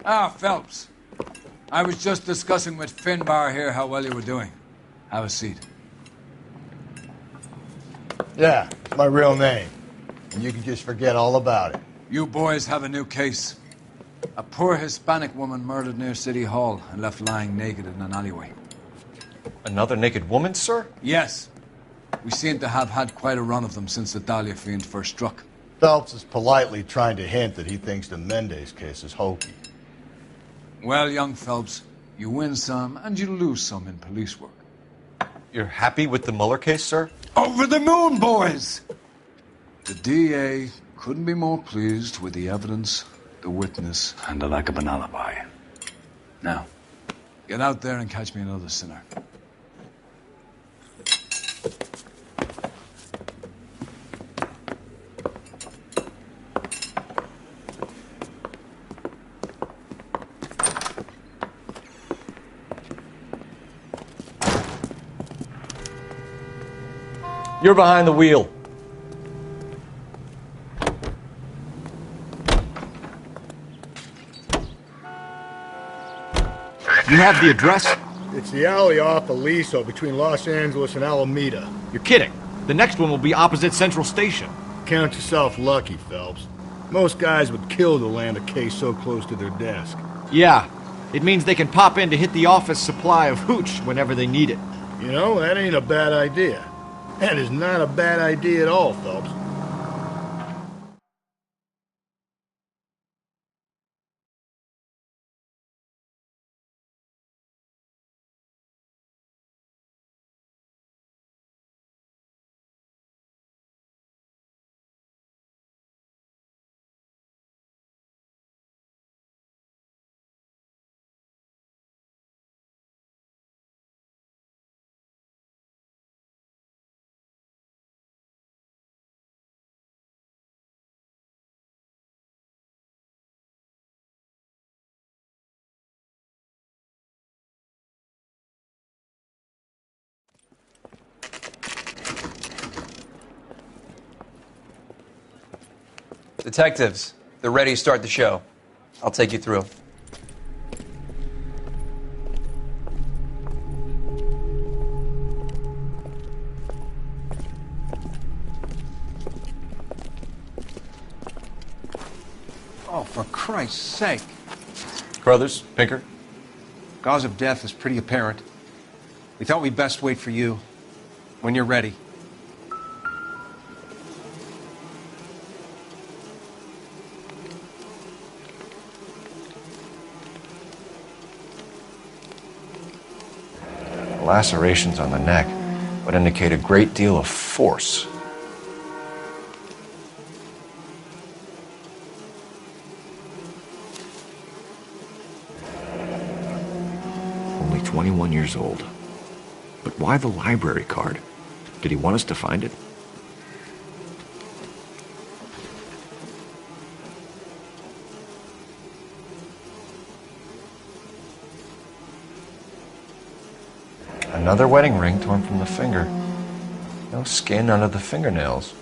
Ah, Phelps. I was just discussing with Finbar here how well you were doing. Have a seat. Yeah, it's my real name. And you can just forget all about it. You boys have a new case. A poor Hispanic woman murdered near City Hall and left lying naked in an alleyway. Another naked woman, sir? Yes. We seem to have had quite a run of them since the Dahlia fiend first struck. Phelps is politely trying to hint that he thinks the Mendez case is hokey. Well, young Phelps, you win some and you lose some in police work. You're happy with the Mueller case, sir? Over the moon, boys! The DA couldn't be more pleased with the evidence, the witness, and the lack of an alibi. Now, get out there and catch me another sinner. You're behind the wheel. You have the address? It's the alley off Aliso between Los Angeles and Alameda. You're kidding. The next one will be opposite Central Station. Count yourself lucky, Phelps. Most guys would kill to land a case so close to their desk. Yeah, it means they can pop in to hit the office supply of hooch whenever they need it. You know, that ain't a bad idea. That is not a bad idea at all, Phelps. Detectives, they're ready to start the show. I'll take you through. Oh, for Christ's sake. Carruthers, Pinker. Cause of death is pretty apparent. We thought we'd best wait for you. When you're ready. Lacerations on the neck would indicate a great deal of force. Only 21 years old. But why the library card? Did he want us to find it? Another wedding ring torn from the finger. No skin under the fingernails.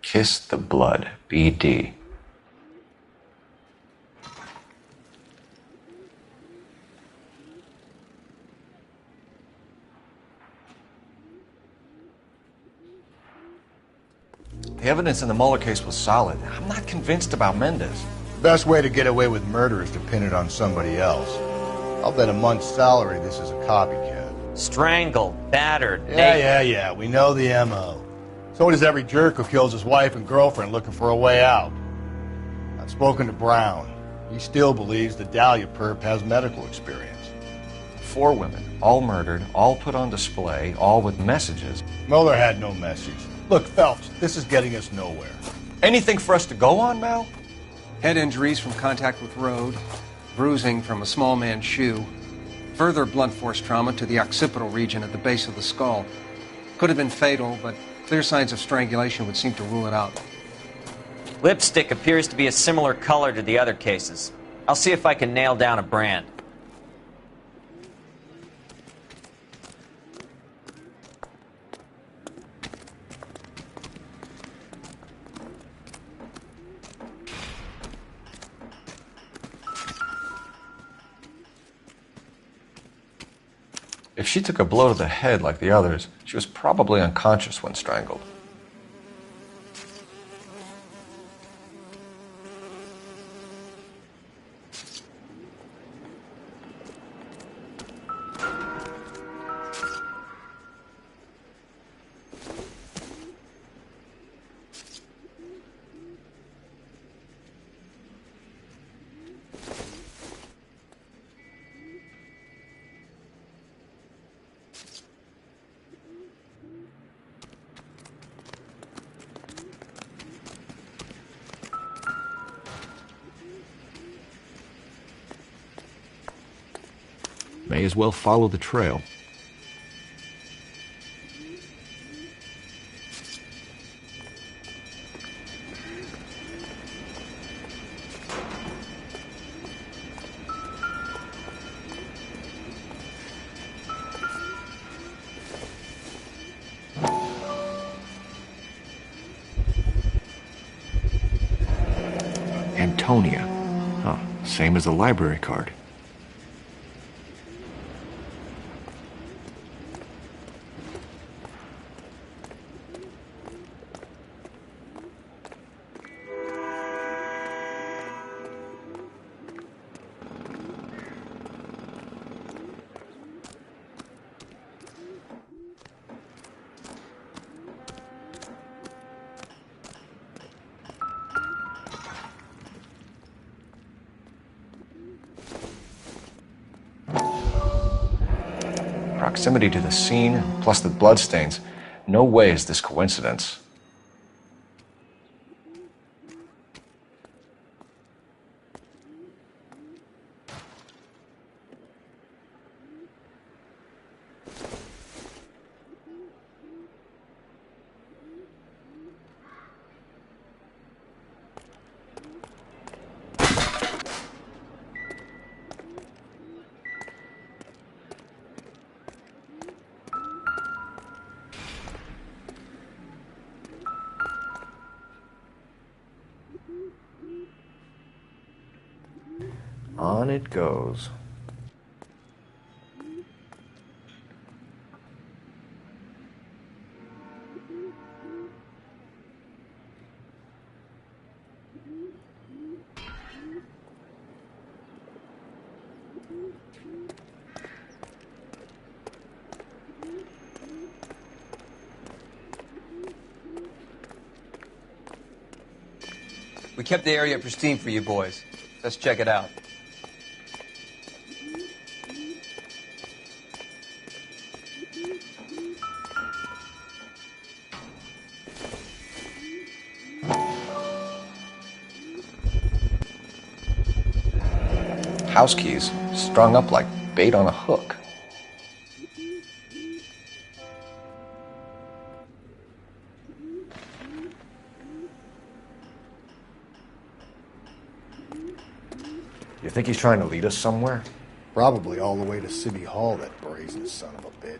Kiss the blood, BD. The evidence in the Mueller case was solid. I'm not convinced about Mendez. Best way to get away with murder is to pin it on somebody else. I'll bet a month's salary this is a copycat. Strangled, battered, Yeah, we know the M.O. So does every jerk who kills his wife and girlfriend looking for a way out. I've spoken to Brown. He still believes the Dahlia perp has medical experience. 4 women, all murdered, all put on display, all with messages. Mueller had no message. Look, Phelps, this is getting us nowhere. Anything for us to go on, Mal? Head injuries from contact with road, bruising from a small man's shoe, further blunt force trauma to the occipital region at the base of the skull. Could have been fatal, but clear signs of strangulation would seem to rule it out. Lipstick appears to be a similar color to the other cases. I'll see if I can nail down a brand. If she took a blow to the head like the others, she was probably unconscious when strangled. May as well follow the trail. Antonia. Huh, same as the library card. Proximity to the scene, plus the bloodstains. No way is this coincidence. On it goes. We kept the area pristine for you boys. Let's check it out. House keys strung up like bait on a hook. You think he's trying to lead us somewhere? Probably all the way to City Hall, that brazen son of a bitch.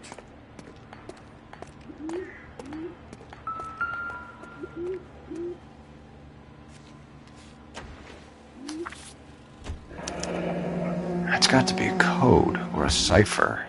That's got to be a code or a cipher.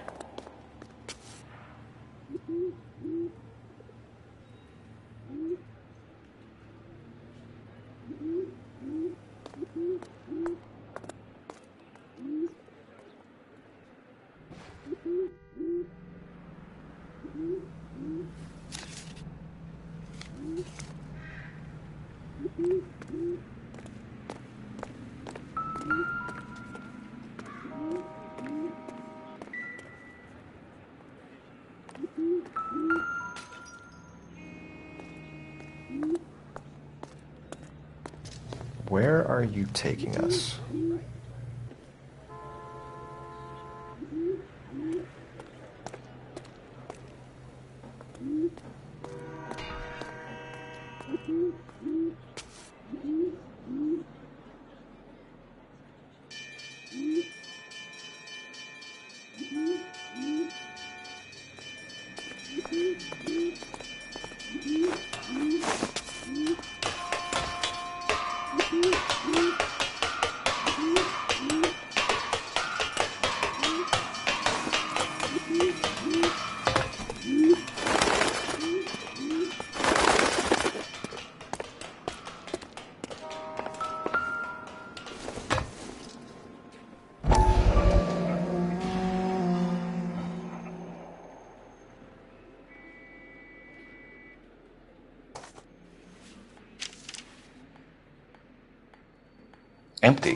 Where are you taking us? empty.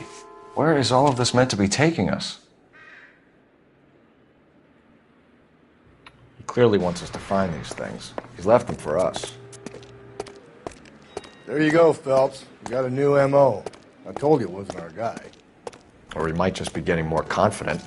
Where is all of this meant to be taking us? He clearly wants us to find these things. He's left them for us. There you go, Phelps. You got a new M.O. I told you it wasn't our guy. Or he might just be getting more confident.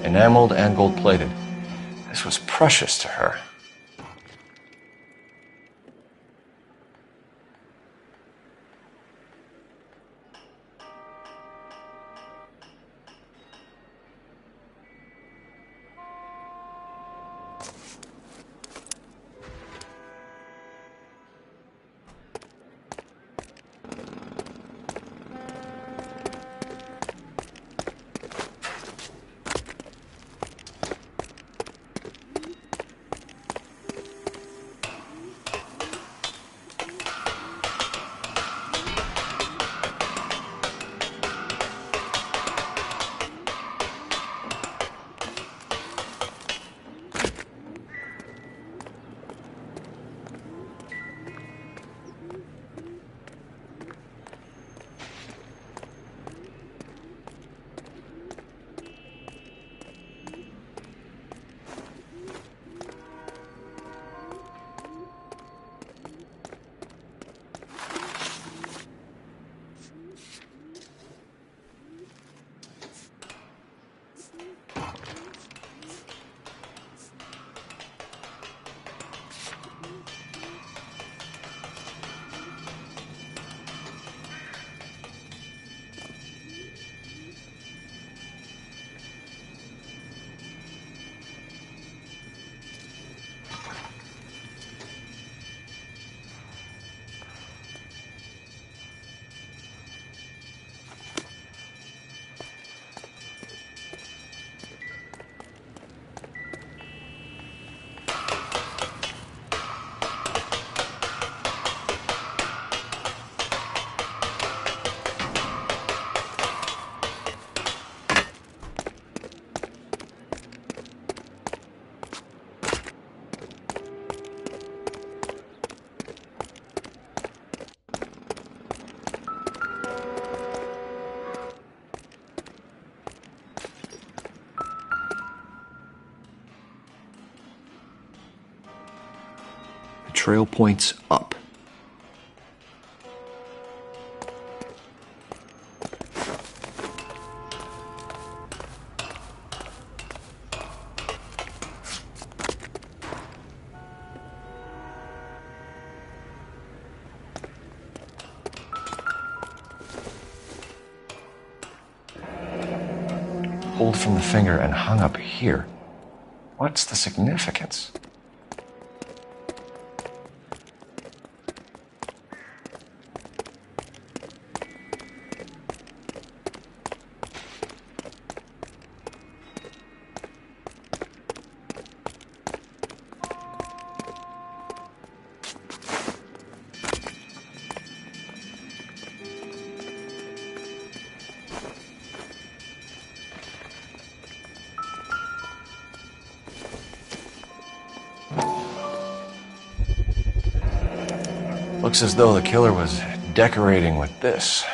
Enameled and gold-plated. This was precious to her. The trail points up. Pulled from the finger and hung up here. What's the significance? Looks as though the killer was decorating with this.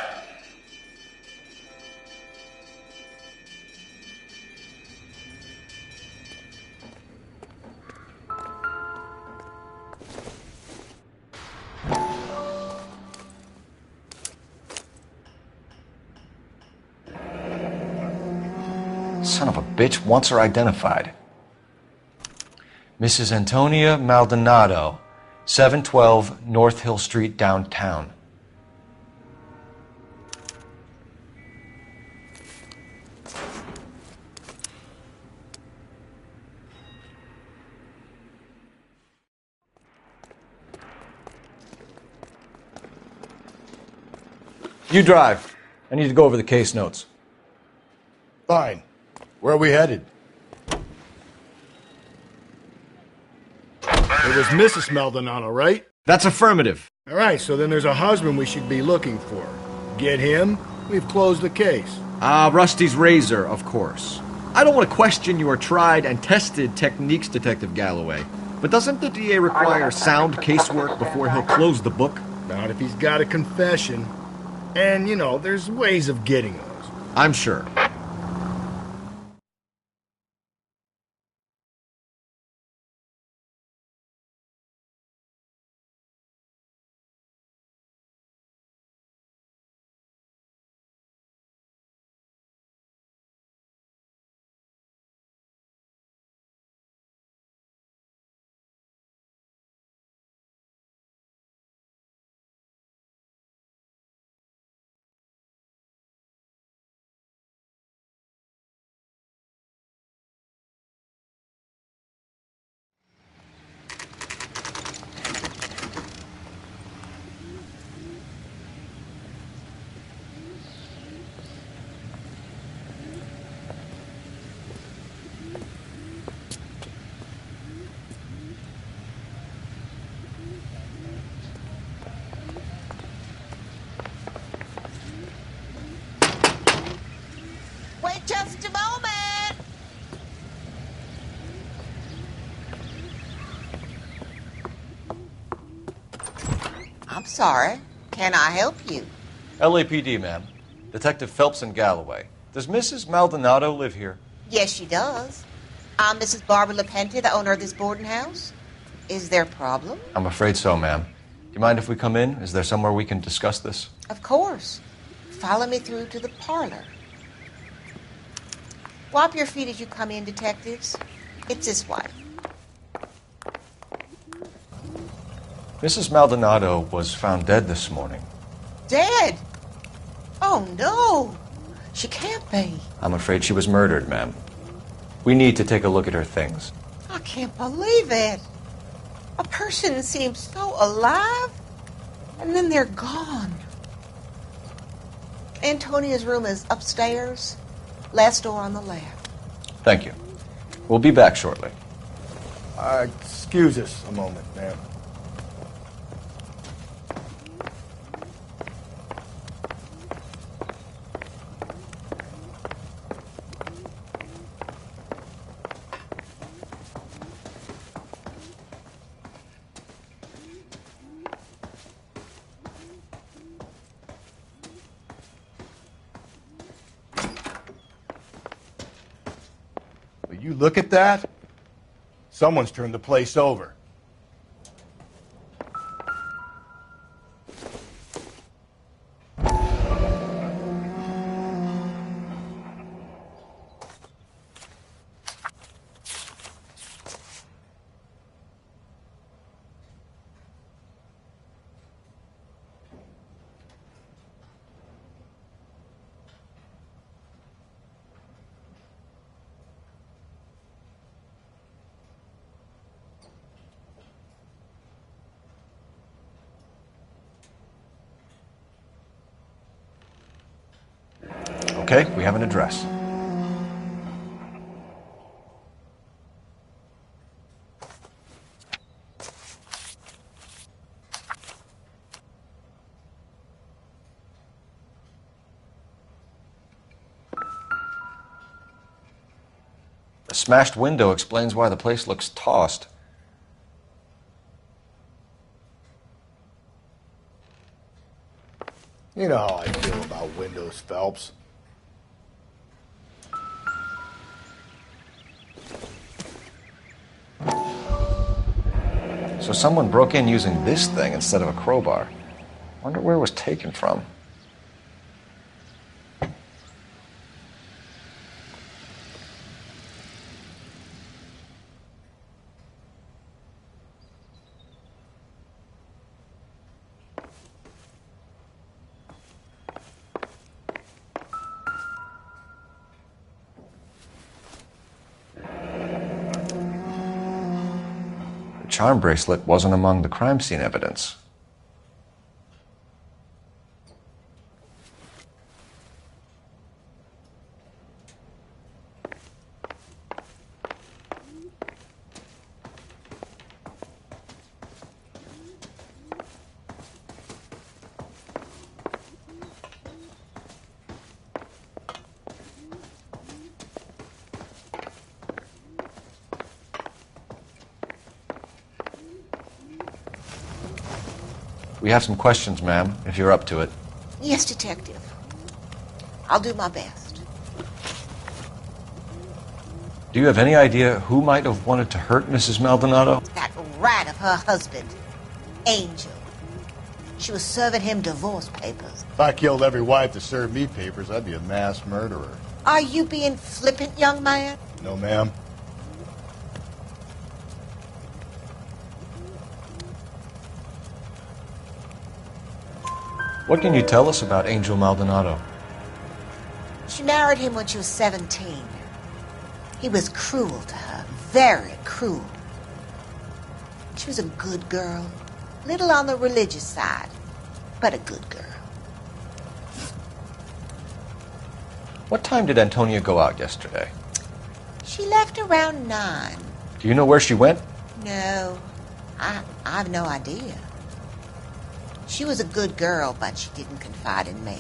bitch wants her identified. Mrs. Antonia Maldonado, 712 North Hill Street, downtown. You drive. I need to go over the case notes. Fine. Where are we headed? It was Mrs. Maldonado, right? That's affirmative. All right, so then there's a husband we should be looking for. Get him, we've closed the case. Rusty's razor, of course. I don't want to question your tried and tested techniques, Detective Galloway. But doesn't the DA require sound casework before he'll close the book? Not if he's got a confession. And, you know, there's ways of getting those. I'm sure. Wait just a moment. I'm sorry. Can I help you? LAPD, ma'am. Detective Phelps and Galloway. Does Mrs. Maldonado live here? Yes, she does. I'm Mrs. Barbara LaPente, the owner of this boarding house. Is there a problem? I'm afraid so, ma'am. Do you mind if we come in? Is there somewhere we can discuss this? Of course. Follow me through to the parlor. Wipe your feet as you come in, detectives. It's this way. Mrs. Maldonado was found dead this morning. Dead? Oh, no. She can't be. I'm afraid she was murdered, ma'am. We need to take a look at her things. I can't believe it. A person seems so alive, and then they're gone. Antonia's room is upstairs, last door on the left. Thank you. We'll be back shortly. Excuse us a moment, ma'am. Will you look at that? Someone's turned the place over. Okay, we have an address. The smashed window explains why the place looks tossed. You know how I feel about windows, Phelps. So someone broke in using this thing instead of a crowbar. Wonder where it was taken from. charm bracelet wasn't among the crime scene evidence. We have some questions, ma'am, if you're up to it. Yes, Detective. I'll do my best. Do you have any idea who might have wanted to hurt Mrs. Maldonado? That rat of her husband, Angel. She was serving him divorce papers. If I killed every wife to serve me papers, I'd be a mass murderer. Are you being flippant, young man? No, ma'am. What can you tell us about Angel Maldonado? She married him when she was 17. He was cruel to her, very cruel. She was a good girl, little on the religious side, but a good girl. What time did Antonia go out yesterday? She left around 9. Do you know where she went? No, I have no idea. She was a good girl, but she didn't confide in me.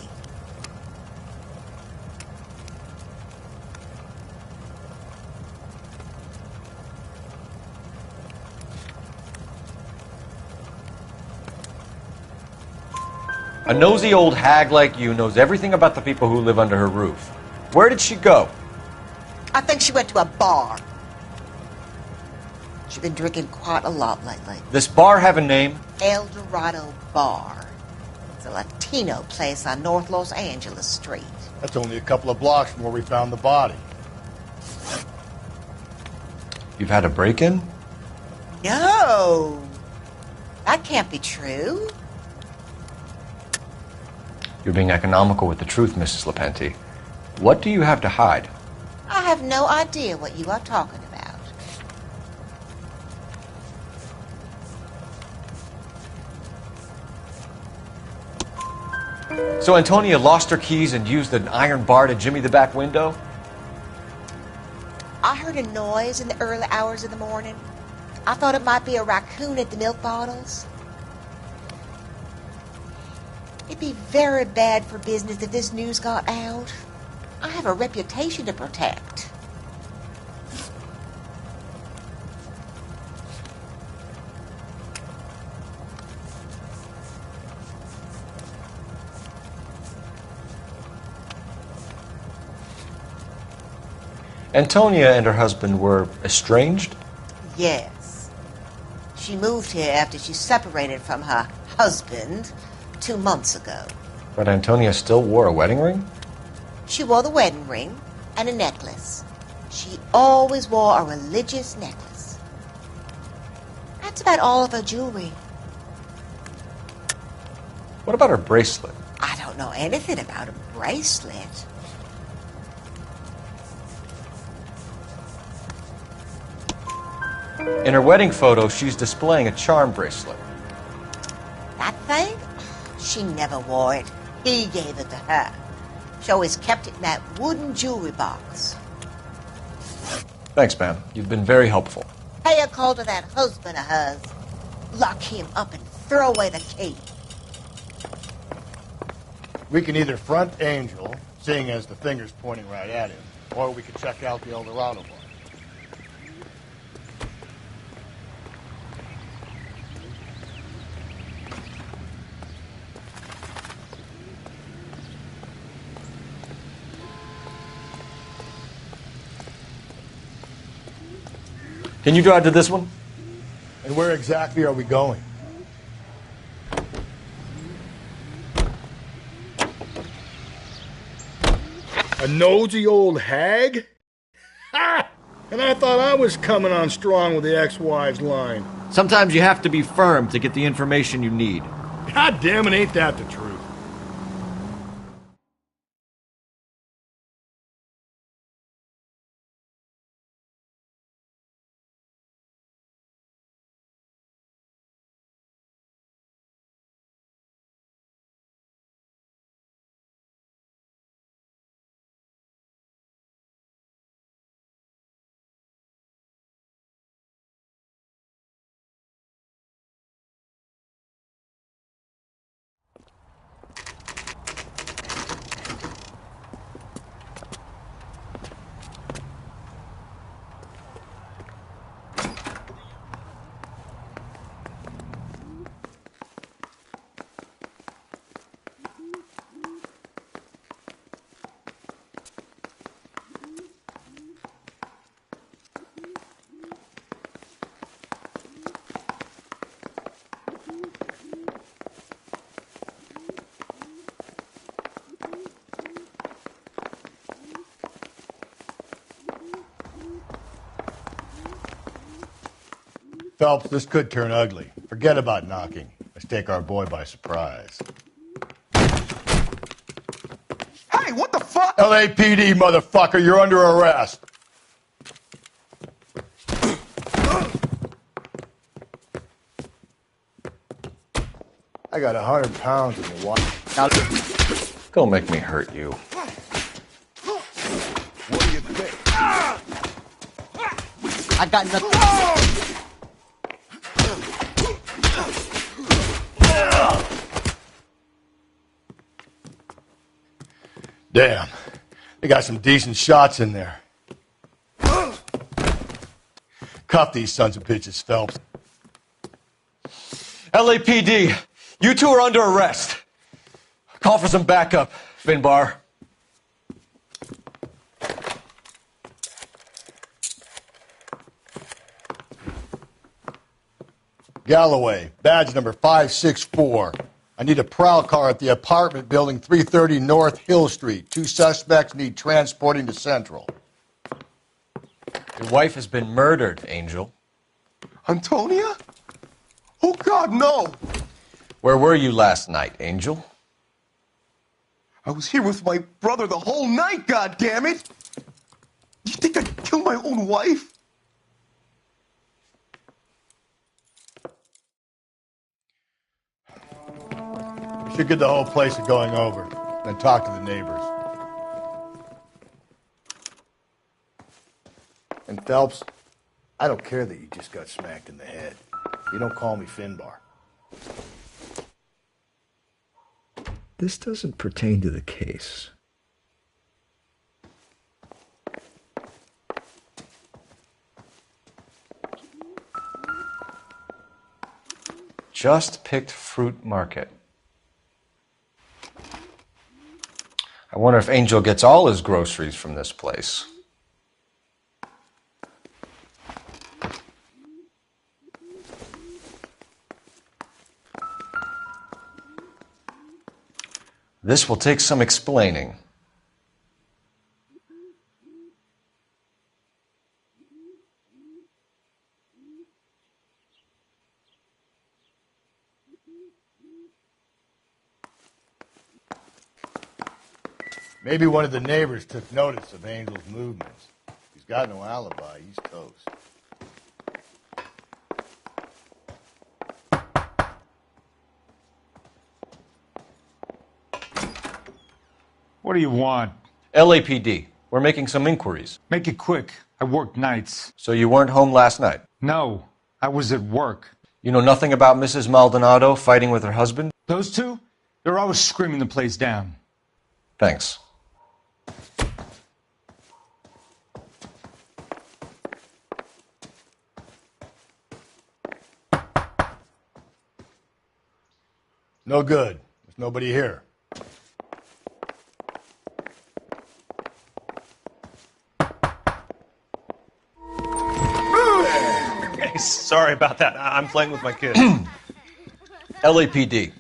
A nosy old hag like you knows everything about the people who live under her roof. Where did she go? I think she went to a bar. She's been drinking quite a lot lately. This bar have a name? El Dorado Bar. It's a Latino place on North Los Angeles Street. That's only a couple of blocks from where we found the body. You've had a break-in? No! That can't be true. You're being economical with the truth, Mrs. Lepenti. What do you have to hide? I have no idea what you are talking about. So Antonia lost her keys and used an iron bar to jimmy the back window? I heard a noise in the early hours of the morning. I thought it might be a raccoon at the milk bottles. It'd be very bad for business if this news got out. I have a reputation to protect. Antonia and her husband were estranged? Yes. She moved here after she separated from her husband 2 months ago. But Antonia still wore a wedding ring? She wore the wedding ring and a necklace. She always wore a religious necklace. That's about all of her jewelry. What about her bracelet? I don't know anything about a bracelet. In her wedding photo, she's displaying a charm bracelet. That thing? She never wore it. He gave it to her. She always kept it in that wooden jewelry box. Thanks, ma'am. You've been very helpful. Pay a call to that husband of hers. Lock him up and throw away the key. We can either front Angel, seeing as the finger's pointing right at him, or we can check out the El Dorado bar. Can you drive to this one? And where exactly are we going? A nosy old hag? Ha! And I thought I was coming on strong with the ex-wives line. Sometimes you have to be firm to get the information you need. God damn it, ain't that the truth? Phelps, this could turn ugly. Forget about knocking. Let's take our boy by surprise. Hey, what the fuck? LAPD, motherfucker, you're under arrest. I got 100 pounds in the water. Now, Don't make me hurt you. what do you think? I got nothing. Damn. They got some decent shots in there. Cuff these sons of bitches, Phelps. LAPD, you two are under arrest. Call for some backup, Finbar. Galloway, badge number 564. I need a prowl car at the apartment building 330 North Hill Street. 2 suspects need transporting to Central. Your wife has been murdered, Angel. Antonia? Oh, God, no. Where were you last night, Angel? I was here with my brother the whole night, God damn it! You think I'd kill my own wife? We should get the whole place to going over, then talk to the neighbors. And Phelps, I don't care that you just got smacked in the head. You don't call me Finbar. This doesn't pertain to the case. Just picked fruit market. I wonder if Angel gets all his groceries from this place. This will take some explaining. Maybe one of the neighbors took notice of Angel's movements. He's got no alibi. He's toast. What do you want? LAPD, we're making some inquiries. Make it quick. I work nights. So you weren't home last night? No, I was at work. You know nothing about Mrs. Maldonado fighting with her husband? Those two? They're always screaming the place down. Thanks. No good. There's nobody here. Sorry about that. I'm playing with my kids. LAPD,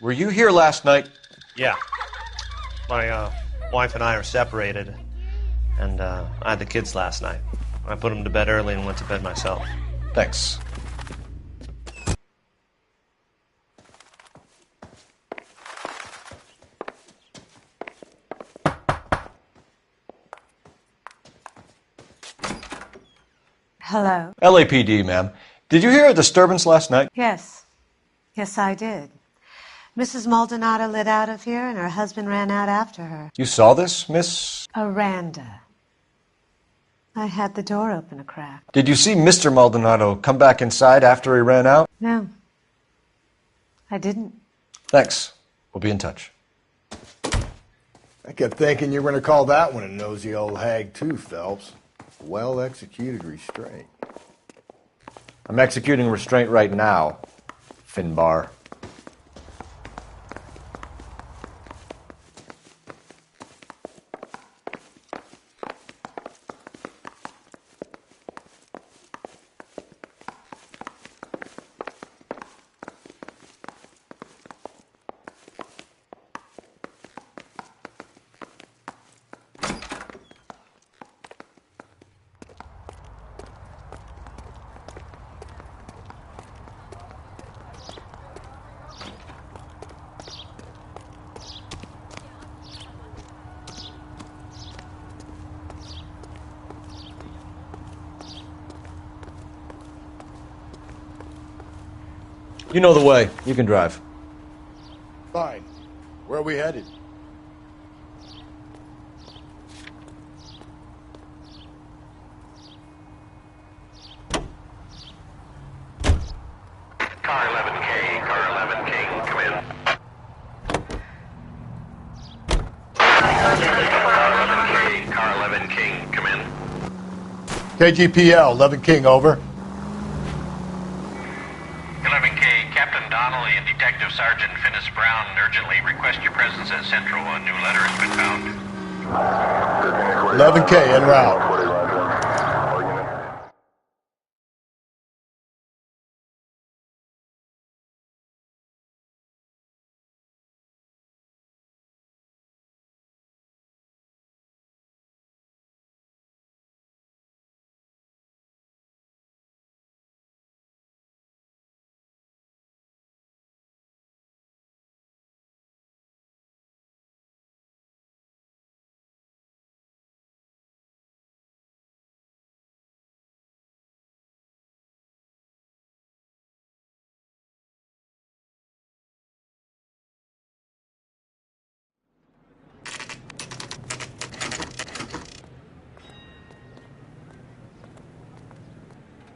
were you here last night? Yeah. My wife and I are separated, and I had the kids last night. I put them to bed early and went to bed myself. Thanks. Hello. LAPD, ma'am. Did you hear a disturbance last night? Yes. Yes, I did. Mrs. Maldonado lit out of here, and her husband ran out after her. You saw this, Miss? Aranda. I had the door open a crack. Did you see Mr. Maldonado come back inside after he ran out? No. I didn't. Thanks. We'll be in touch. I kept thinking you were going to call that one a nosy old hag too, Phelps. Well-executed restraint. I'm executing restraint right now, Finbar. You know the way. You can drive. Fine. Where are we headed? Car 11K, Car 11 King, come in. Car 11 King, come in. KGPL, 11 King, over. 11K, Captain Donnelly and Detective Sergeant Finis Brown urgently request your presence at Central. A new letter has been found. 11K, en route.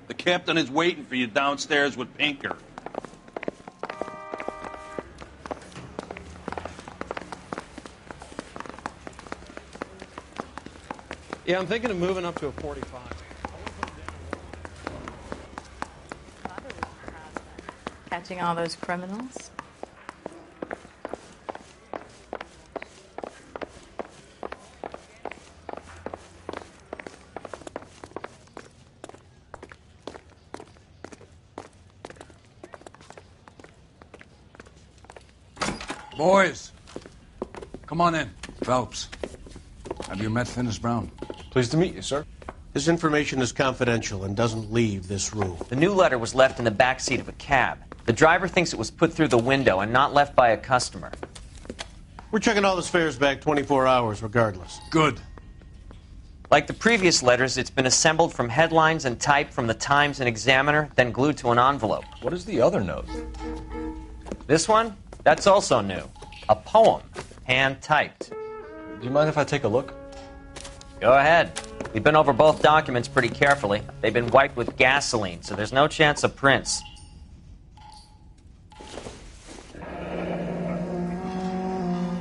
The captain is waiting for you downstairs with Pinker. Yeah, I'm thinking of moving up to a 45. Catching all those criminals. Boys, come on in. Phelps, have you met Finis Brown? Pleased to meet you, sir. This information is confidential and doesn't leave this room. The new letter was left in the back seat of a cab. The driver thinks it was put through the window and not left by a customer. We're checking all the fares back 24 hours regardless. Good. Like the previous letters, it's been assembled from headlines and typed from the Times and Examiner, then glued to an envelope. What is the other note? This one? That's also new. A poem, hand-typed. Do you mind if I take a look? Go ahead. We've been over both documents pretty carefully. They've been wiped with gasoline, so there's no chance of prints.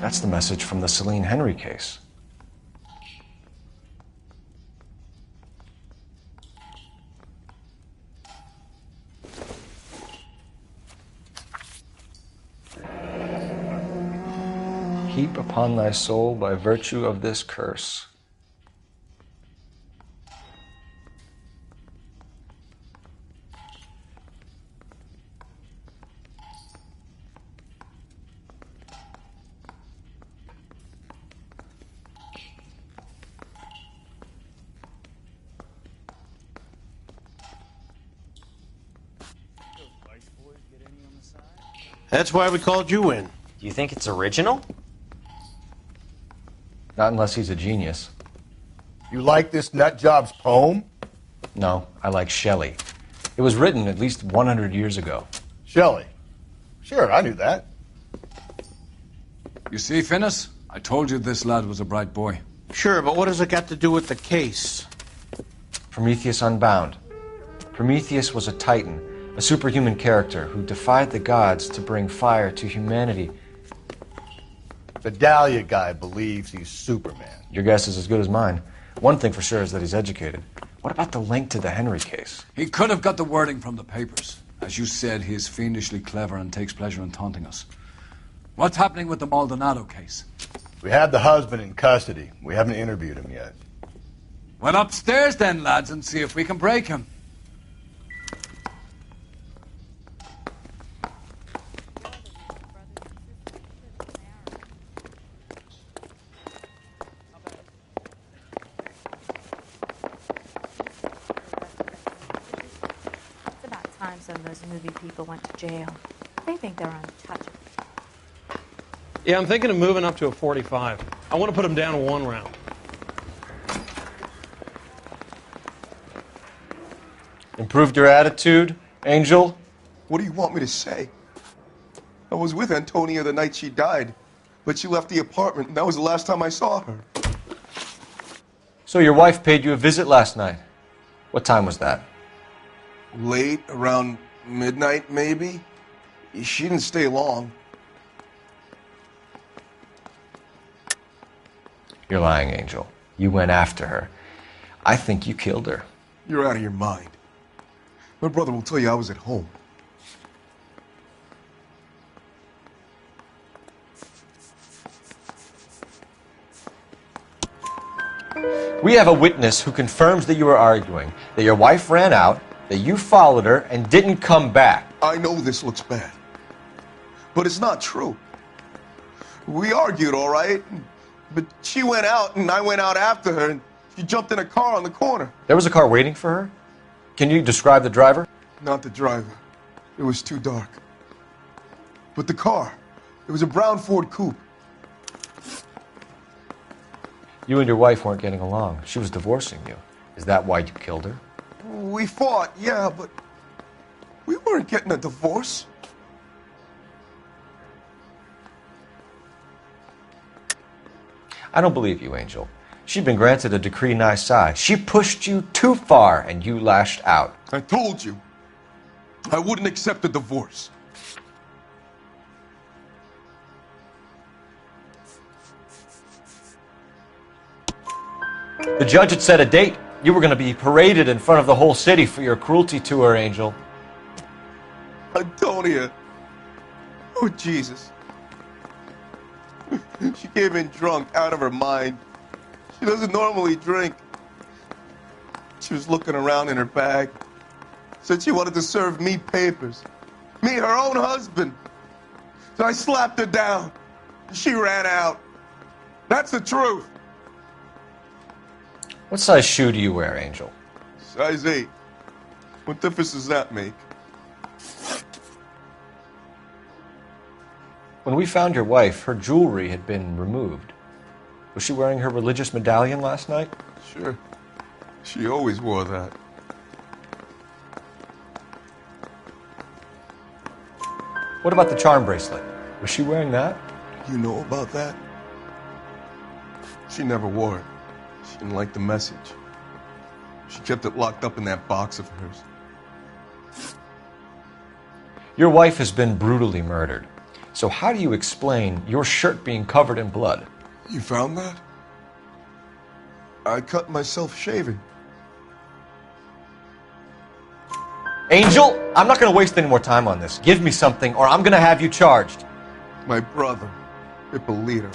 That's the message from the Celine Henry case. Heap upon thy soul by virtue of this curse. That's why we called you in. Do you think it's original? Not unless he's a genius. You like this nutjob's poem? No, I like Shelley. It was written at least 100 years ago. Shelley? Sure, I knew that. You see, Finis? I told you this lad was a bright boy. Sure, but what has it got to do with the case? Prometheus Unbound. Prometheus was a titan, a superhuman character who defied the gods to bring fire to humanity. The Dahlia guy believes he's Superman. Your guess is as good as mine. One thing for sure is that he's educated. What about the link to the Henry case? He could have got the wording from the papers. As you said, he is fiendishly clever and takes pleasure in taunting us. What's happening with the Maldonado case? We have the husband in custody. We haven't interviewed him yet. Well, upstairs then, lads, and see if we can break him. Some of those movie people went to jail. They think they're untouchable. Yeah, I'm thinking of moving up to a 45. I want to put them down one round. Improved your attitude, Angel? What do you want me to say? I was with Antonia the night she died, but she left the apartment, and that was the last time I saw her. So your wife paid you a visit last night. What time was that? Late, around midnight, maybe? She didn't stay long. You're lying, Angel. You went after her. I think you killed her. You're out of your mind. My brother will tell you I was at home. We have a witness who confirms that you were arguing, that your wife ran out, that you followed her, and didn't come back. I know this looks bad, but it's not true. We argued, all right, but she went out, and I went out after her, and she jumped in a car on the corner. There was a car waiting for her? Can you describe the driver? Not the driver. It was too dark. But the car, it was a brown Ford coupe. You and your wife weren't getting along. She was divorcing you. Is that why you killed her? We fought, yeah, but we weren't getting a divorce. I don't believe you, Angel. She'd been granted a decree nisi. She pushed you too far, and you lashed out. I told you, I wouldn't accept a divorce. The judge had set a date. You were going to be paraded in front of the whole city for your cruelty to her, Angel. Antonia. Oh, Jesus. She came in drunk, out of her mind. She doesn't normally drink. She was looking around in her bag. Said she wanted to serve me papers. Me, her own husband. So I slapped her down. She ran out. That's the truth. What size shoe do you wear, Angel? Size 8. What difference does that make? When we found your wife, her jewelry had been removed. Was she wearing her religious medallion last night? Sure. She always wore that. What about the charm bracelet? Was she wearing that? You know about that? She never wore it. She didn't like the message. She kept it locked up in that box of hers. Your wife has been brutally murdered. So how do you explain your shirt being covered in blood? You found that? I cut myself shaving. Angel, I'm not going to waste any more time on this. Give me something or I'm going to have you charged. My brother, Ippolito,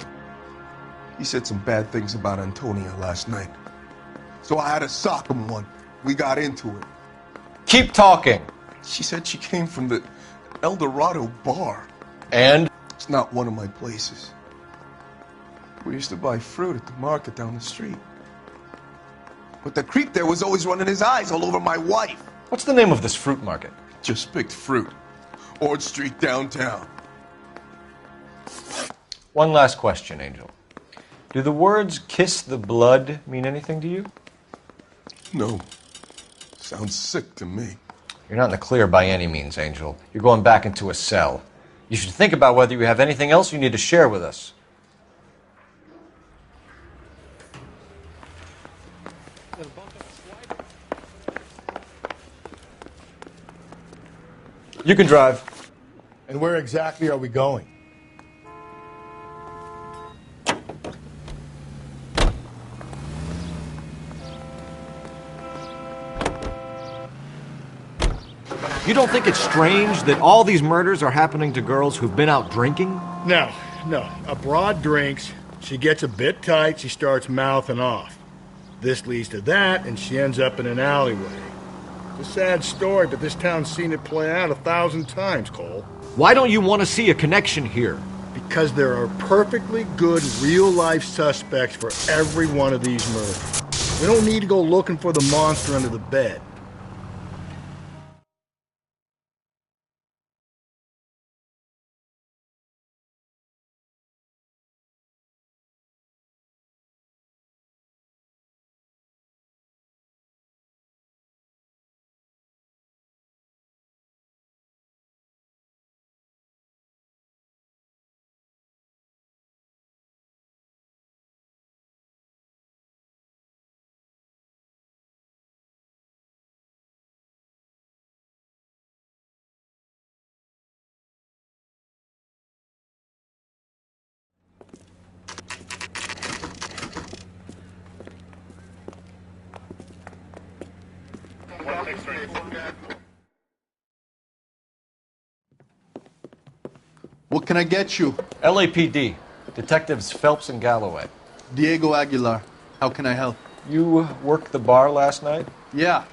he said some bad things about Antonia last night. So I had to sock him one. We got into it. Keep talking. She said she came from the El Dorado bar. And? It's not one of my places. We used to buy fruit at the market down the street. But the creep there was always running his eyes all over my wife. What's the name of this fruit market? Just picked fruit. Ord Street downtown. One last question, Angel. Do the words kiss the blood mean anything to you? No. Sounds sick to me. You're not in the clear by any means, Angel. You're going back into a cell. You should think about whether you have anything else you need to share with us. You can drive. And where exactly are we going? You don't think it's strange that all these murders are happening to girls who've been out drinking? No. A broad drinks, she gets a bit tight, she starts mouthing off. This leads to that, and she ends up in an alleyway. It's a sad story, but this town's seen it play out 1,000 times, Cole. Why don't you want to see a connection here? Because there are perfectly good real-life suspects for every one of these murders. We don't need to go looking for the monster under the bed. What can I get you? LAPD. Detectives Phelps and Galloway. Diego Aguilar. How can I help? You worked the bar last night? Yeah.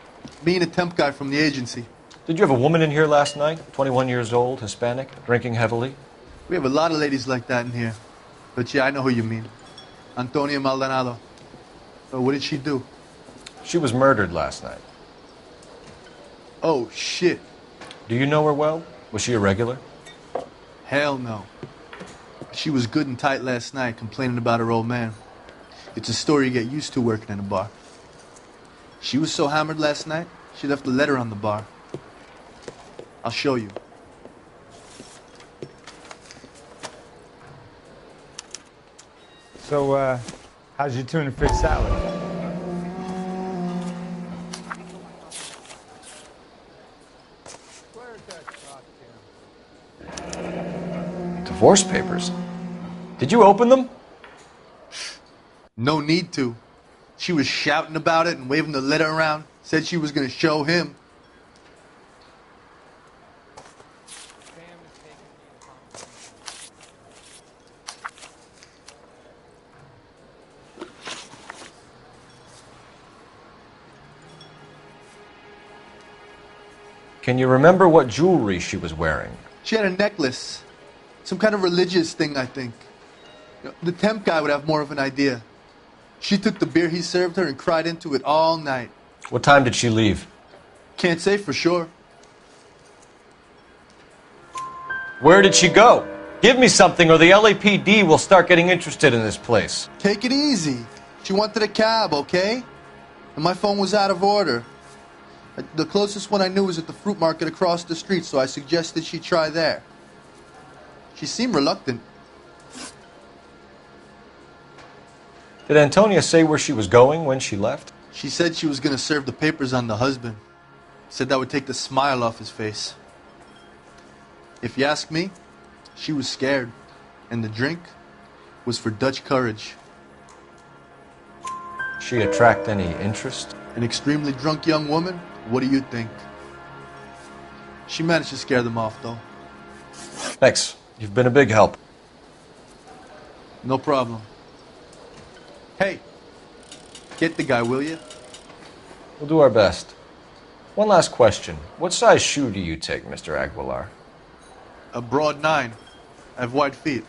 Me and a temp guy from the agency. Did you have a woman in here last night? 21 years old, Hispanic, drinking heavily? We have a lot of ladies like that in here. But yeah, I know who you mean. Antonia Maldonado. So what did she do? She was murdered last night. Oh, shit. Do you know her well? Was she a regular? Hell no. She was good and tight last night, complaining about her old man. It's a story you get used to working in a bar. She was so hammered last night, she left a letter on the bar. I'll show you. So, how's your tuna fish salad? Divorce papers? Did you open them? No need to. She was shouting about it and waving the letter around. Said she was going to show him. Can you remember what jewelry she was wearing? She had a necklace. Some kind of religious thing, I think. The temp guy would have more of an idea. She took the beer he served her and cried into it all night. What time did she leave? Can't say for sure. Where did she go? Give me something or the LAPD will start getting interested in this place. Take it easy. She wanted a cab, okay? And my phone was out of order. The closest one I knew was at the fruit market across the street, so I suggested she try there. She seemed reluctant. Did Antonia say where she was going when she left? She said she was going to serve the papers on the husband. Said that would take the smile off his face. If you ask me, she was scared. And the drink was for Dutch courage. She attract any interest? An extremely drunk young woman? What do you think? She managed to scare them off, though. Thanks. You've been a big help. No problem. Hey, get the guy, will you? We'll do our best. One last question. What size shoe do you take, Mr. Aguilar? A broad 9. I have wide feet.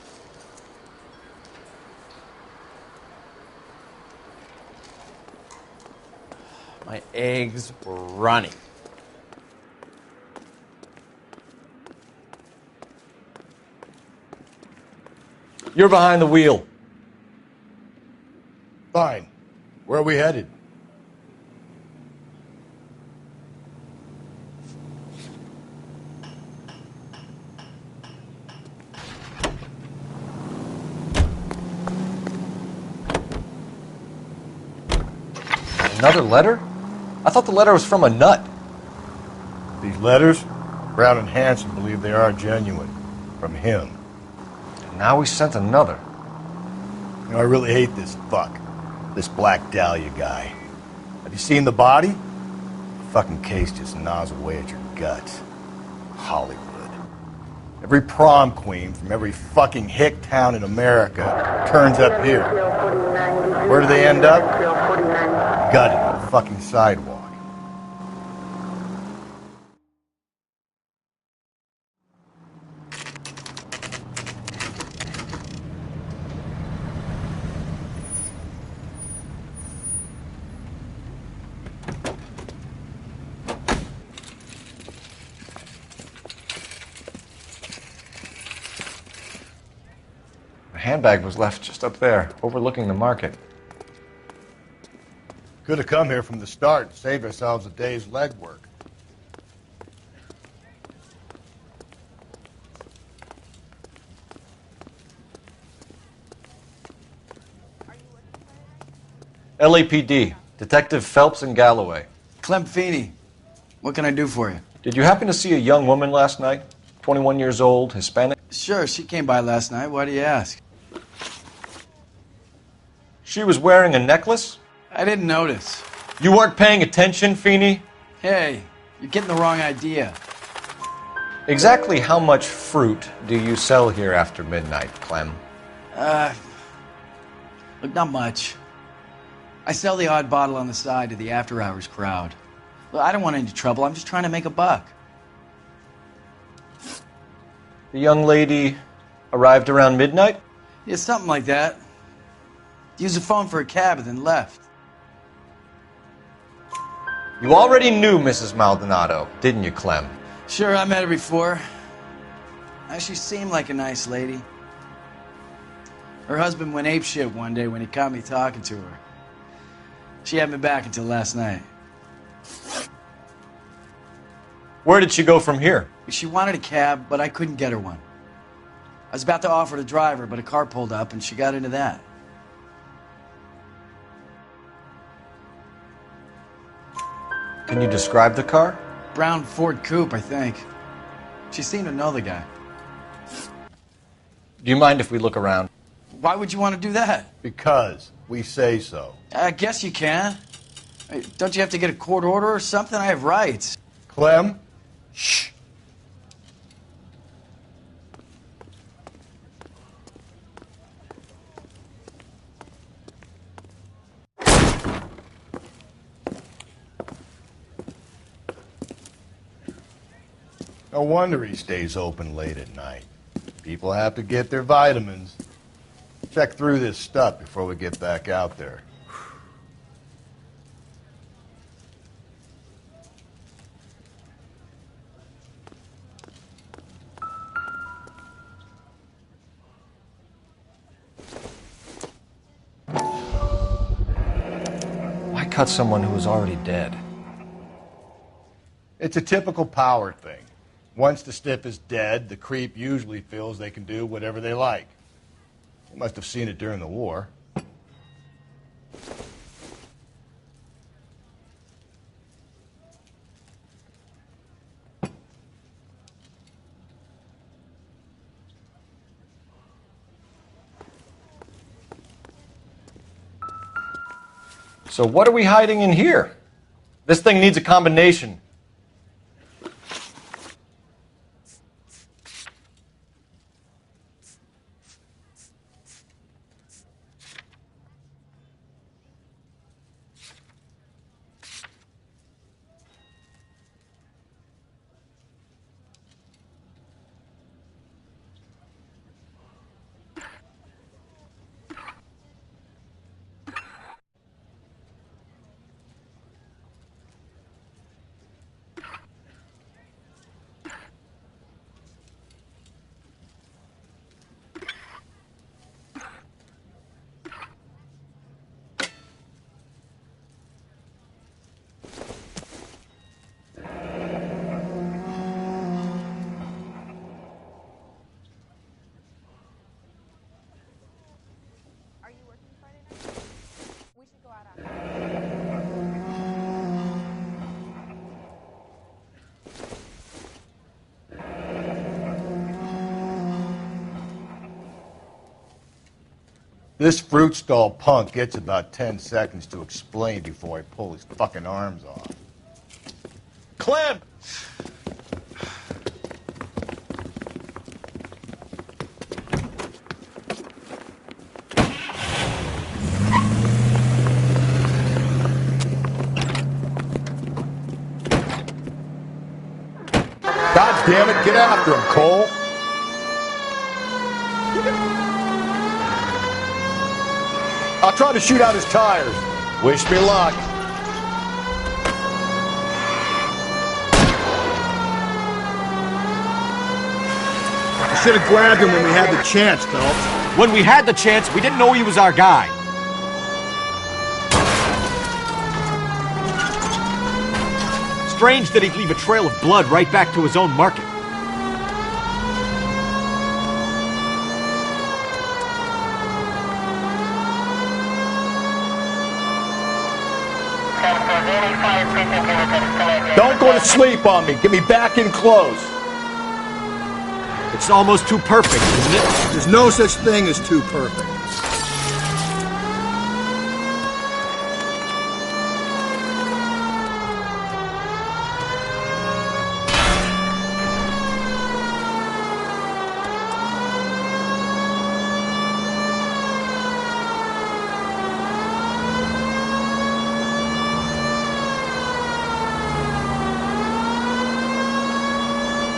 My eggs were running. You're behind the wheel. Fine. Where are we headed? Another letter? I thought the letter was from a nut. These letters? Brown and Hanson believe they are genuine. From him. And now he sent another. You know, I really hate this fuck. This Black Dahlia guy. Have you seen the body? The fucking case just gnaws away at your guts. Hollywood. Every prom queen from every fucking hick town in America turns up here. Where do they end up? Gutted on the fucking sidewalk. The handbag was left just up there, overlooking the market. Could have come here from the start and saved ourselves a day's legwork. LAPD, Detective Phelps and Galloway. Clem Feeney, what can I do for you? Did you happen to see a young woman last night? 21 years old, Hispanic? Sure, she came by last night. Why do you ask? She was wearing a necklace? I didn't notice. You weren't paying attention, Feeney? Hey, you're getting the wrong idea. Exactly how much fruit do you sell here after midnight, Clem? Look, not much. I sell the odd bottle on the side to the after-hours crowd. Look, I don't want any trouble. I'm just trying to make a buck. The young lady arrived around midnight? Yeah, something like that. Used the phone for a cab and then left. You already knew Mrs. Maldonado, didn't you, Clem? Sure, I met her before. She seemed like a nice lady. Her husband went apeshit one day when he caught me talking to her. She hadn't been back until last night. Where did she go from here? She wanted a cab, but I couldn't get her one. I was about to offer to drive her, but a car pulled up and she got into that. Can you describe the car? Brown Ford Coupe, I think. She seemed to know the guy. Do you mind if we look around? Why would you want to do that? Because we say so. I guess you can. Hey, don't you have to get a court order or something? I have rights. Clem? Shh. No wonder he stays open late at night. People have to get their vitamins. Check through this stuff before we get back out there. Why cut someone who was already dead? It's a typical power thing. Once the stiff is dead, the creep usually feels they can do whatever they like. You must have seen it during the war. So what are we hiding in here? This thing needs a combination. This fruit stall punk gets about 10 seconds to explain before I pull his fucking arms off. Clem! God damn it, get after him, Cole! I'll try to shoot out his tires. Wish me luck. I should have grabbed him when we had the chance, Phelps. When we had the chance, we didn't know he was our guy. Strange that he'd leave a trail of blood right back to his own market. Don't go to sleep on me. Get me back in close. It's almost too perfect, isn't it? There's no such thing as too perfect.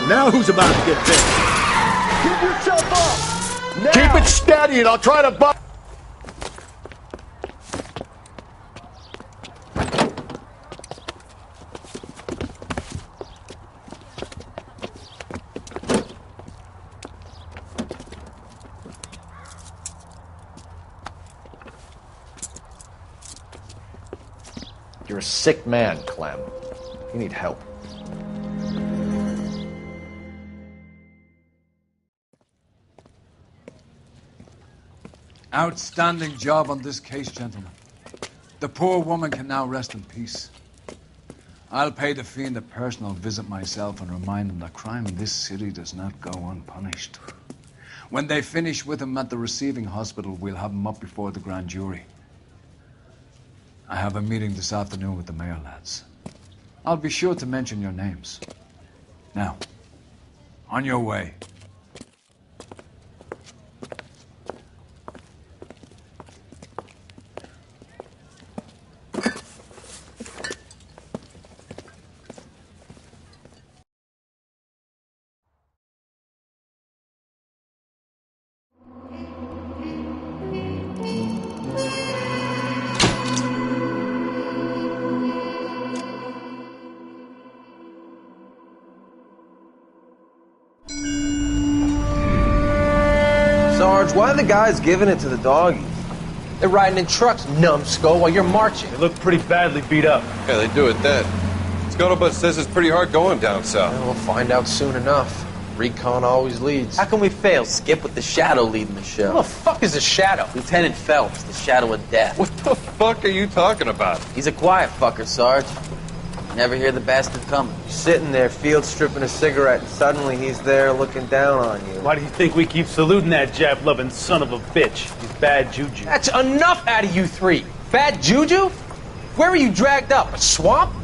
Now who's about to get bit? Keep yourself up! Now. Keep it steady and I'll try to butt. You're a sick man, Clem. You need help. Outstanding job on this case, gentlemen. The poor woman can now rest in peace. I'll pay the fiend a personal visit myself and remind him that crime in this city does not go unpunished. When they finish with him at the receiving hospital, we'll have him up before the grand jury. I have a meeting this afternoon with the mayor lads. I'll be sure to mention your names. Now, on your way. Sarge, why are the guys giving it to the doggies? They're riding in trucks, numbskull, while you're marching. They look pretty badly beat up. Yeah, they do it then. Scuttlebutt says it's pretty hard going down south. Yeah, we'll find out soon enough. Recon always leads. How can we fail, Skip, with the Shadow leading the show? Who the fuck is the Shadow? Lieutenant Phelps, the Shadow of Death. What the fuck are you talking about? He's a quiet fucker, Sarge. Never hear the bastard coming. You're sitting there, field stripping a cigarette, and suddenly he's there looking down on you. Why do you think we keep saluting that Jap-loving son of a bitch? He's bad juju. That's enough out of you three. Bad juju? Where were you dragged up? A swamp?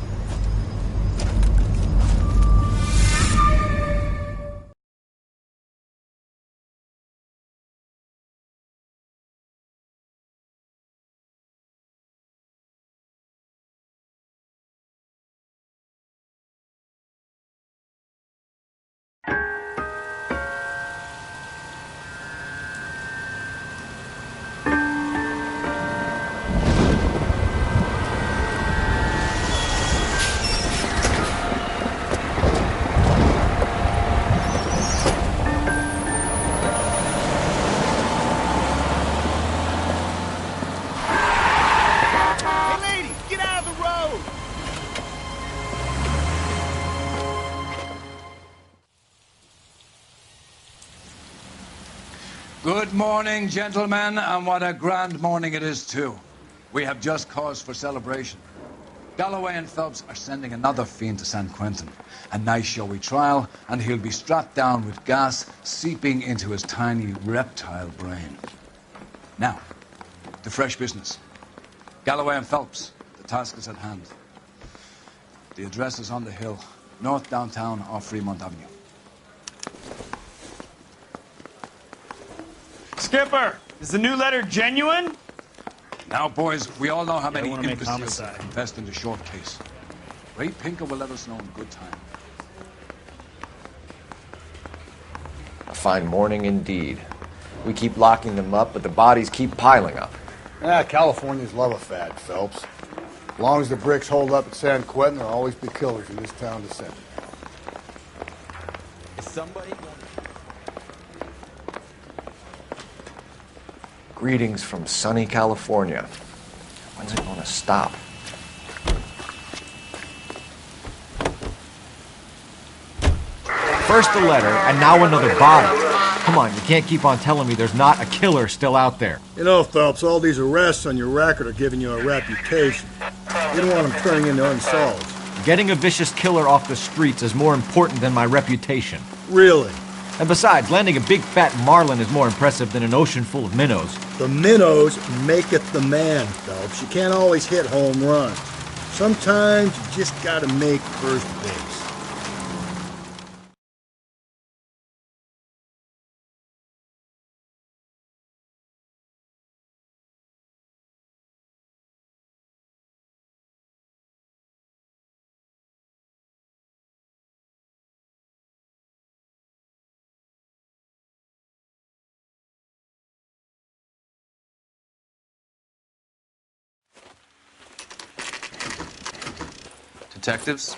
Good morning, gentlemen, and what a grand morning it is, too. We have just cause for celebration. Galloway and Phelps are sending another fiend to San Quentin. A nice showy trial, and he'll be strapped down with gas seeping into his tiny reptile brain. Now, to fresh business. Galloway and Phelps, the task is at hand. The address is on the hill, north downtown off Fremont Avenue. Skipper, is the new letter genuine? Now, boys, we all know how many wanna make imbeciles homicide. invest in the short case. Ray Pinker will let us know in good time. A fine morning indeed. We keep locking them up, but the bodies keep piling up. Californians love a fad, Phelps. As long as the bricks hold up at San Quentin, there'll always be killers in this town to send. Is somebody... Greetings from sunny California. When's it going to stop? First a letter, and now another body. Come on, you can't keep on telling me there's not a killer still out there. You know, Phelps, all these arrests on your record are giving you a reputation. You don't want them turning into unsolved. Getting a vicious killer off the streets is more important than my reputation. Really? And besides, landing a big fat marlin is more impressive than an ocean full of minnows. The minnows maketh the man, Phelps. You can't always hit home runs. Sometimes you just gotta make first base. Detectives?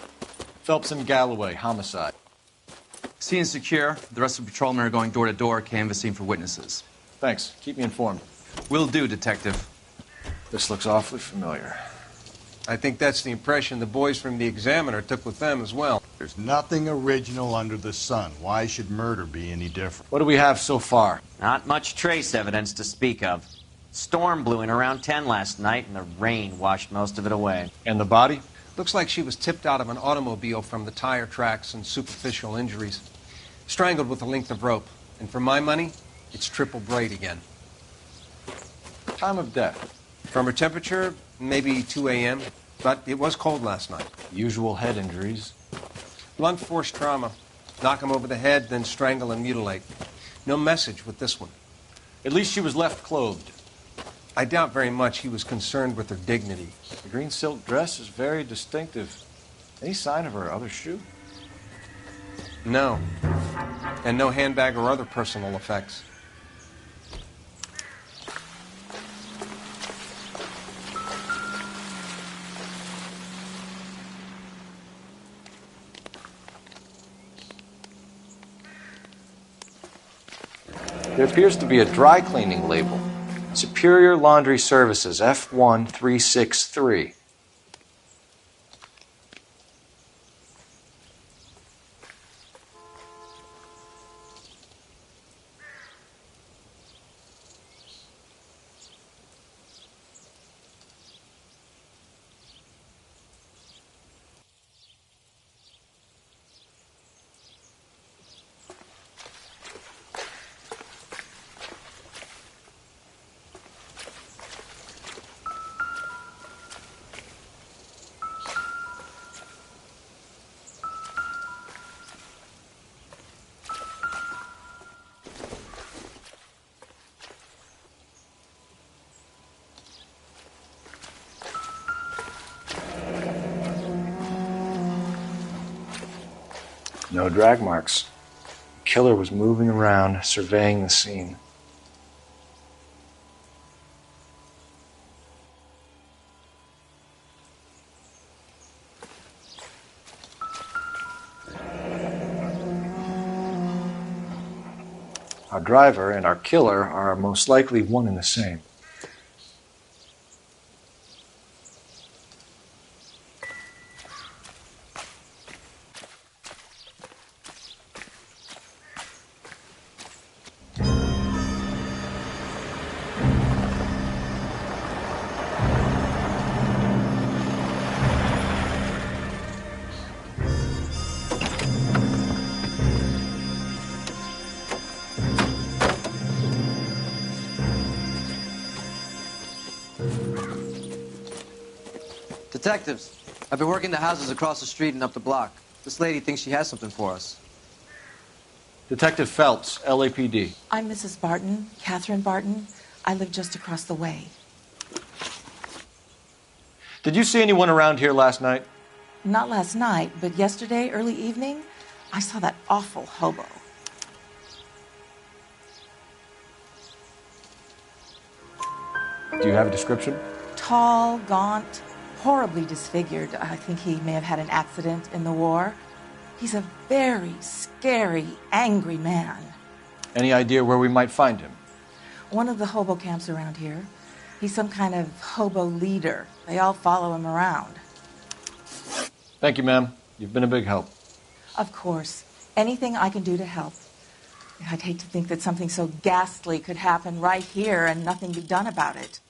Phelps and Galloway, homicide. Scene secure. The rest of the patrolmen are going door to door, canvassing for witnesses. Thanks. Keep me informed. Will do, Detective. This looks awfully familiar. I think that's the impression the boys from the Examiner took with them as well. There's nothing original under the sun. Why should murder be any different? What do we have so far? Not much trace evidence to speak of. Storm blew in around 10 last night, and the rain washed most of it away. And the body? Looks like she was tipped out of an automobile from the tire tracks and superficial injuries. Strangled with a length of rope. And for my money, it's triple braid again. Time of death? From her temperature, maybe 2 a.m., but it was cold last night. Usual head injuries. Blunt force trauma. Knock him over the head, then strangle and mutilate. No message with this one. At least she was left clothed. I doubt very much he was concerned with her dignity. The green silk dress is very distinctive. Any sign of her other shoe? No. And no handbag or other personal effects. There appears to be a dry cleaning label. Superior Laundry Services, F1363. No drag marks. The killer was moving around, surveying the scene. Our driver and our killer are most likely one and the same. Detectives, I've been working the houses across the street and up the block. This lady thinks she has something for us. Detective Phelps, LAPD. I'm Mrs. Barton, Catherine Barton. I live just across the way. Did you see anyone around here last night? Not last night, but yesterday, early evening, I saw that awful hobo. Do you have a description? Tall, gaunt, horribly disfigured. I think he may have had an accident in the war. He's a very scary, angry man. Any idea where we might find him? One of the hobo camps around here. He's some kind of hobo leader. They all follow him around. Thank you, ma'am. You've been a big help. Of course. Anything I can do to help. I'd hate to think that something so ghastly could happen right here and nothing be done about it.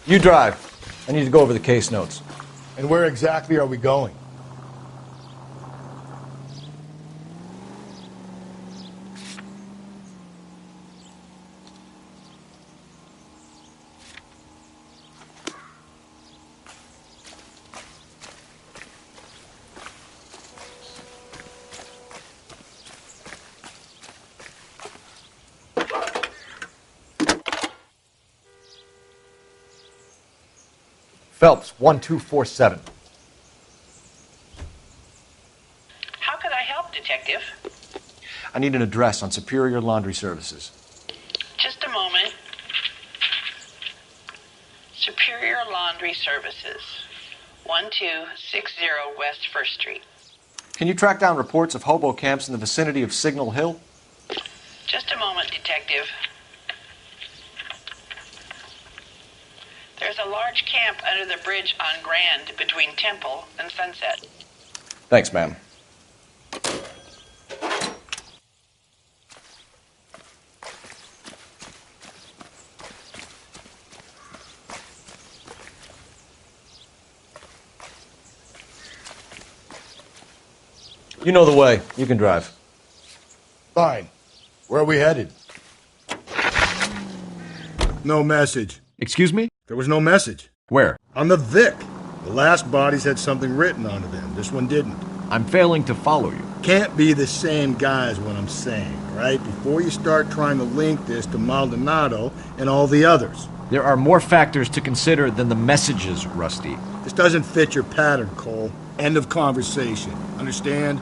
You drive. I need to go over the case notes. And where exactly are we going? Phelps, 1247. How can I help, Detective? I need an address on Superior Laundry Services. Just a moment. Superior Laundry Services, 1260 West 1st Street. Can you track down reports of hobo camps in the vicinity of Signal Hill? Just a moment, Detective. There's a large camp under the bridge on Grand between Temple and Sunset. Thanks, ma'am. You know the way. You can drive. Fine. Where are we headed? No message. Excuse me? There was no message. Where? On the Vic. The last bodies had something written onto them. This one didn't. I'm failing to follow you. Can't be the same guy is what I'm saying, right? Before you start trying to link this to Maldonado and all the others. There are more factors to consider than the messages, Rusty. This doesn't fit your pattern, Cole. End of conversation. Understand?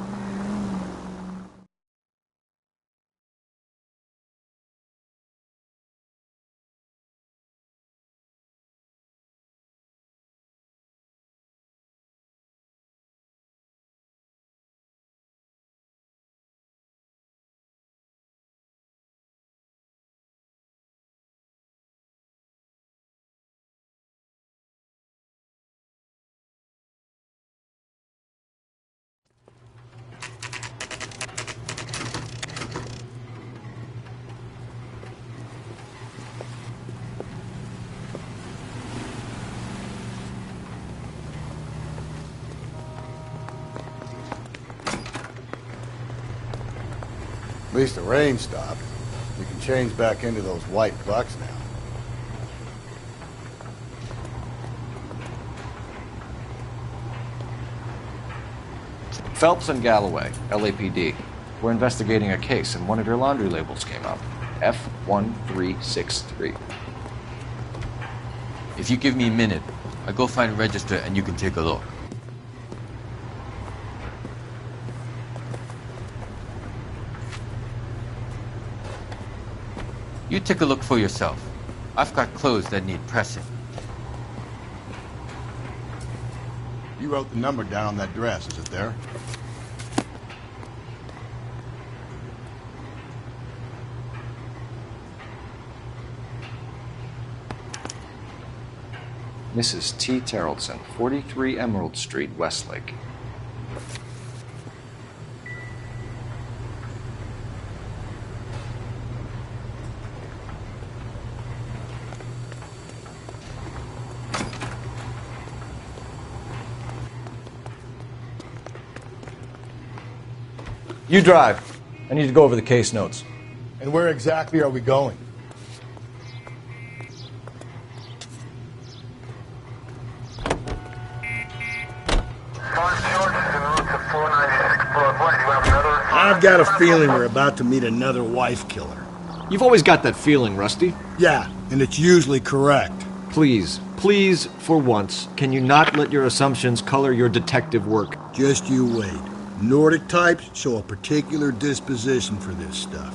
At least the rain stopped. We can change back into those white bucks now. Phelps and Galloway, LAPD. We're investigating a case, and one of your laundry labels came up. F1363. If you give me a minute, I'll go find a register and you can take a look. You take a look for yourself. I've got clothes that need pressing. You wrote the number down on that dress, is it there? Mrs. T. Terrellson, 43 Emerald Street, Westlake. You drive. I need to go over the case notes. And where exactly are we going? I've got a feeling we're about to meet another wife killer. You've always got that feeling, Rusty. Yeah, and it's usually correct. Please, for once, can you not let your assumptions color your detective work? Just you wait. Nordic types show a particular disposition for this stuff.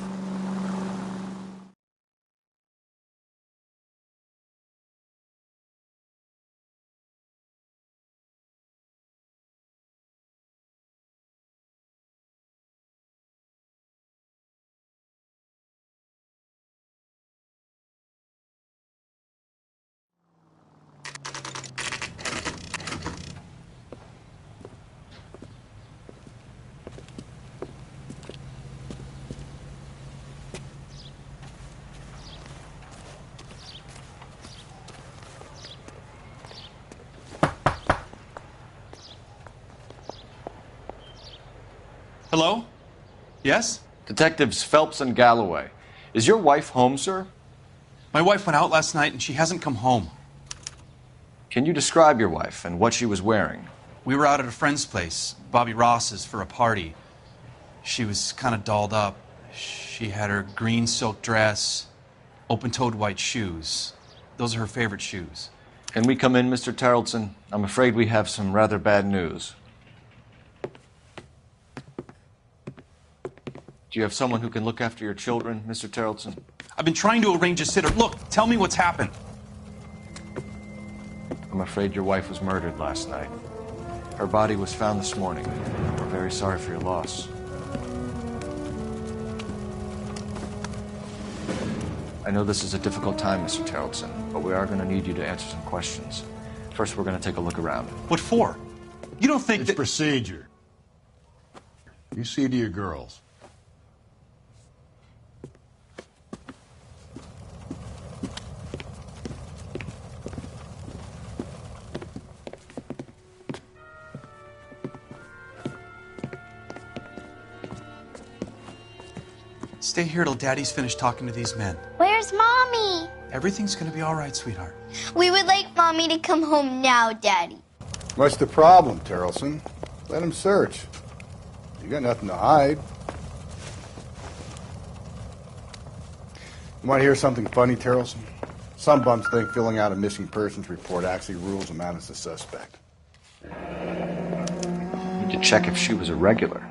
Hello? Yes? Detectives Phelps and Galloway. Is your wife home, sir? My wife went out last night and she hasn't come home. Can you describe your wife and what she was wearing? We were out at a friend's place, Bobby Ross's, for a party. She was kind of dolled up. She had her green silk dress, open-toed white shoes. Those are her favorite shoes. Can we come in, Mr. Terrellson? I'm afraid we have some rather bad news. Do Do you have someone who can look after your children, Mr. Tarleton? I've been trying to arrange a sitter. Look, tell me what's happened. I'm afraid your wife was murdered last night. Her body was found this morning. We're very sorry for your loss. I know this is a difficult time, Mr. Tarleton, but we are going to need you to answer some questions. First, we're going to take a look around. What for? You don't think it's procedure. You see to your girls. Stay here till Daddy's finished talking to these men. Where's Mommy? Everything's gonna be all right, sweetheart. We would like Mommy to come home now, Daddy. What's the problem, Tarleton? Let him search. You got nothing to hide. You want to hear something funny, Tarleton? Some bums think filling out a missing persons report actually rules them out as a suspect. Need to check if she was a regular.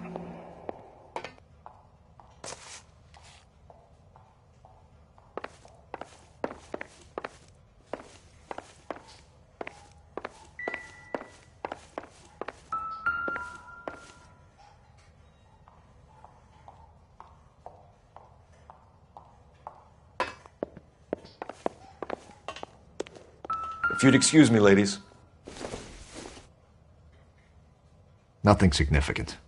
If you'd excuse me, ladies. Nothing significant.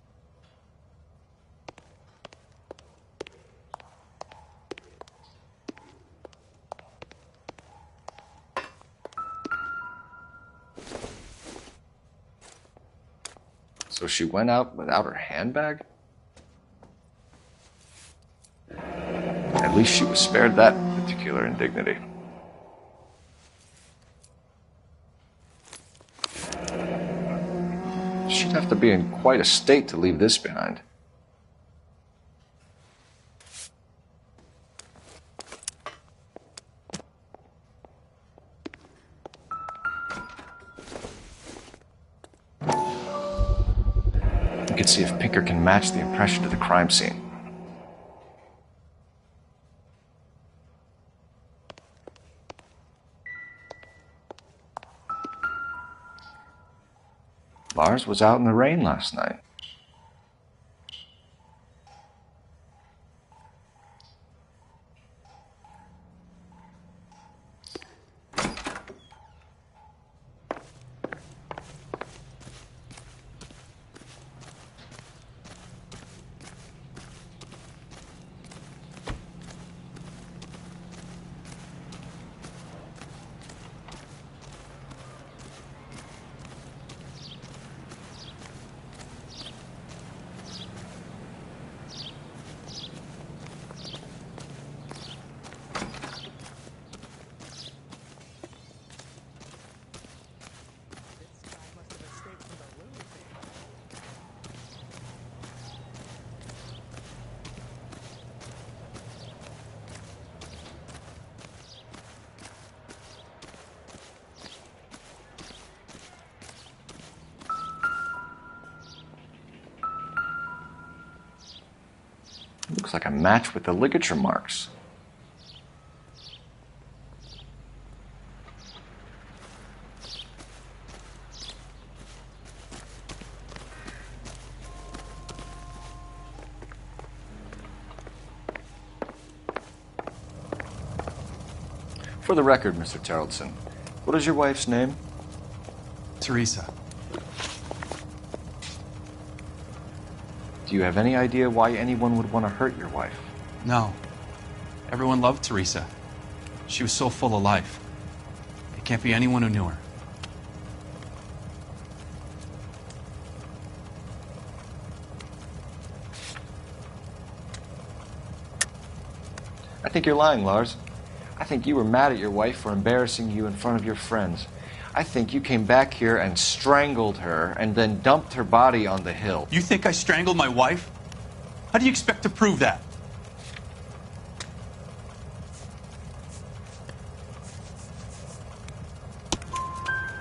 So she went out without her handbag? At least she was spared that particular indignity. She'd have to be in quite a state to leave this behind. You can see if Pinker can match the impression to the crime scene. Lars was out in the rain last night. Looks like a match with the ligature marks. For the record, Mr. Tarleton, what is your wife's name? Teresa. Do you have any idea why anyone would want to hurt your wife? No. Everyone loved Teresa. She was so full of life. It can't be anyone who knew her. I think you're lying, Lars. I think you were mad at your wife for embarrassing you in front of your friends. I think you came back here and strangled her and then dumped her body on the hill. You think I strangled my wife? How do you expect to prove that?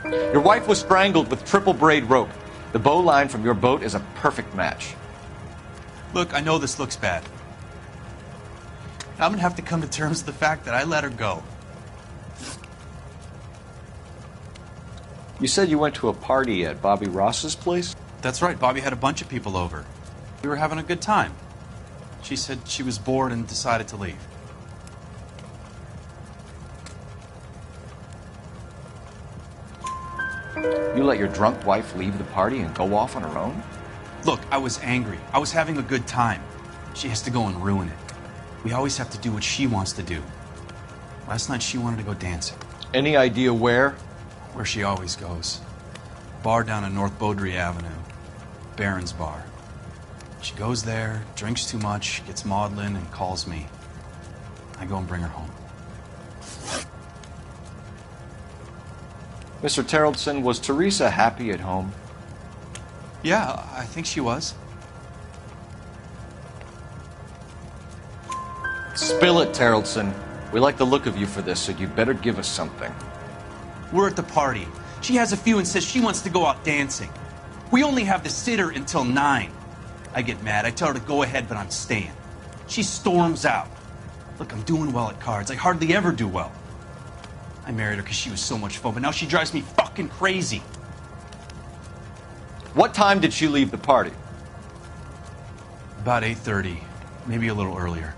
Your wife was strangled with triple braid rope. The bow line from your boat is a perfect match. Look, I know this looks bad, I'm gonna have to come to terms with the fact that I let her go. You said you went to a party at Bobby Ross's place? That's right, Bobby had a bunch of people over. We were having a good time. She said she was bored and decided to leave. You let your drunk wife leave the party and go off on her own? Look, I was angry. I was having a good time. She has to go and ruin it. We always have to do what she wants to do. Last night she wanted to go dancing. Any idea where? Where she always goes. Bar down on North Beaudry Avenue. Barron's Bar. She goes there, drinks too much, gets maudlin, and calls me. I go and bring her home. Mr. Terrellson, was Teresa happy at home? Yeah, I think she was. Spill it, Terrellson. We like the look of you for this, so you better give us something. We're at the party. She has a few and says she wants to go out dancing. We only have the sitter until 9. I get mad. I tell her to go ahead, but I'm staying. She storms out. Look, I'm doing well at cards. I hardly ever do well. I married her because she was so much fun, but now she drives me fucking crazy. What time did she leave the party? About 8:30, maybe a little earlier.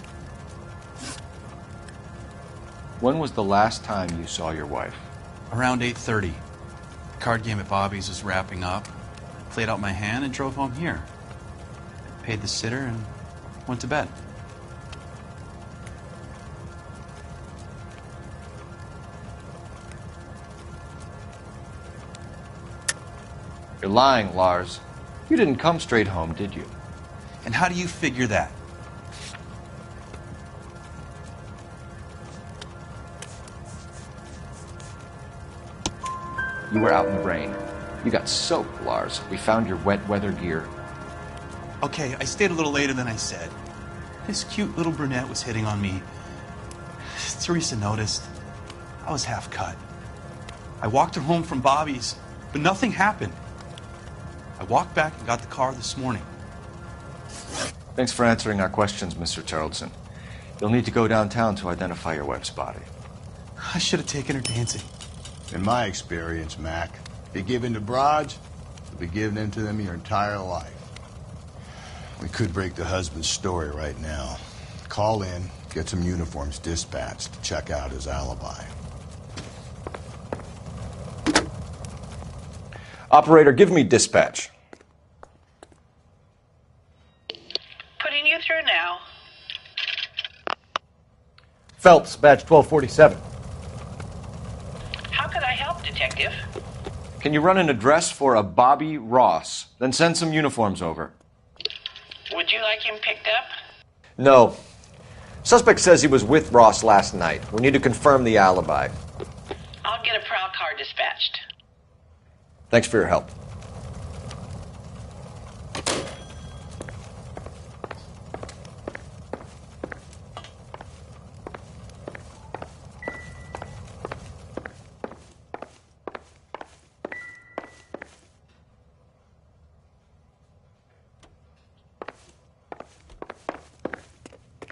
When was the last time you saw your wife? Around 8:30. The card game at Bobby's was wrapping up. I played out my hand and drove home here. Paid the sitter and went to bed. You're lying, Lars. You didn't come straight home, did you? And how do you figure that? You were out in the rain. You got soaked, Lars. We found your wet weather gear. Okay, I stayed a little later than I said. This cute little brunette was hitting on me. Teresa noticed. I was half cut. I walked her home from Bobby's, but nothing happened. I walked back and got the car this morning. Thanks for answering our questions, Mr. Terrellson. You'll need to go downtown to identify your wife's body. I should have taken her dancing. In my experience, Mac, if you give in to broads, you'll be giving in to them your entire life. We could break the husband's story right now. Call in, get some uniforms dispatched to check out his alibi. Operator, give me dispatch. Putting you through now. Phelps, badge 1247. How could I help, Detective? Can you run an address for a Bobby Ross? Then send some uniforms over. Would you like him picked up? No. Suspect says he was with Ross last night. We need to confirm the alibi. I'll get a prowl car dispatched. Thanks for your help.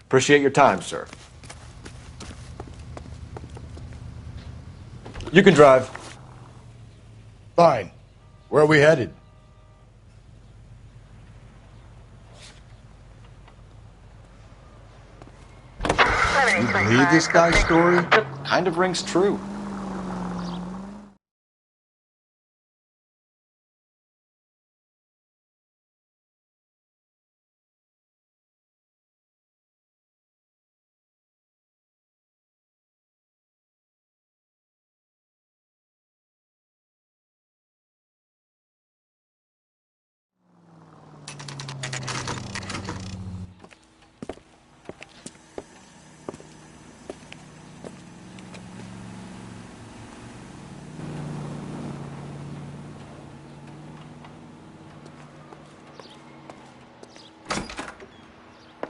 Appreciate your time, sir. You can drive. Fine. Where are we headed? You believe this guy's story? Kind of rings true.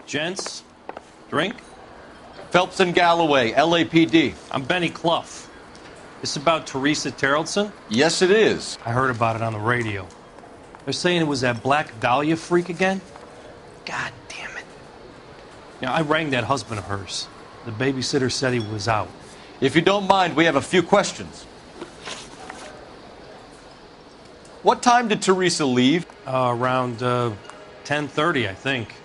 Gents, drink? Phelps and Galloway, LAPD. I'm Benny Clough. This about Teresa Terrellson? Yes, it is. I heard about it on the radio. They're saying it was that Black Dahlia freak again? God damn it. Yeah, I rang that husband of hers. The babysitter said he was out. If you don't mind, we have a few questions. What time did Teresa leave? Around 10:30, I think.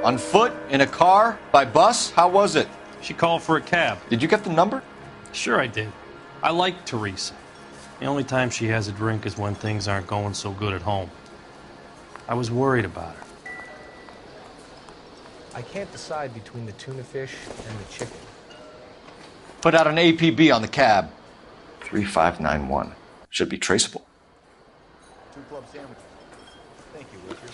On foot? In a car? By bus? How was it? She called for a cab. Did you get the number? Sure I did. I like Teresa. The only time she has a drink is when things aren't going so good at home. I was worried about her. I can't decide between the tuna fish and the chicken. Put out an APB on the cab. 3591. Should be traceable. 2 club sandwiches. Thank you, Richard.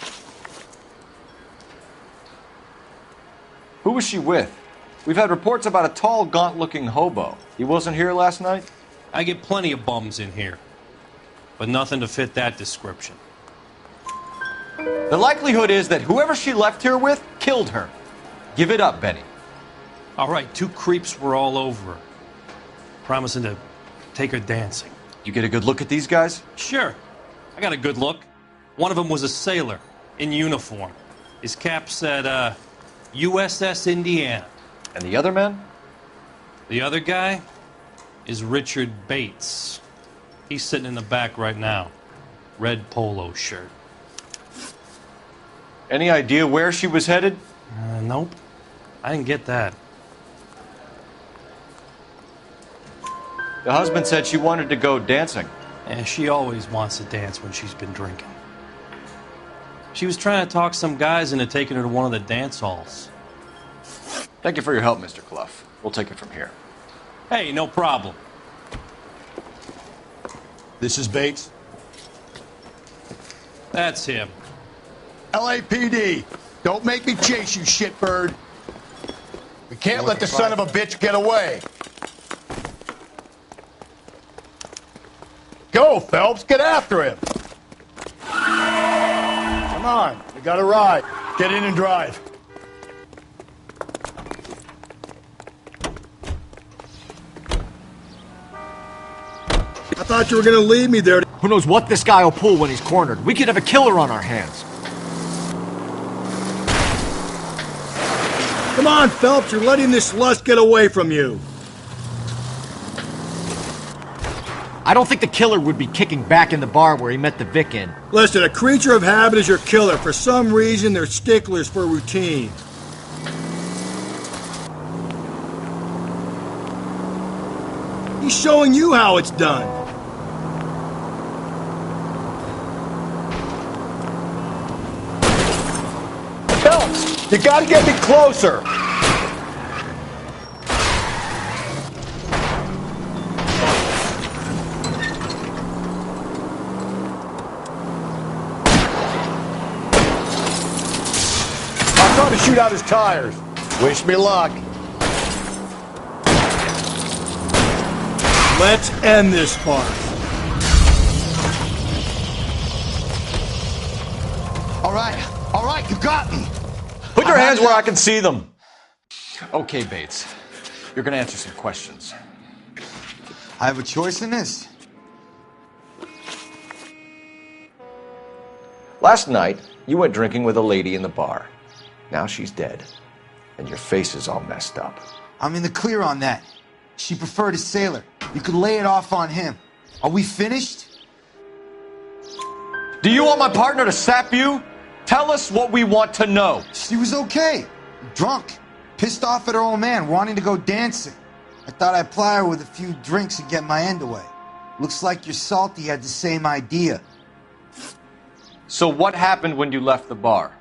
Who was she with? We've had reports about a tall, gaunt-looking hobo. He wasn't here last night? I get plenty of bums in here, but nothing to fit that description. The likelihood is that whoever she left here with killed her. Give it up, Benny. All right, 2 creeps were all over her, promising to take her dancing. You get a good look at these guys? Sure. I got a good look. One of them was a sailor in uniform. His cap said, USS Indiana. And the other man? The other guy is Richard Bates. He's sitting in the back right now. Red polo shirt. Any idea where she was headed? Nope. I didn't get that. The husband said she wanted to go dancing. And she always wants to dance when she's been drinking. She was trying to talk some guys into taking her to one of the dance halls. Thank you for your help, Mr. Clough. We'll take it from here. Hey, no problem. This is Bates. That's him. LAPD, don't make me chase you, shitbird. We can't let the son of a bitch get away. Go, Phelps, get after him. Come on, we got a ride. Get in and drive. I thought you were gonna leave me there. Who knows what this guy will pull when he's cornered? We could have a killer on our hands. Come on, Phelps, you're letting this lust get away from you. I don't think the killer would be kicking back in the bar where he met the Vic in. Listen, a creature of habit is your killer. For some reason, they're sticklers for routine. He's showing you how it's done. Phelps, you gotta get me closer. Trying to shoot out his tires. Wish me luck. Let's end this part. All right, you got me. Put your hands where I can see them. Okay, Bates. You're gonna answer some questions. I have a choice in this. Last night, you went drinking with a lady in the bar. Now she's dead, and your face is all messed up. I'm in the clear on that. She preferred a sailor. You could lay it off on him. Are we finished? Do you want my partner to sap you? Tell us what we want to know. She was okay. Drunk. Pissed off at her old man, wanting to go dancing. I thought I'd ply her with a few drinks and get my end away. Looks like your salty had the same idea. So what happened when you left the bar?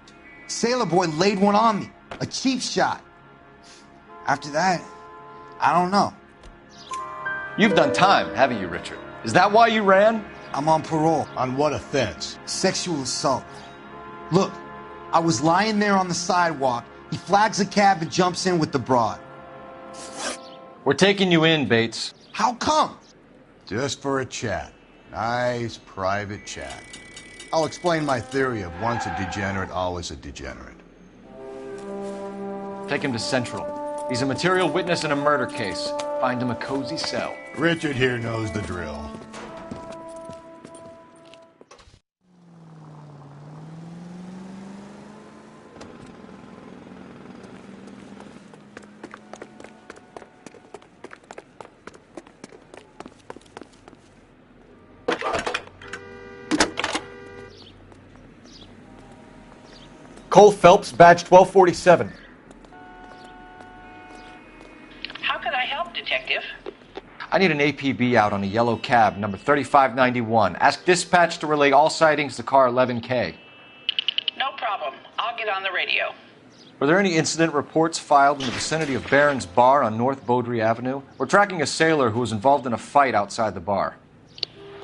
Sailor boy laid one on me. A cheap shot. After that, I don't know. You've done time, haven't you, Richard? Is that why you ran? I'm on parole. On what offense? Sexual assault. Look, I was lying there on the sidewalk. He flags a cab and jumps in with the broad. We're taking you in, Bates. How come? Just for a chat. Nice private chat. I'll explain my theory of once a degenerate, always a degenerate. Take him to Central. He's a material witness in a murder case. Find him a cozy cell. Richard here knows the drill. Cole Phelps, badge 1247. How can I help, Detective? I need an APB out on a yellow cab, number 3591. Ask dispatch to relay all sightings to car 11K. No problem. I'll get on the radio. Were there any incident reports filed in the vicinity of Barron's Bar on North Beaudry Avenue? We're tracking a sailor who was involved in a fight outside the bar.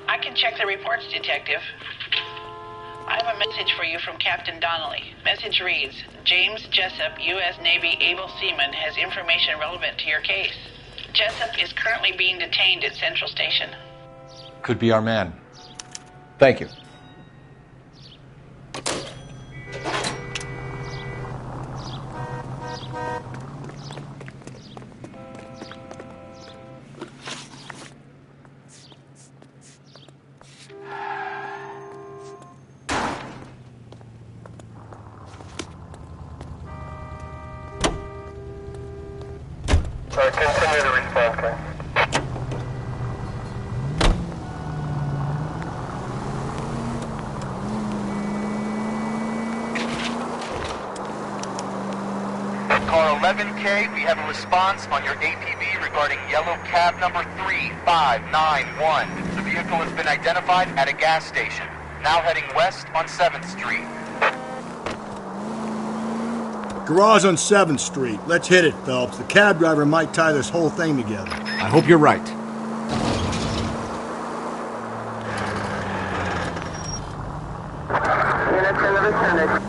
I can check the reports, Detective. I have a message for you from Captain Donnelly. Message reads, James Jessup, U.S. Navy able seaman, has information relevant to your case. Jessup is currently being detained at Central Station. Could be our man. Thank you. Continue the response, please. Car 11K, we have a response on your APB regarding yellow cab number 3591. The vehicle has been identified at a gas station. Now heading west on 7th Street. Garage on 7th Street. Let's hit it, Phelps. The cab driver might tie this whole thing together. I hope you're right. Units in the vicinity.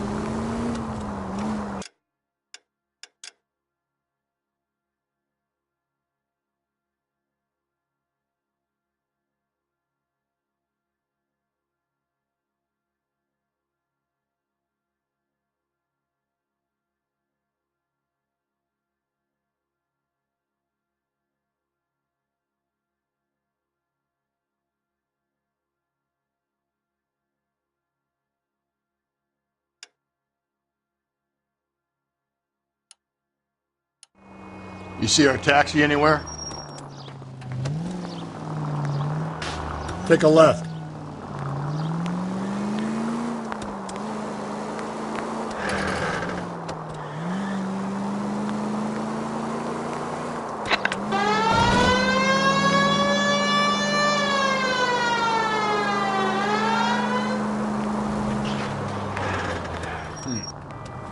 You see our taxi anywhere? Take a left.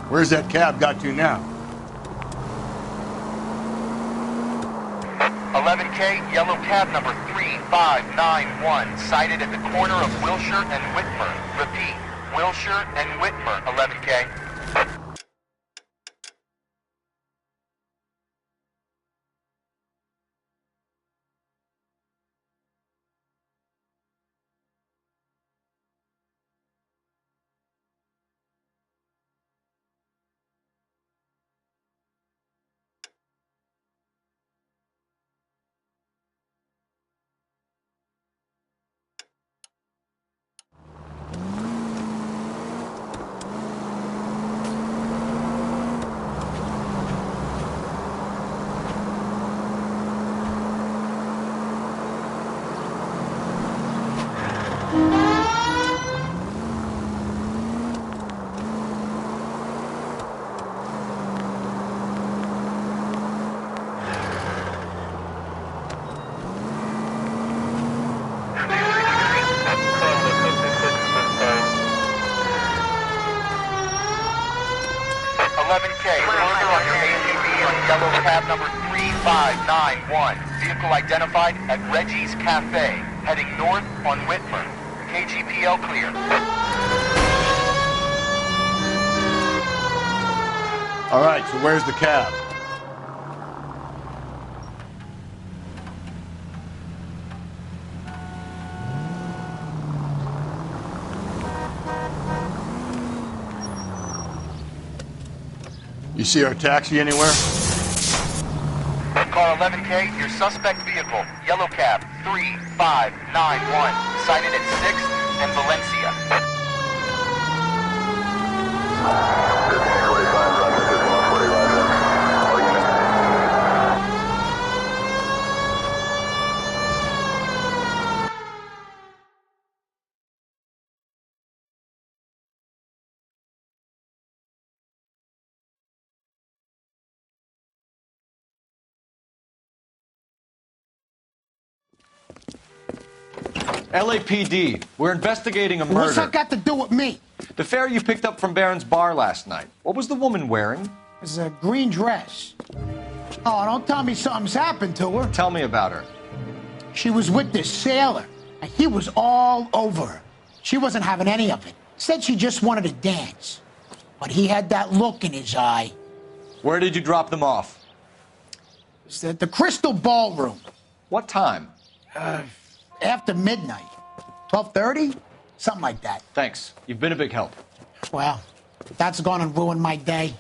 Where's that cab got to now? 11K, yellow cab number 3591, sighted at the corner of Wilshire and Whitmer. Repeat, Wilshire and Whitmer, 11K. Cab number 3591. Vehicle identified at Reggie's Cafe. Heading north on Whitmer. KGPL clear. All right, so where's the cab? You see our taxi anywhere? Car 11K, your suspect vehicle, yellow cab 3591, sighted at 6th and Valencia. LAPD, we're investigating a murder. What's that got to do with me? The fare you picked up from Barron's bar last night. What was the woman wearing? It's a green dress. Oh, don't tell me something's happened to her. Tell me about her. She was with this sailor, and he was all over her. She wasn't having any of it. Said she just wanted to dance. But he had that look in his eye. Where did you drop them off? It's at the Crystal Ballroom. What time? After midnight. 12:30? Something like that. Thanks. You've been a big help. Well, that's gone and ruined my day.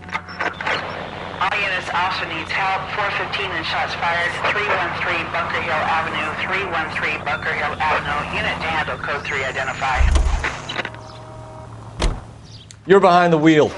All units also needs help. 415 and shots fired. 313 Bunker Hill Avenue. 313 Bunker Hill Avenue. Unit to handle code 3 identify. You're behind the wheel.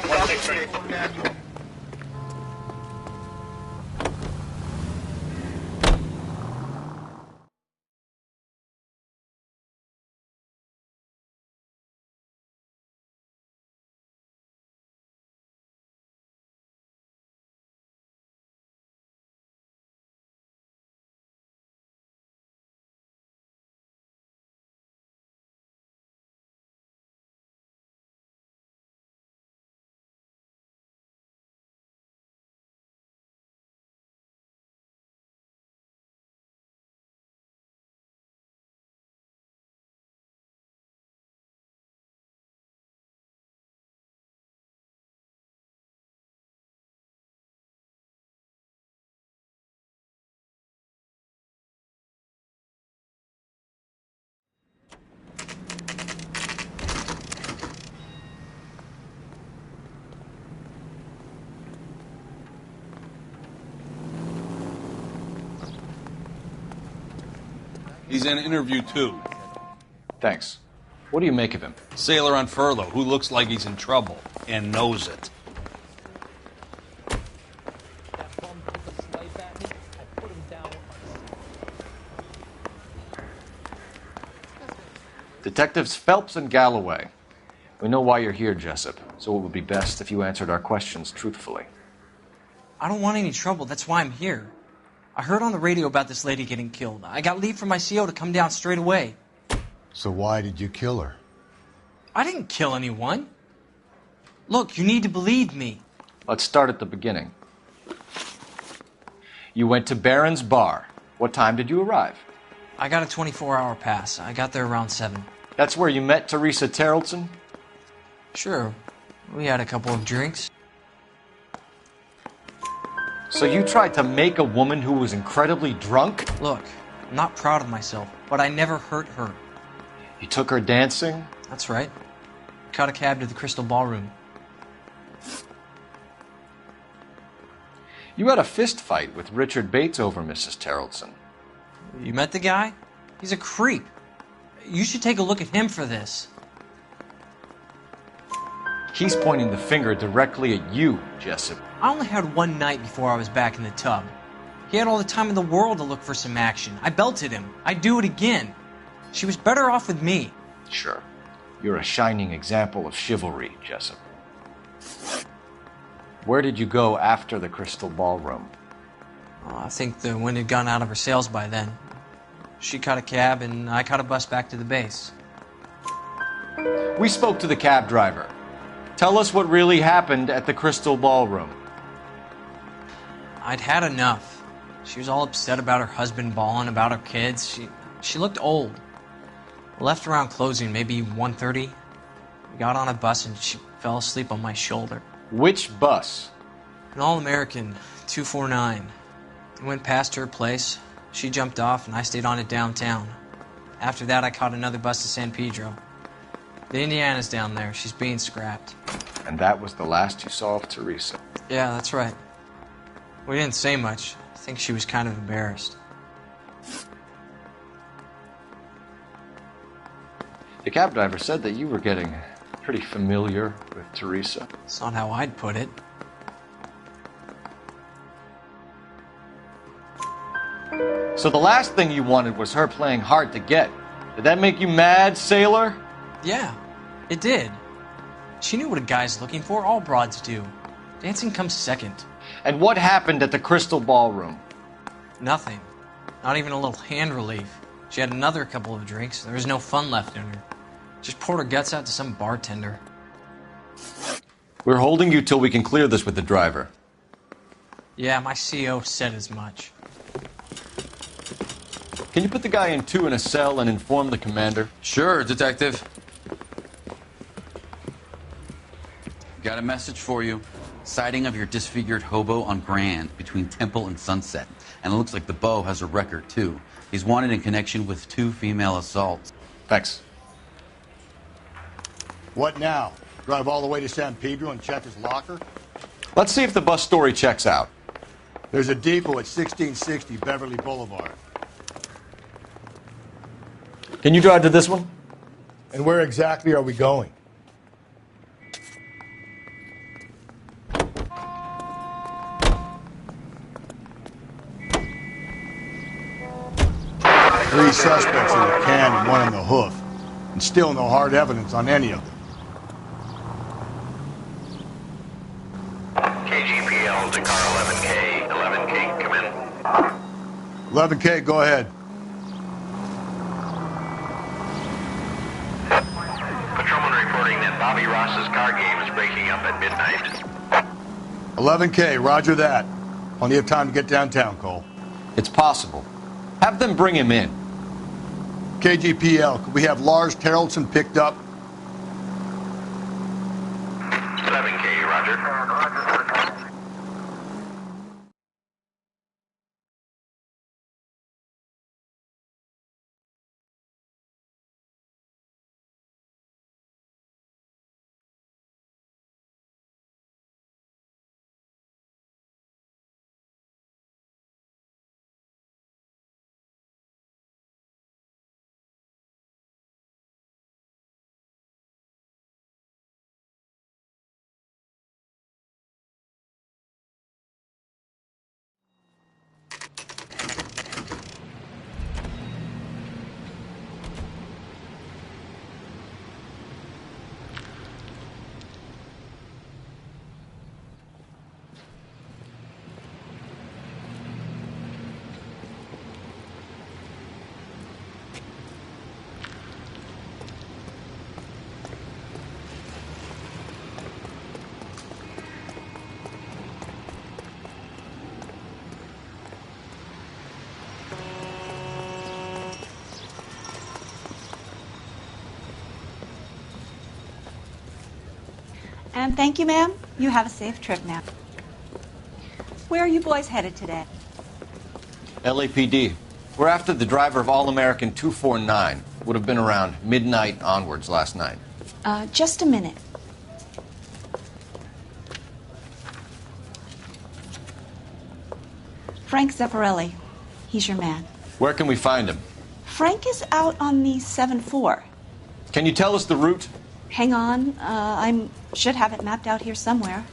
He's in interview 2. Thanks. What do you make of him? Sailor on furlough who looks like he's in trouble and knows it. Detectives Phelps and Galloway. We know why you're here, Jessup, so it would be best if you answered our questions truthfully. I don't want any trouble. That's why I'm here. I heard on the radio about this lady getting killed. I got leave from my CO to come down straight away. So why did you kill her? I didn't kill anyone. Look, you need to believe me. Let's start at the beginning. You went to Barron's bar. What time did you arrive? I got a 24-hour pass. I got there around 7. That's where you met Teresa Terrelson? Sure. We had a couple of drinks. So you tried to make a woman who was incredibly drunk? Look, I'm not proud of myself, but I never hurt her. You took her dancing? That's right. Caught a cab to the Crystal Ballroom. You had a fist fight with Richard Bates over Mrs. Terrelson. You met the guy? He's a creep. You should take a look at him for this. He's pointing the finger directly at you, Jessup. I only had one night before I was back in the tub. He had all the time in the world to look for some action. I belted him. I'd do it again. She was better off with me. Sure. You're a shining example of chivalry, Jessup. Where did you go after the Crystal Ballroom? I think the wind had gone out of her sails by then. She caught a cab and I caught a bus back to the base. We spoke to the cab driver. Tell us what really happened at the Crystal Ballroom. I'd had enough. She was all upset about her husband bawling about her kids. She looked old. Left around closing, maybe 1:30. We got on a bus and she fell asleep on my shoulder. Which bus? An All-American 249. I went past her place. She jumped off and I stayed on it downtown. After that, I caught another bus to San Pedro. The Indiana's down there. She's being scrapped. And that was the last you saw of Teresa. Yeah, that's right. We didn't say much. I think she was kind of embarrassed. The cab driver said that you were getting pretty familiar with Teresa. It's not how I'd put it. So the last thing you wanted was her playing hard to get. Did that make you mad, sailor? Yeah, it did. She knew what a guy's looking for. All broads do. Dancing comes second. And what happened at the Crystal Ballroom? Nothing. Not even a little hand relief. She had another couple of drinks. There was no fun left in her. Just poured her guts out to some bartender. We're holding you till we can clear this with the driver. Yeah, my CO said as much. Can you put the guy in 2 in a cell and inform the commander? Sure, Detective. Got a message for you. Sighting of your disfigured hobo on Grand between Temple and Sunset. And it looks like the beau has a record, too. He's wanted in connection with 2 female assaults. Thanks. What now? Drive all the way to San Pedro and check his locker? Let's see if the bus story checks out. There's a depot at 1660 Beverly Boulevard. Can you drive to this one? And where exactly are we going? Three suspects in the can and 1 in the hoof. And still no hard evidence on any of them. KGPL to car 11K. 11K, come in. 11K, go ahead. Patrolman reporting that Bobby Ross's car game is breaking up at midnight. 11K, roger that. Plenty of time to get downtown, Cole. It's possible. Have them bring him in. KGPL, could we have Lars Terrelson picked up? 11K, roger. And thank you, ma'am. You have a safe trip now. Where are you boys headed today? LAPD. We're after the driver of All-American 249. Would have been around midnight onwards last night. Just a minute. Frank Zepparelli. He's your man. Where can we find him? Frank is out on the 7-4. Can you tell us the route? Hang on. I should have it mapped out here somewhere.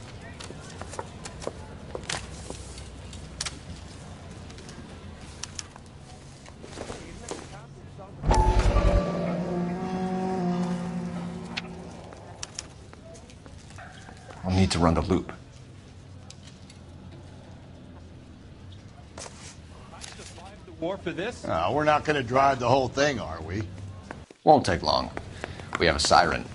I'll need to run the loop. For this? We're not going to drive the whole thing, are we? Won't take long. We have a siren.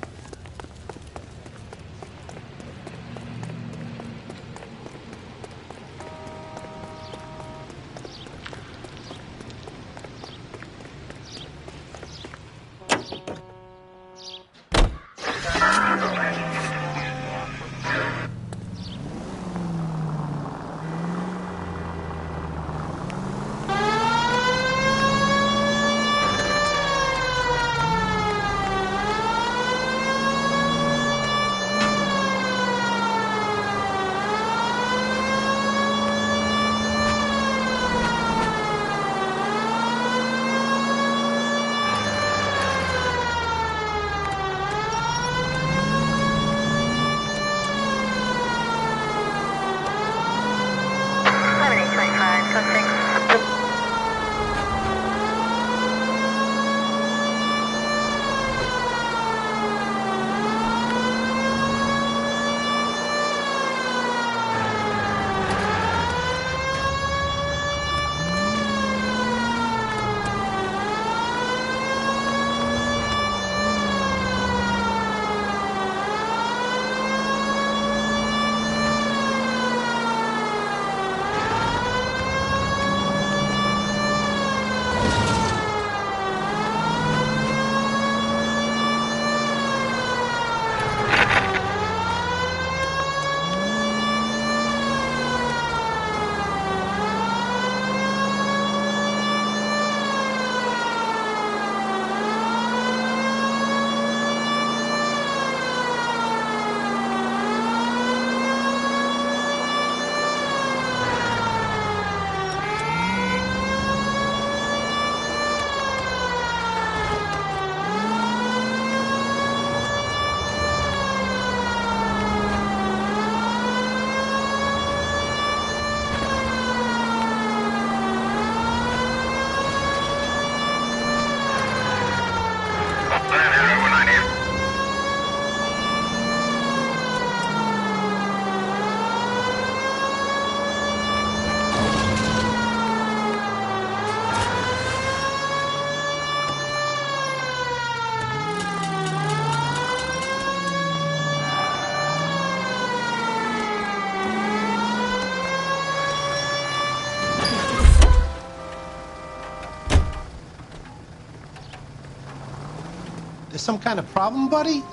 There's some kind of problem, buddy?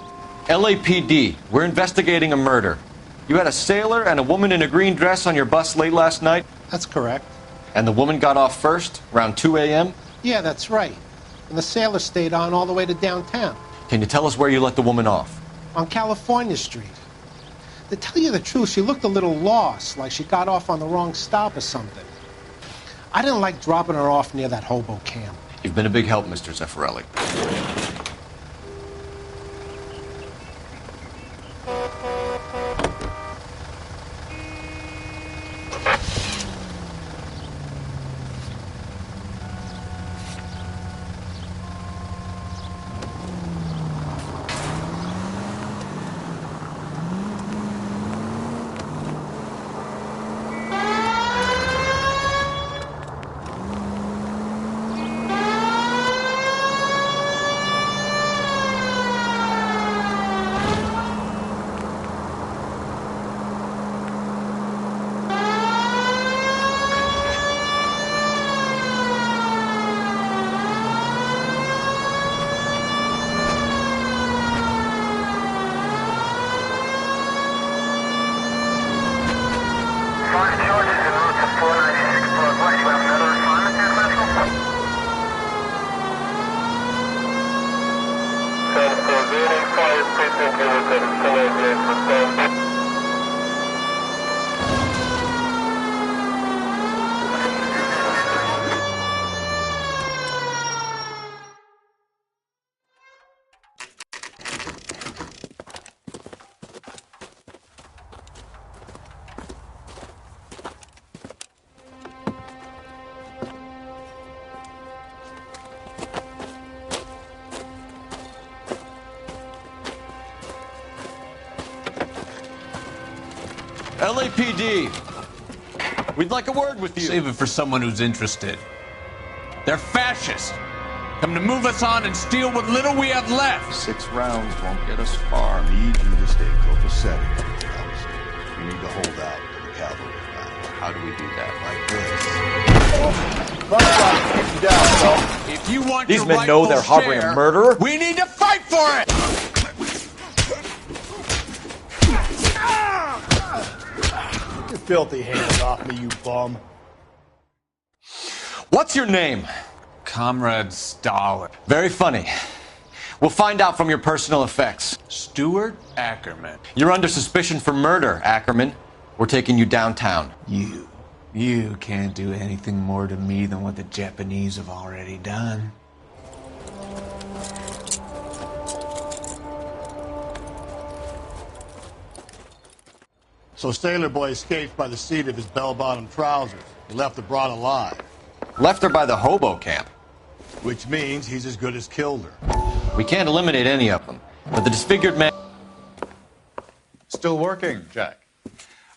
LAPD, we're investigating a murder. You had a sailor and a woman in a green dress on your bus late last night? That's correct. And the woman got off first, around 2 a.m.? Yeah, that's right. And the sailor stayed on all the way to downtown. Can you tell us where you let the woman off? On California Street. To tell you the truth, she looked a little lost, like she got off on the wrong stop or something. I didn't like dropping her off near that hobo camp. You've been a big help, Mr. Zeffirelli. LAPD, we'd like a word with you. Save it for someone who's interested. They're fascists. Come to move us on and steal what little we have left. 6 rounds won't get us far. I need you to stay copacetic. You need to hold out to the cavalry round. How do we do that? Like this. If you want These your men know they're rightful harboring share, a murderer? we need to fight for it! Get your filthy hands off me, you bum. What's your name? Comrade Stoller. Very funny. We'll find out from your personal effects. Stuart Ackerman. You're under suspicion for murder, Ackerman. We're taking you downtown. You can't do anything more to me than what the Japanese have already done. So Sailor Boy escaped by the seat of his bell-bottom trousers. He left the broad alive. Left her by the hobo camp. Which means he's as good as killed her. We can't eliminate any of them, but the disfigured man... Still working, Jack.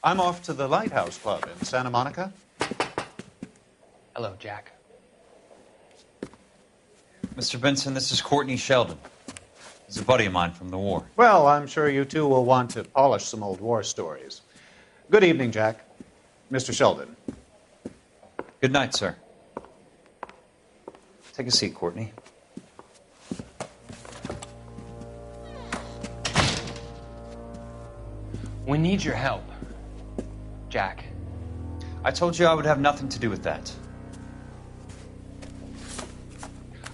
I'm off to the Lighthouse Club in Santa Monica. Hello, Jack. Mr. Benson, this is Courtney Sheldon. He's a buddy of mine from the war. Well, I'm sure you two will want to polish some old war stories. Good evening, Jack. Mr. Sheldon. Good night, sir. Take a seat, Courtney. We need your help, Jack. I told you I would have nothing to do with that.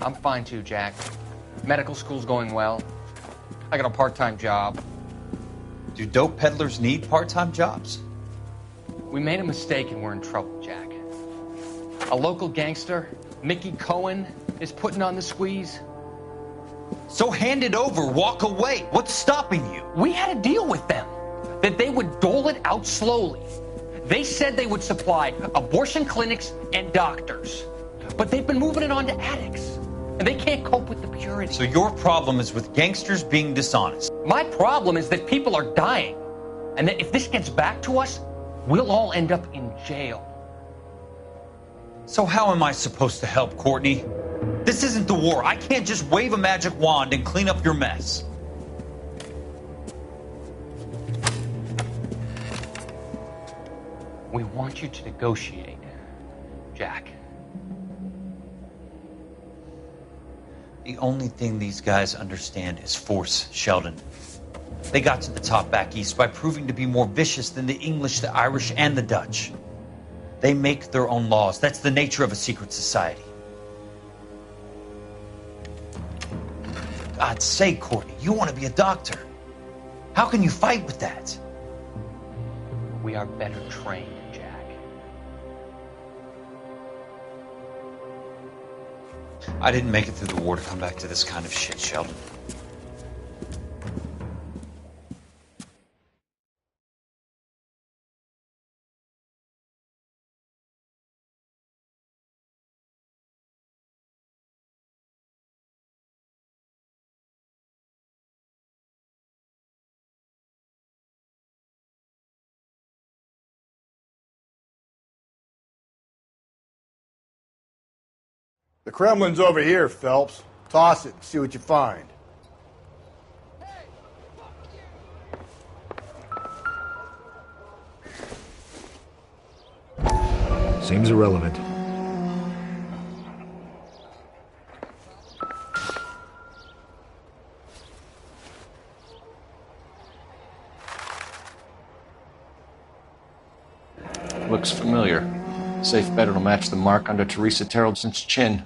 I'm fine too, Jack. Medical school's going well. I got a part-time job. Do dope peddlers need part-time jobs? We made a mistake and we're in trouble, Jack. A local gangster, Mickey Cohen, is putting on the squeeze. So hand it over, walk away. What's stopping you? We had a deal with them that they would dole it out slowly. They said they would supply abortion clinics and doctors, but they've been moving it on to addicts, and they can't cope with the purity. So your problem is with gangsters being dishonest? My problem is that people are dying, and that if this gets back to us, we'll all end up in jail. So how am I supposed to help, Courtney? This isn't the war. I can't just wave a magic wand and clean up your mess. We want you to negotiate, Jack. The only thing these guys understand is force, Sheldon. They got to the top back east by proving to be more vicious than the English, the Irish, and the Dutch. They make their own laws. That's the nature of a secret society. For God's sake, Courtney, you want to be a doctor. How can you fight with that? We are better trained, Jack. I didn't make it through the war to come back to this kind of shit, Sheldon. The Kremlin's over here, Phelps. Toss it and see what you find. Seems irrelevant. Looks familiar. Safe bet it'll match the mark under Teresa Terrelson's chin.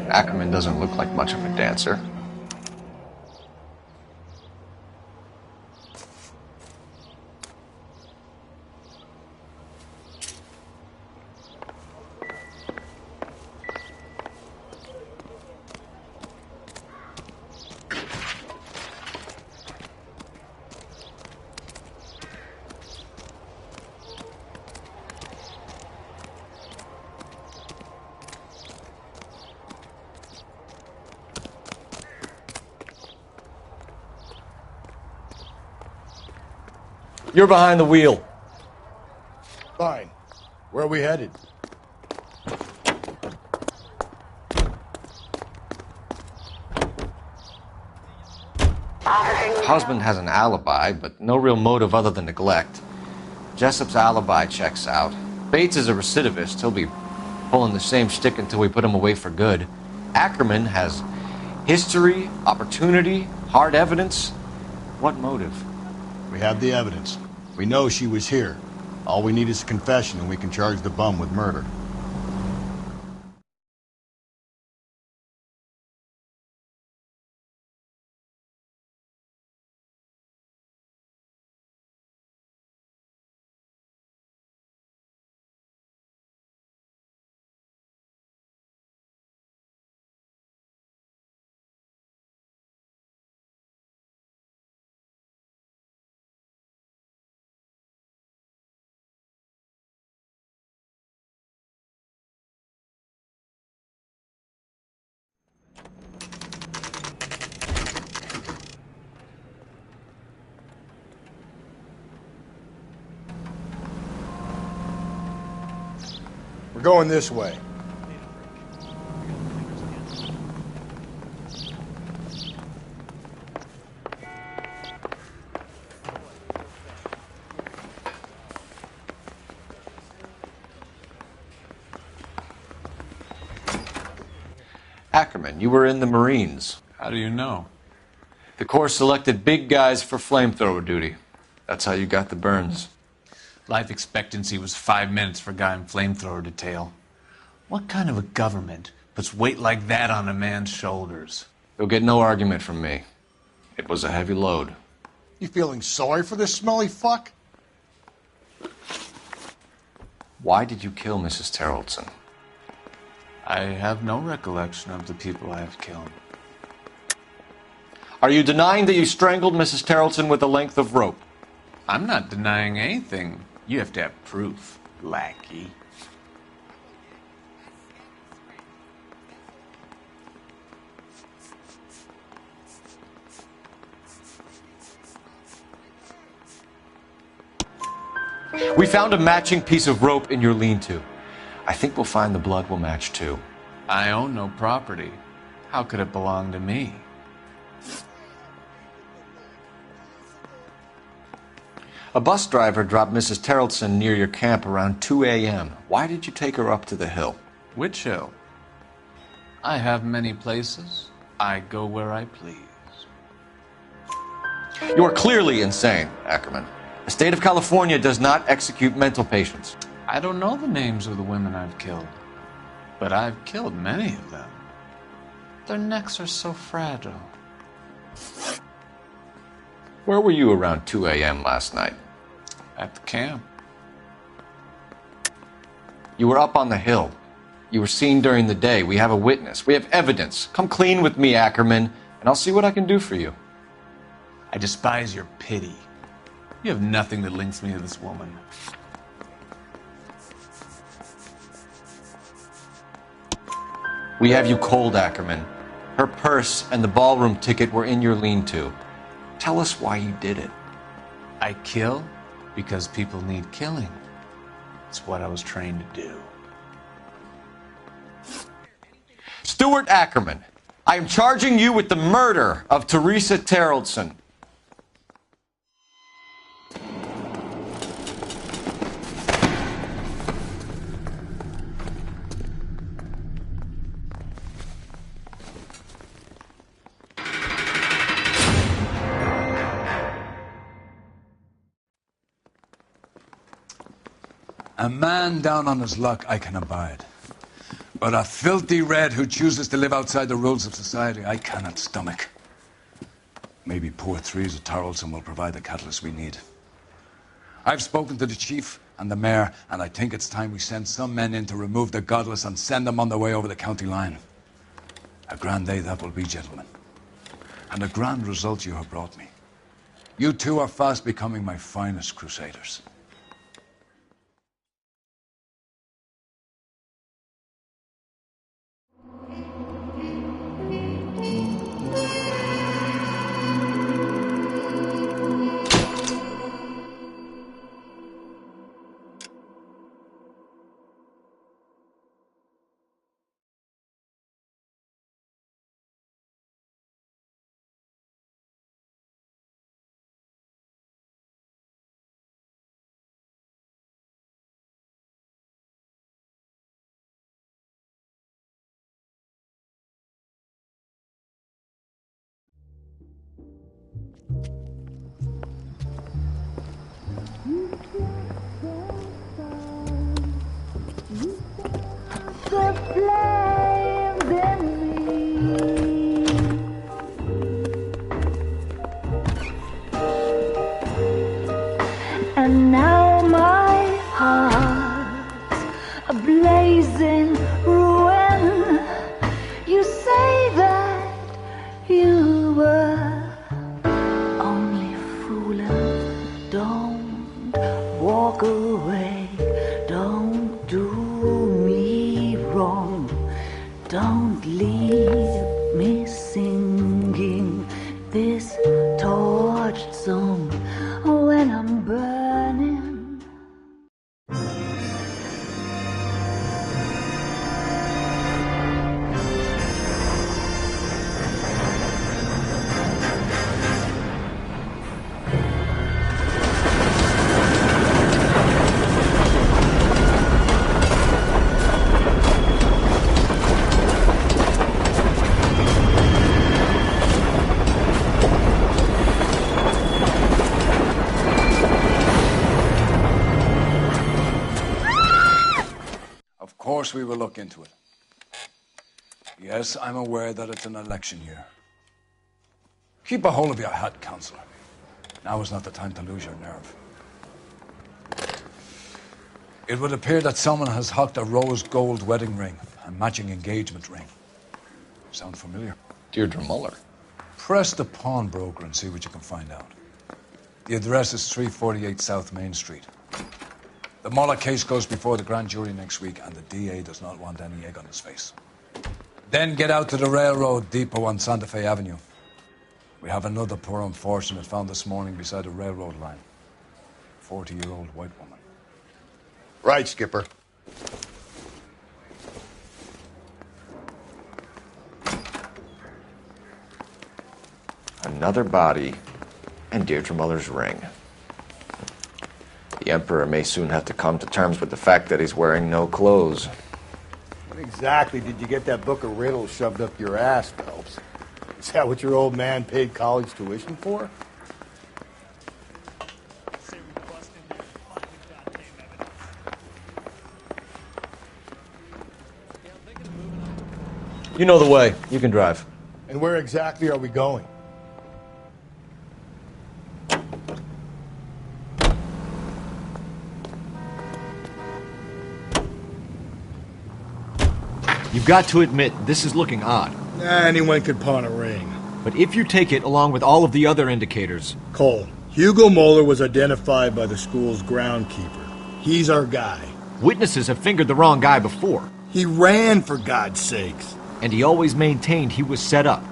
Ackerman doesn't look like much of a dancer. You're behind the wheel. Fine. Where are we headed? Husband has an alibi, but no real motive other than neglect. Jessup's alibi checks out. Bates is a recidivist. He'll be pulling the same shtick until we put him away for good. Ackerman has history, opportunity, hard evidence. What motive? We have the evidence. We know she was here. All we need is a confession and we can charge the bum with murder. We're going this way. Ackerman, you were in the Marines. How do you know? The Corps selected big guys for flamethrower duty. That's how you got the burns. Life expectancy was 5 minutes for a guy in flamethrower detail. What kind of a government puts weight like that on a man's shoulders? You'll get no argument from me. It was a heavy load. You feeling sorry for this smelly fuck? Why did you kill Mrs. Terrellson? I have no recollection of the people I have killed. Are you denying that you strangled Mrs. Terrellson with a length of rope? I'm not denying anything. You have to have proof, lackey. We found a matching piece of rope in your lean-to. I think we'll find the blood will match too. I own no property. How could it belong to me? A bus driver dropped Mrs. Terrellson near your camp around 2 a.m. Why did you take her up to the hill? Which hill? I have many places. I go where I please. You are clearly insane, Ackerman. The state of California does not execute mental patients. I don't know the names of the women I've killed, but I've killed many of them. Their necks are so fragile. Where were you around 2 a.m. last night? At the camp. You were up on the hill. You were seen during the day. We have a witness. We have evidence. Come clean with me, Ackerman, and I'll see what I can do for you. I despise your pity. You have nothing that links me to this woman. We have you cold, Ackerman. Her purse and the ballroom ticket were in your lean-to. Tell us why you did it. I kill because people need killing. It's what I was trained to do. Stuart Ackerman, I am charging you with the murder of Teresa Terrellson. A man down on his luck I can abide. But a filthy red who chooses to live outside the rules of society I cannot stomach. Maybe poor Teresa Terrellson will provide the catalyst we need. I've spoken to the chief and the mayor, and I think it's time we send some men in to remove the godless and send them on their way over the county line. A grand day that will be, gentlemen. And a grand result you have brought me. You two are fast becoming my finest crusaders. the flames in me. And now my heart's a blazing ruin. You say that you were only fooling. Don't walk away. Don't do me wrong. Don't leave me singing this torched song when I'm burning. Of course we will look into it. Yes, I'm aware that it's an election year. Keep a hold of your hat, Counselor. Now is not the time to lose your nerve. It would appear that someone has hocked a rose gold wedding ring and matching engagement ring. Sound familiar? Deirdre Muller. Press the pawnbroker and see what you can find out. The address is 348 South Main Street. The Muller case goes before the grand jury next week, and the DA does not want any egg on his face. Then get out to the railroad depot on Santa Fe Avenue. We have another poor unfortunate found this morning beside a railroad line. 40-year-old white woman. Right, Skipper. Another body and Deirdre Muller's ring. The Emperor may soon have to come to terms with the fact that he's wearing no clothes. What exactly did you get that book of riddles shoved up your ass, Phelps? Is that what your old man paid college tuition for? You know the way. You can drive. And where exactly are we going? You've got to admit, this is looking odd. Anyone could pawn a ring. But if you take it along with all of the other indicators... Cole, Hugo Moeller was identified by the school's groundkeeper. He's our guy. Witnesses have fingered the wrong guy before. He ran, for God's sakes. And he always maintained he was set up.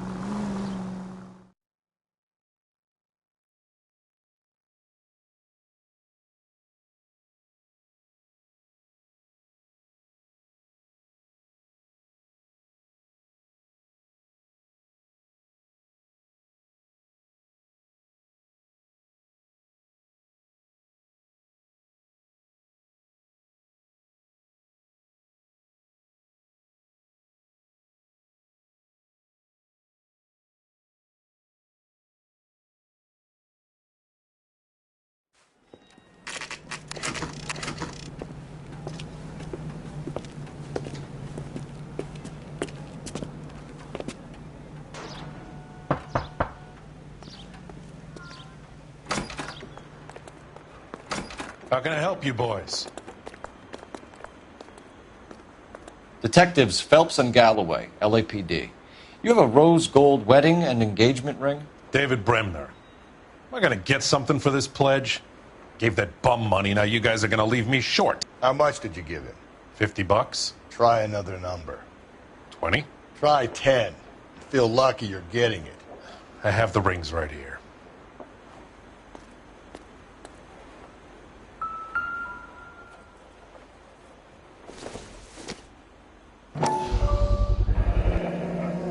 How can I help you boys? Detectives Phelps and Galloway, LAPD. You have a rose gold wedding and engagement ring? David Bremner. Am I going to get something for this pledge? Gave that bum money, now you guys are going to leave me short. How much did you give him? $50? Try another number. 20? Try 10. Feel lucky you're getting it. I have the rings right here.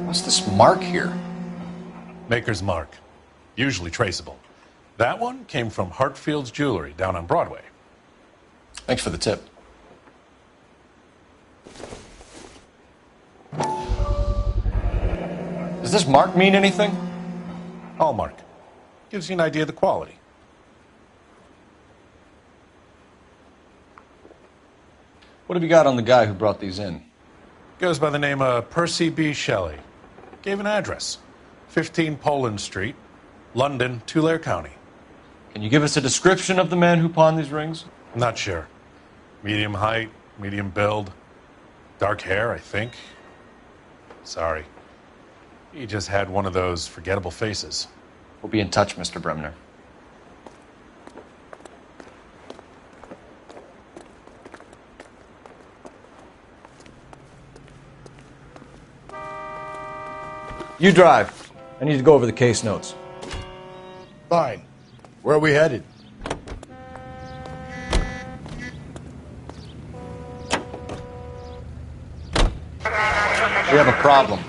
What's this mark here? Maker's mark. Usually traceable. That one came from Hartfield's Jewelry down on Broadway. Thanks for the tip. Does this mark mean anything? Hallmark. Gives you an idea of the quality. What have you got on the guy who brought these in? Goes by the name of Percy B. Shelley. Gave an address. 15 Poland Street, London, Tulare County. Can you give us a description of the man who pawned these rings? Not sure. Medium height, medium build. Dark hair, I think. Sorry. He just had one of those forgettable faces. We'll be in touch, Mr. Bremner. You drive. I need to go over the case notes. Fine. Where are we headed? We have a problem.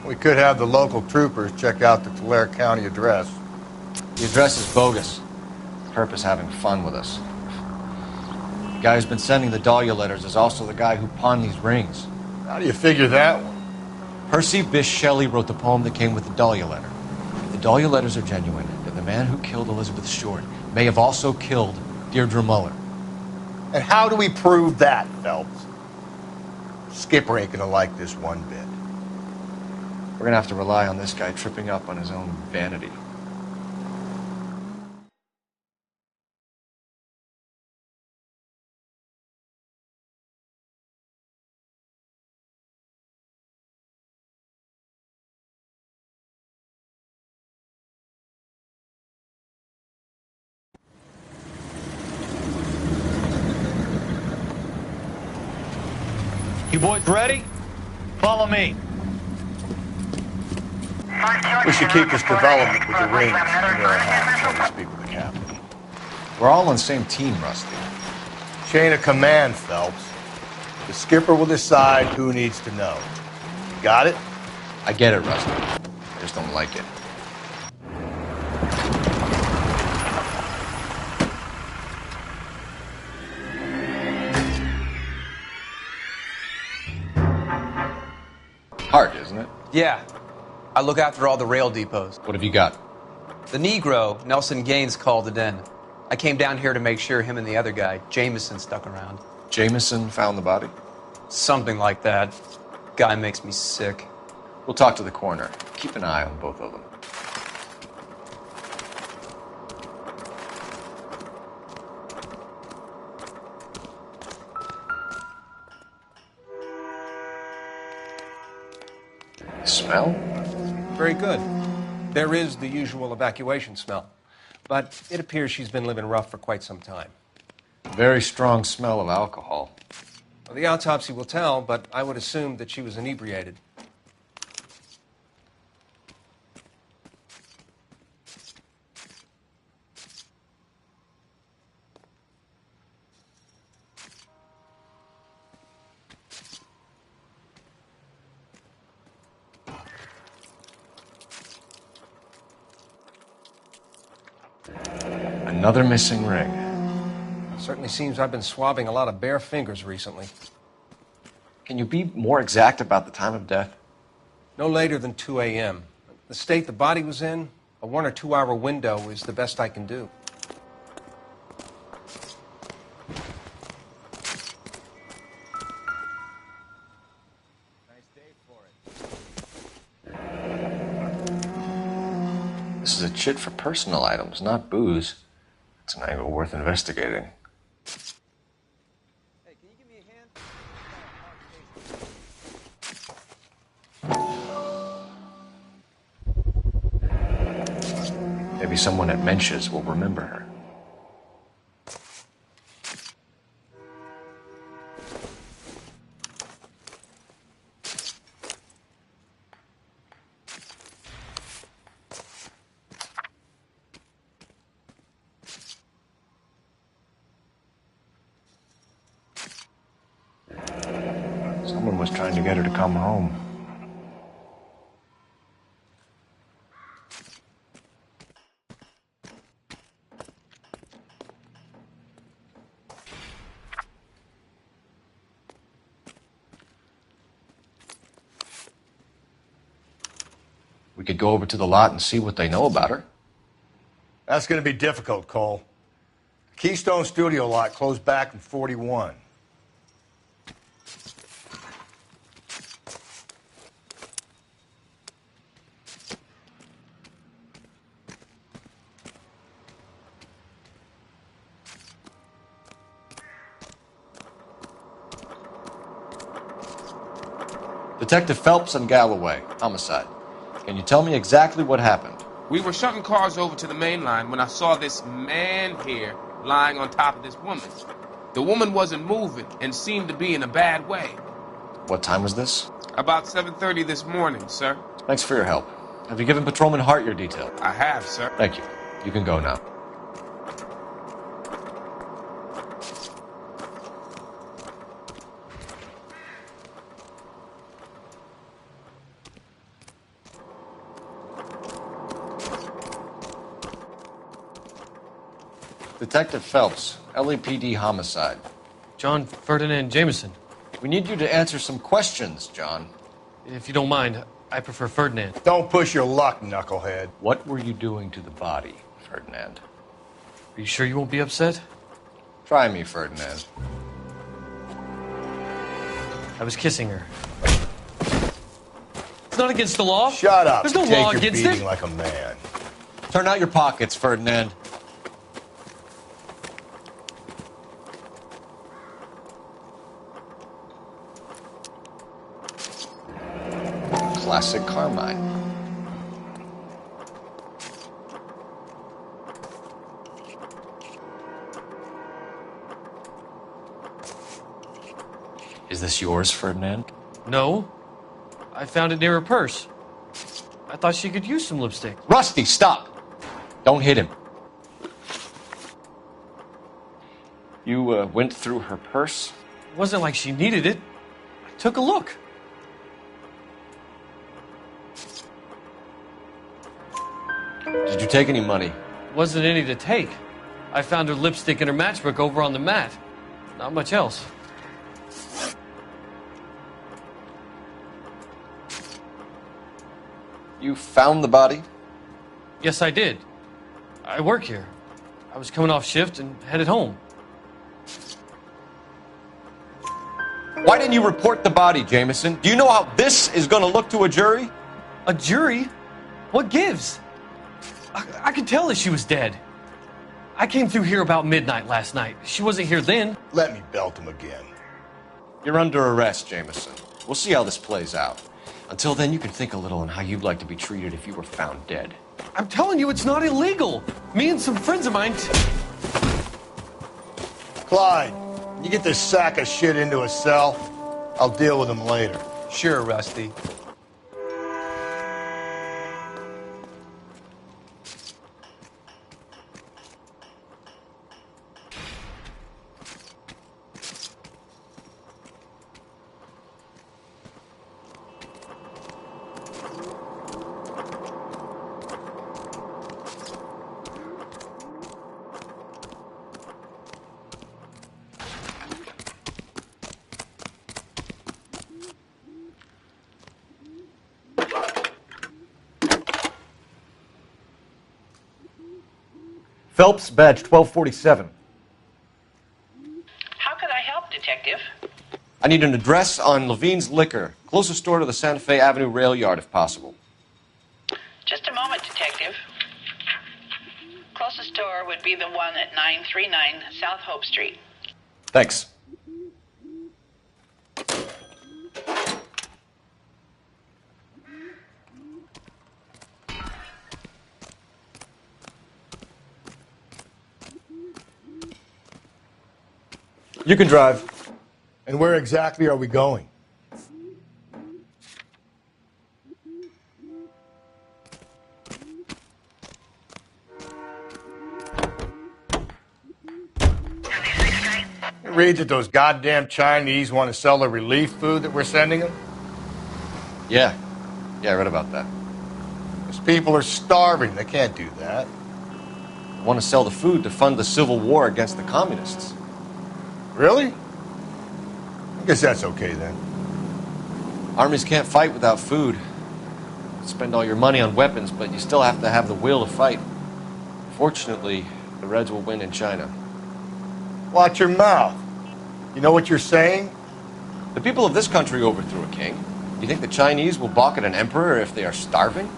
We could have the local troopers check out the Tulare County address. The address is bogus. Perp is having fun with us. The guy who's been sending the Dahlia letters is also the guy who pawned these rings. How do you figure that one? Percy Bysshe Shelley wrote the poem that came with the Dahlia letter. If the Dahlia letters are genuine, then the man who killed Elizabeth Short may have also killed Deirdre Muller. And how do we prove that, Phelps? Skipper ain't gonna like this one bit. We're gonna have to rely on this guy tripping up on his own vanity. You boys ready? Follow me. We should keep this development with the rings under our hands until we speak with the captain. We're all on the same team, Rusty. Chain of command, Phelps. The skipper will decide who needs to know. Got it? I get it, Rusty. I just don't like it. Hard, isn't it? Yeah. I look after all the rail depots. What have you got? The Negro, Nelson Gaines, called it in. I came down here to make sure him and the other guy, Jameson, stuck around. Jameson found the body? Something like that. Guy makes me sick. We'll talk to the coroner. Keep an eye on both of them. Smell? Very good. There is the usual evacuation smell, but it appears she's been living rough for quite some time. Very strong smell of alcohol. Well, the autopsy will tell, but I would assume that she was inebriated. Another missing ring. Certainly seems I've been swabbing a lot of bare fingers recently. Can you be more exact about the time of death? No later than 2 a.m. The state the body was in, a 1 or 2 hour window is the best I can do. This is a chit for personal items, not booze. It's an angle worth investigating. Maybe someone at Mensch's will remember her. Someone was trying to get her to come home. We could go over to the lot and see what they know about her. That's going to be difficult, Cole. Keystone Studio lot closed back in 41. Detective Phelps and Galloway, homicide. Can you tell me exactly what happened? We were shuttling cars over to the main line when I saw this man here lying on top of this woman. The woman wasn't moving and seemed to be in a bad way. What time was this? About 7:30 this morning, sir. Thanks for your help. Have you given Patrolman Hart your detail? I have, sir. Thank you. You can go now. Detective Phelps, LAPD homicide. John Ferdinand Jameson. We need you to answer some questions, John. If you don't mind, I prefer Ferdinand. Don't push your luck, knucklehead. What were you doing to the body, Ferdinand? Are you sure you won't be upset? Try me, Ferdinand. I was kissing her. It's not against the law. Shut up. There's no Take law your against beating it. like a man. Turn out your pockets, Ferdinand. Classic Carmine. Is this yours, Ferdinand? No. I found it near her purse. I thought she could use some lipstick. Rusty, stop! Don't hit him. You went through her purse? It wasn't like she needed it. I took a look. Did you take any money? Wasn't any to take. I found her lipstick and her matchbook over on the mat. Not much else. You found the body? Yes, I did. I work here. I was coming off shift and headed home. Why didn't you report the body, Jameson? Do you know how this is going to look to a jury? A jury? What gives? I could tell that she was dead. I came through here about midnight last night. She wasn't here then. Let me belt him again. You're under arrest, Jameson. We'll see how this plays out. Until then, you can think a little on how you'd like to be treated if you were found dead. I'm telling you, it's not illegal. Me and some friends of mine... Clyde, you get this sack of shit into a cell. I'll deal with him later. Sure, Rusty. Phelps, badge 1247. How could I help, Detective? I need an address on Levine's Liquor. Closest store to the Santa Fe Avenue rail yard, if possible. Just a moment, Detective. Closest store would be the one at 939 South Hope Street. Thanks. You can drive. And where exactly are we going? You read that those goddamn Chinese want to sell the relief food that we're sending them? Yeah, I read about that. Those people are starving. They can't do that. They want to sell the food to fund the civil war against the communists. Really? I guess that's okay then. Armies can't fight without food. Spend all your money on weapons, but you still have to have the will to fight. Fortunately, the Reds will win in China. Watch your mouth. You know what you're saying? The people of this country overthrew a king. Do you think the Chinese will balk at an emperor if they are starving?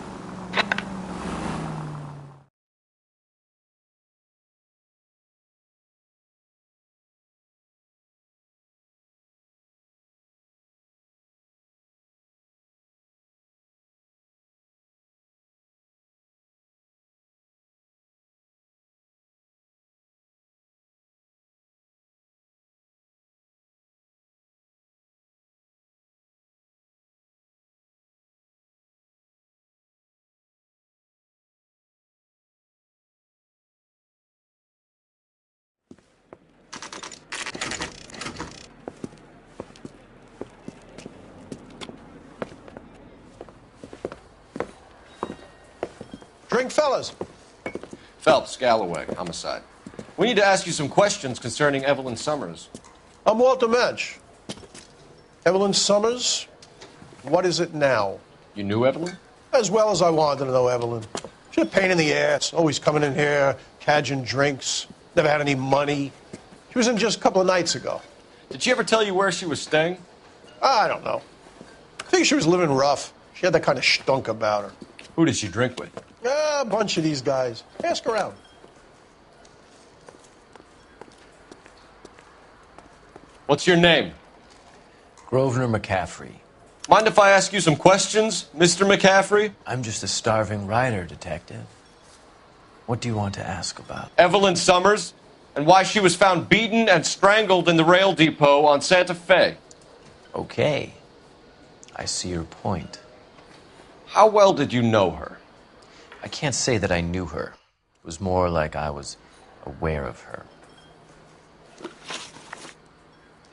drink, fellas? Phelps, Galloway, homicide. We need to ask you some questions concerning Evelyn Summers. I'm Walter Mensch. Evelyn Summers? What is it now? You knew Evelyn? As well as I wanted to know Evelyn. She's a pain in the ass, always coming in here, cadging drinks, never had any money. She was in just a couple of nights ago. Did she ever tell you where she was staying? I don't know. I think she was living rough. She had that kind of stunk about her. Who did she drink with? A bunch of these guys. Ask around. What's your name? Grosvenor McCaffrey. Mind if I ask you some questions, Mr. McCaffrey? I'm just a starving writer, Detective. What do you want to ask about? Evelyn Summers, and why she was found beaten and strangled in the rail depot on Santa Fe. Okay. I see your point. How well did you know her? I can't say that I knew her. It was more like I was aware of her.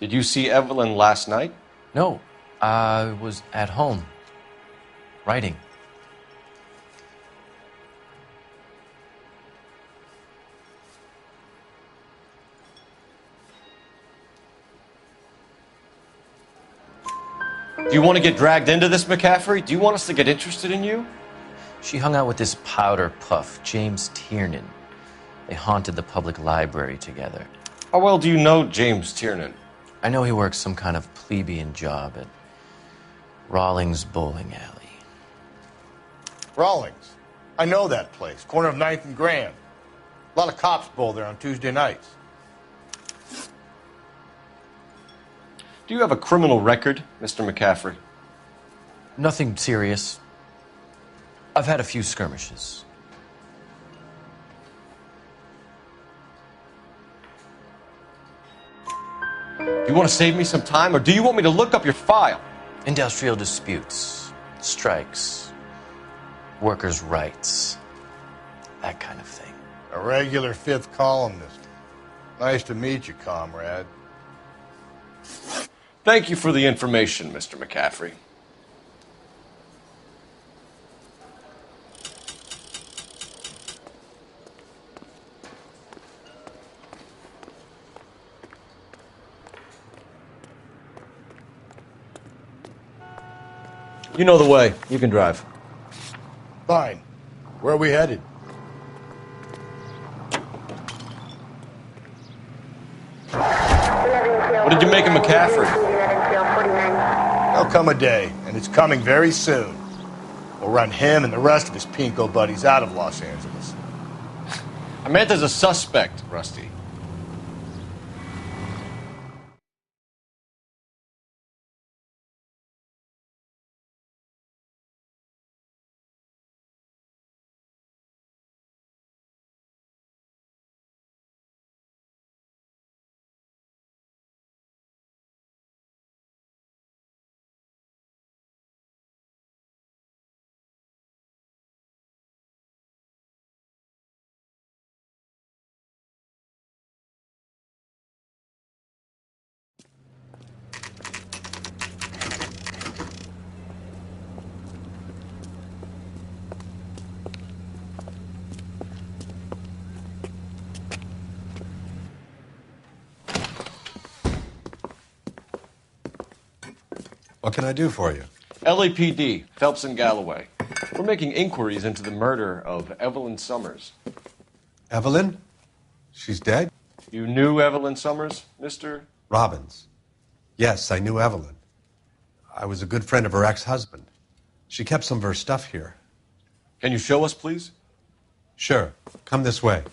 Did you see Evelyn last night? No. I was at home, writing. Do you want to get dragged into this, McCaffrey? Do you want us to get interested in you? She hung out with this powder puff, James Tiernan. They haunted the public library together. How well do you know James Tiernan? I know he works some kind of plebeian job at Rawlings Bowling Alley. Rawlings? I know that place. Corner of 9th and Grand. A lot of cops bowl there on Tuesday nights. Do you have a criminal record, Mr. McCaffrey? Nothing serious. I've had a few skirmishes. Do you want to save me some time, or do you want me to look up your file? Industrial disputes, strikes, workers' rights, that kind of thing. A regular fifth columnist. Nice to meet you, comrade. Thank you for the information, Mr. McCaffrey. You know the way. You can drive. Fine. Where are we headed? What did you make of McCaffrey? There'll come a day, and it's coming very soon. We'll run him and the rest of his pinko buddies out of Los Angeles. I meant as a suspect, Rusty. What can I do for you? LAPD, Phelps and Galloway. We're making inquiries into the murder of Evelyn Summers. Evelyn? She's dead? You knew Evelyn Summers, Mr. Robbins. Yes, I knew Evelyn. I was a good friend of her ex-husband. She kept some of her stuff here. Can you show us, please? Sure. Come this way.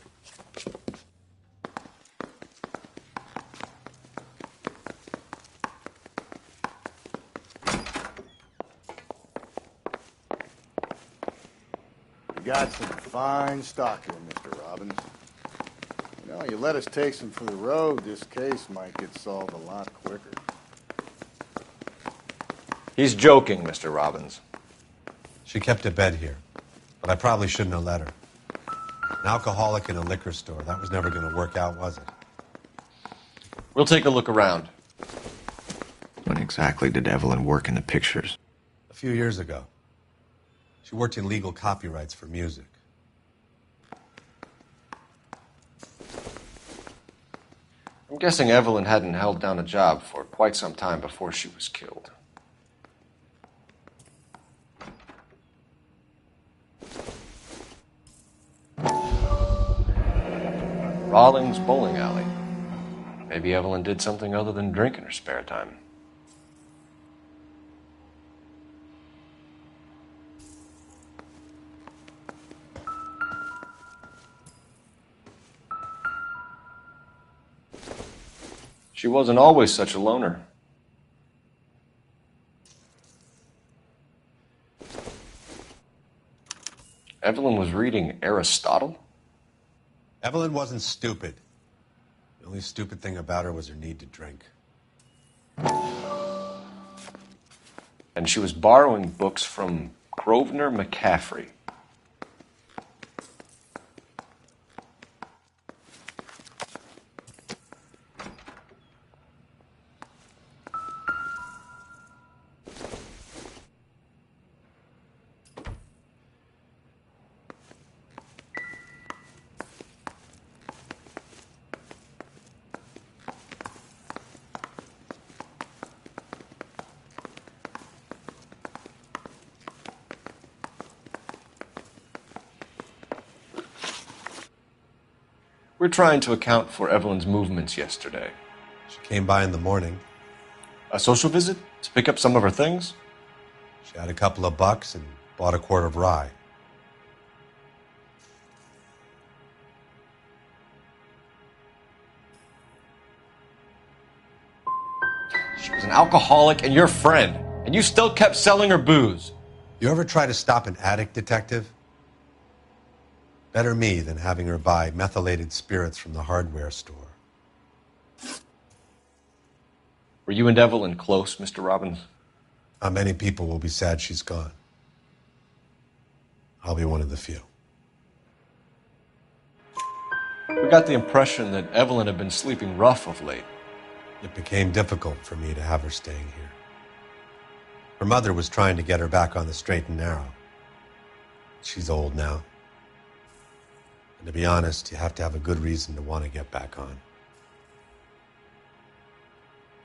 You got some fine stock here, Mr. Robbins. You know, you let us take some for the road, this case might get solved a lot quicker. He's joking, Mr. Robbins. She kept a bed here, but I probably shouldn't have let her. An alcoholic in a liquor store. That was never going to work out, was it? We'll take a look around. When exactly did Evelyn work in the pictures? A few years ago. She worked in legal copyrights for music. I'm guessing Evelyn hadn't held down a job for quite some time before she was killed. Rawlings Bowling Alley. Maybe Evelyn did something other than drink in her spare time. She wasn't always such a loner. Evelyn was reading Aristotle? Evelyn wasn't stupid. The only stupid thing about her was her need to drink. And she was borrowing books from Grosvenor McCaffrey. We're trying to account for Evelyn's movements yesterday. She came by in the morning. A social visit? To pick up some of her things? She had a couple of bucks and bought a quart of rye. She was an alcoholic and your friend, and you still kept selling her booze. You ever try to stop an addict, detective? Better me than having her buy methylated spirits from the hardware store. Were you and Evelyn close, Mr. Robbins? Not many people will be sad she's gone. I'll be one of the few. We got the impression that Evelyn had been sleeping rough of late. It became difficult for me to have her staying here. Her mother was trying to get her back on the straight and narrow. She's old now. And to be honest, you have to have a good reason to want to get back on.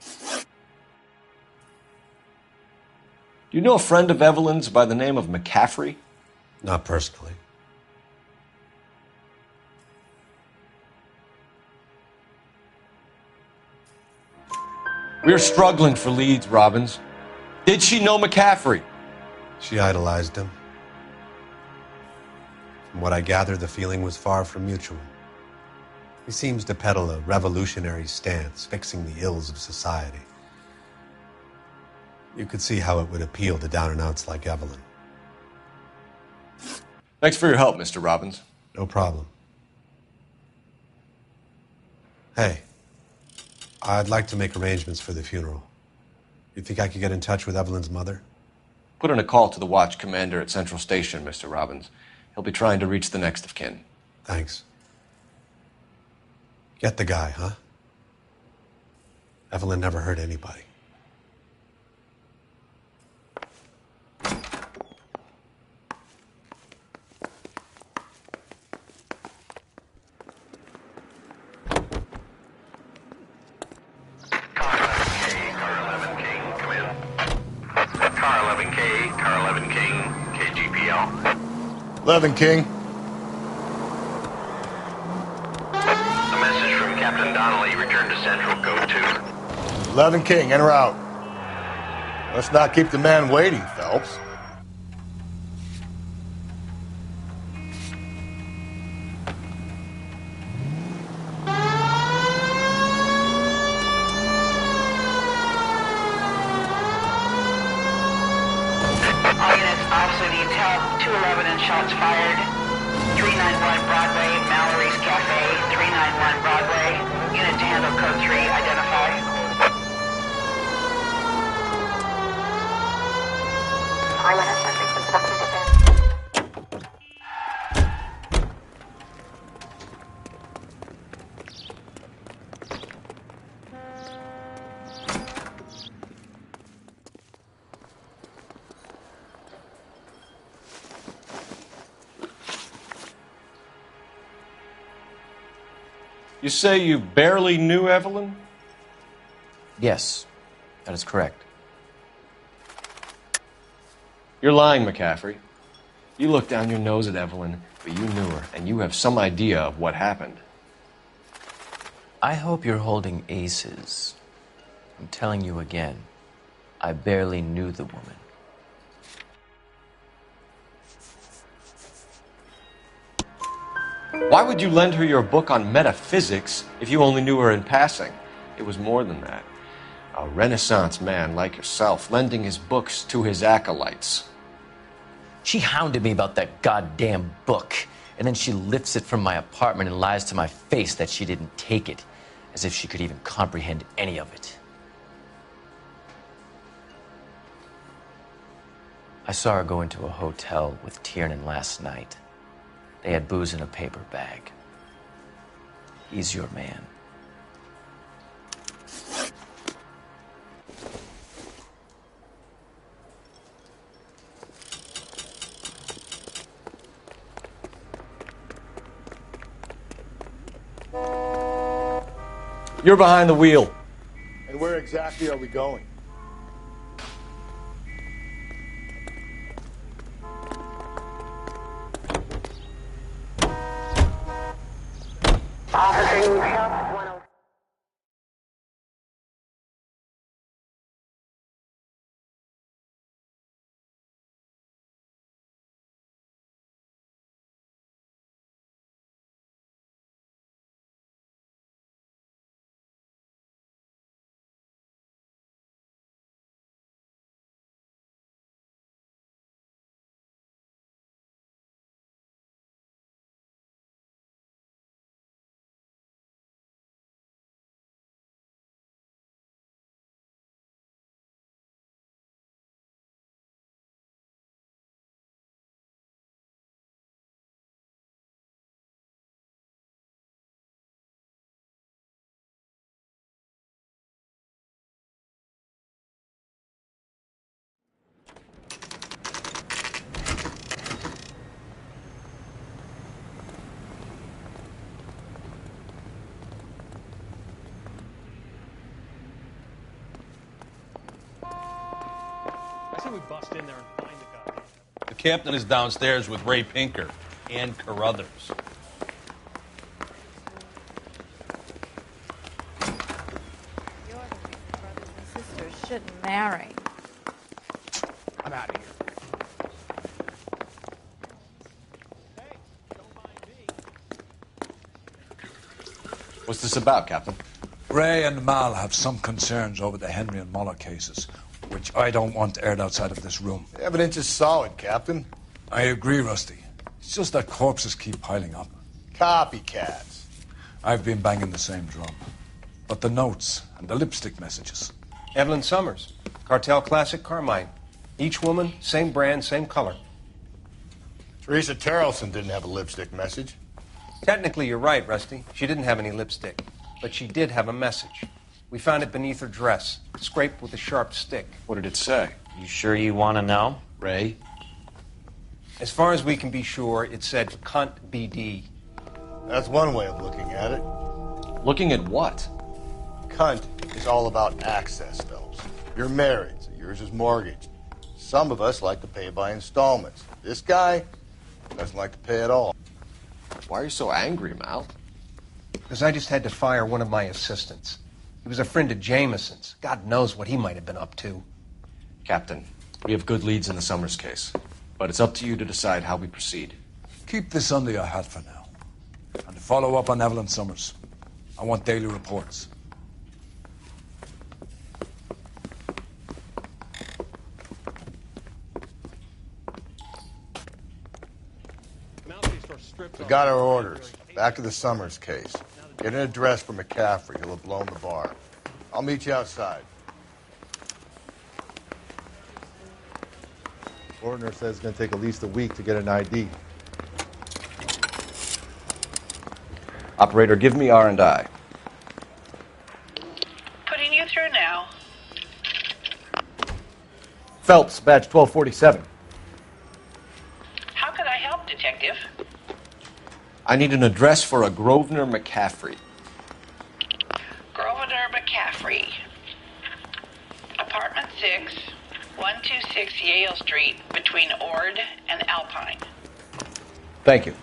Do you know a friend of Evelyn's by the name of McCaffrey? Not personally. We're struggling for leads, Robbins. Did she know McCaffrey? She idolized him. From what I gather, the feeling was far from mutual. He seems to peddle a revolutionary stance, fixing the ills of society. You could see how it would appeal to down-and-outs like Evelyn. Thanks for your help, Mr. Robbins. No problem. Hey, I'd like to make arrangements for the funeral. You think I could get in touch with Evelyn's mother? Put in a call to the watch commander at Central Station, Mr. Robbins. He'll be trying to reach the next of kin. Thanks. Get the guy, huh? Evelyn never hurt anybody. Car 11K, Car 11 King, KGPL. 11 King. A message from Captain Donnelly. Return to Central, Code 2. 11 King, en route. Let's not keep the man waiting, Phelps. All units, Officer the Intel, 211 and shots fired. 391 Broadway, Mallory's Cafe, 391 Broadway. Unit to handle code 3, identify. You say you barely knew Evelyn? Yes, that is correct. You're lying, McCaffrey. You looked down your nose at Evelyn, but you knew her, and you have some idea of what happened. I hope you're holding aces. I'm telling you again, I barely knew the woman. Why would you lend her your book on metaphysics if you only knew her in passing? It was more than that. A Renaissance man like yourself lending his books to his acolytes. She hounded me about that goddamn book, and then she lifts it from my apartment and lies to my face that she didn't take it, as if she could even comprehend any of it. I saw her go into a hotel with Tiernan last night. They had booze in a paper bag. He's your man. You're behind the wheel. And where exactly are we going? We bust in there and find the guy. The captain is downstairs with Ray Pinker and Carruthers. Your brothers and sisters shouldn't marry. I'm out of here. What's this about, Captain? Ray and Mal have some concerns over the Henry and Muller cases, which I don't want aired outside of this room. The evidence is solid, Captain. I agree, Rusty. It's just that corpses keep piling up. Copycats. I've been banging the same drum. But the notes and the lipstick messages. Evelyn Summers, Cartel Classic Carmine. Each woman, same brand, same color. Teresa Terrelson didn't have a lipstick message. Technically, you're right, Rusty. She didn't have any lipstick. But she did have a message. We found it beneath her dress, scraped with a sharp stick. What did it say? You sure you want to know? Ray? As far as we can be sure, it said cunt BD. That's one way of looking at it. Looking at what? Cunt is all about access, Phelps. You're married, so yours is mortgaged. Some of us like to pay by installments. This guy doesn't like to pay at all. Why are you so angry, Mal? Because I just had to fire one of my assistants. He was a friend of Jameson's. God knows what he might have been up to. Captain, we have good leads in the Summers case, but it's up to you to decide how we proceed. Keep this under your hat for now. And follow up on Evelyn Summers. I want daily reports. We got our orders. Back to the Summers case. Get an address for McCaffrey. He'll have blown the bar. I'll meet you outside. Ordner says it's going to take at least a week to get an ID. Operator, give me R&I. Putting you through now. Phelps, badge 1247. How could I help, Detective? I need an address for a Grosvenor McCaffrey. 126 Yale Street between Ord and Alpine. Thank you.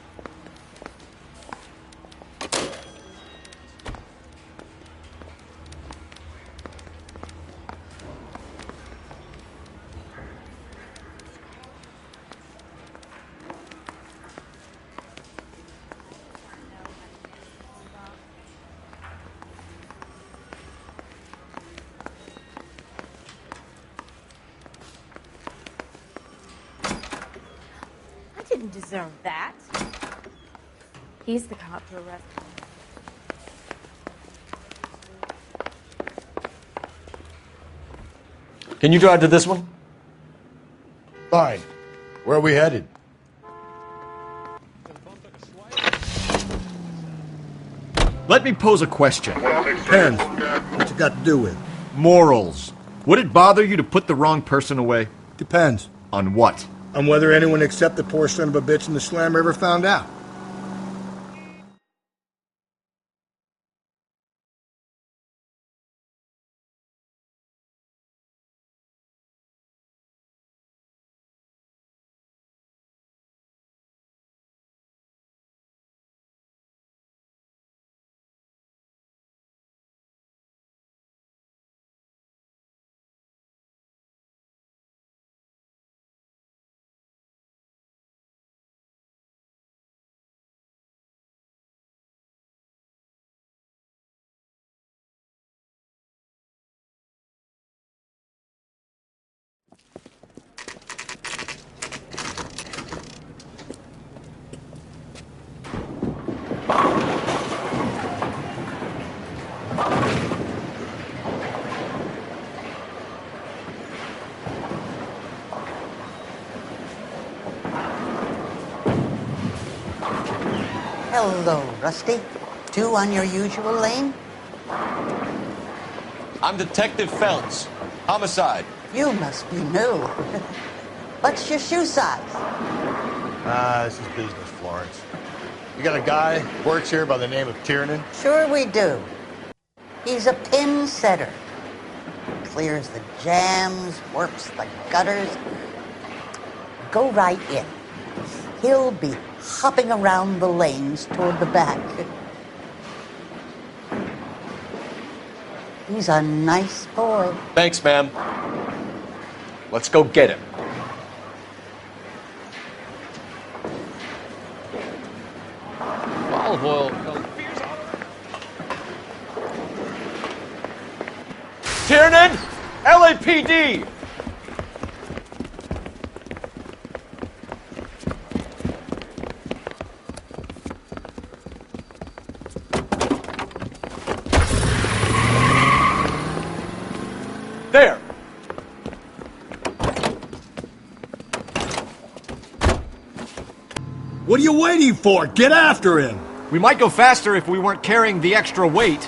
I didn't deserve that. He's the cop who arrested me. Can you drive to this one? Fine. Where are we headed? Let me pose a question. Depends. What you got to do with? Morals. Would it bother you to put the wrong person away? Depends. On what? On whether anyone except the poor son of a bitch in the slammer ever found out. Hello, Rusty. Two on your usual lane? I'm Detective Phelps. Homicide. You must be new. What's your shoe size? This is business, Florence. You got a guy who works here by the name of Tiernan? Sure we do. He's a pin setter. Clears the jams, works the gutters. Go right in. He'll be hopping around the lanes toward the back. He's a nice boy. Thanks, ma'am. Let's go get him. Olive oil. Tiernan! LAPD! There! What are you waiting for? Get after him! We might go faster if we weren't carrying the extra weight.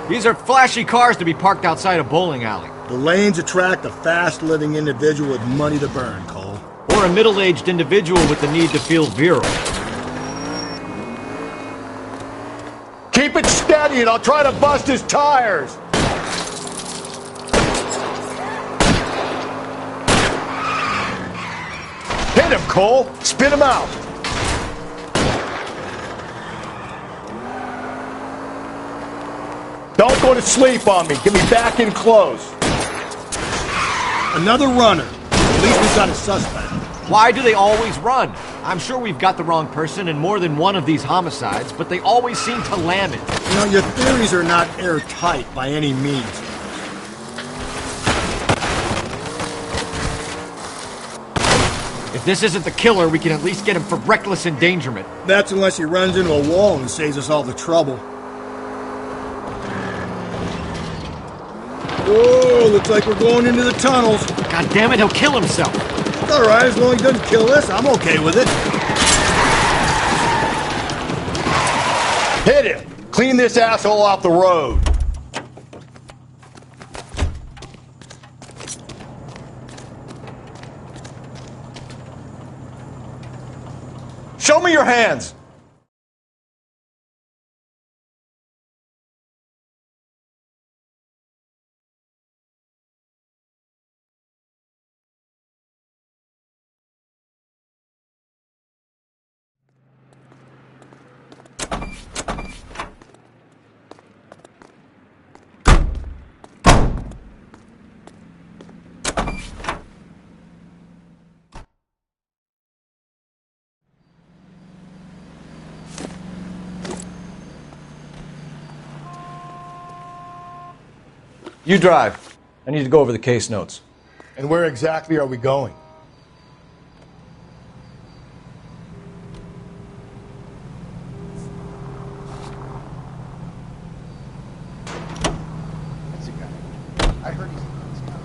These are flashy cars to be parked outside a bowling alley. The lanes attract a fast-living individual with money to burn, Cole. Or a middle-aged individual with the need to feel virile. Keep it steady and I'll try to bust his tires! Hit him, Cole! Spit him out! Don't go to sleep on me. Get me back in close. Another runner. At least we got a suspect. Why do they always run? I'm sure we've got the wrong person in more than one of these homicides, but they always seem to lam it. You know, your theories are not airtight by any means. If this isn't the killer, we can at least get him for reckless endangerment. That's unless he runs into a wall and saves us all the trouble. Whoa, looks like we're going into the tunnels. God damn it, he'll kill himself. It's all right, as long as he doesn't kill us, I'm okay with it. Hit him! Clean this asshole off the road. Show me your hands! You drive. I need to go over the case notes. And where exactly are we going? That's the guy. I heard he's a nice guy.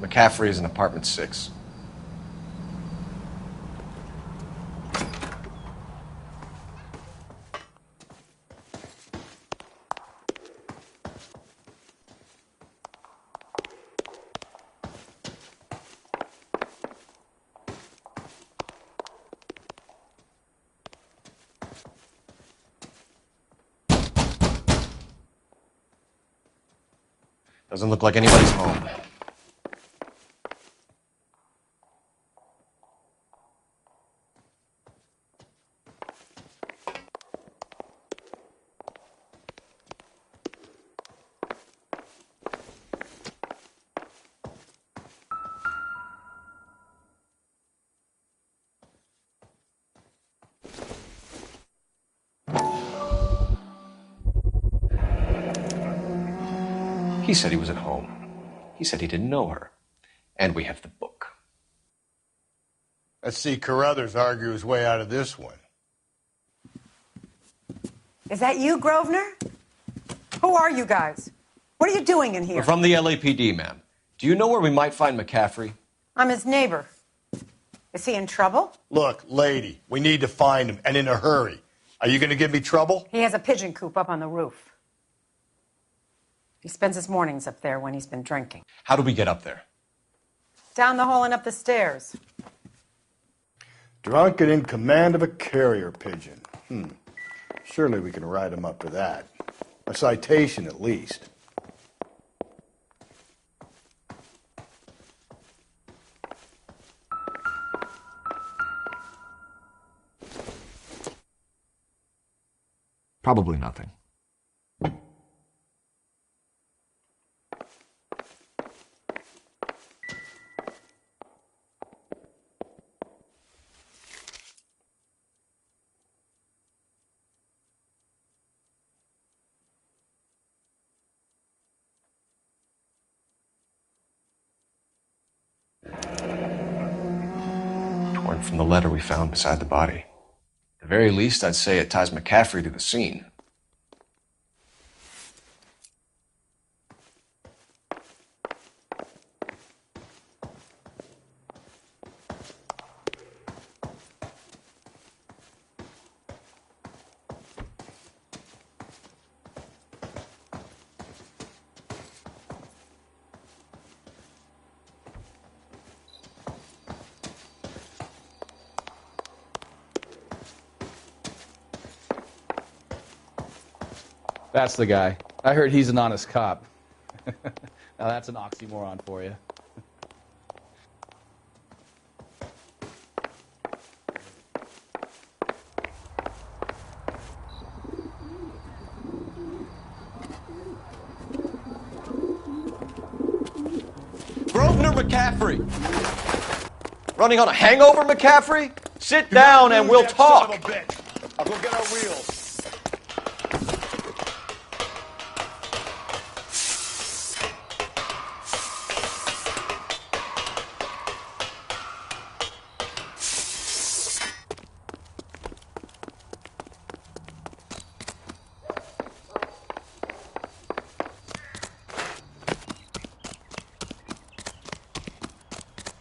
McCaffrey is in apartment 6. Doesn't look like anybody's home. He said he was at home. He said he didn't know her. And we have the book. Let's see Carruthers argue his way out of this one. Is that you, Grosvenor? Who are you guys? What are you doing in here? We're from the LAPD, ma'am. Do you know where we might find McCaffrey? I'm his neighbor. Is he in trouble? Look, lady, we need to find him, and in a hurry. Are you going to give me trouble? He has a pigeon coop up on the roof. He spends his mornings up there when he's been drinking. How do we get up there? Down the hall and up the stairs. Drunk and in command of a carrier pigeon. Surely we can write him up for that. A citation, at least. Probably nothing. Torn from the letter we found beside the body. At the very least, I'd say it ties McCaffrey to the scene. That's the guy. I heard he's an honest cop. Now that's an oxymoron for you. Grosvenor McCaffrey! Running on a hangover, McCaffrey? Sit down and we'll talk. I'll go get our wheels.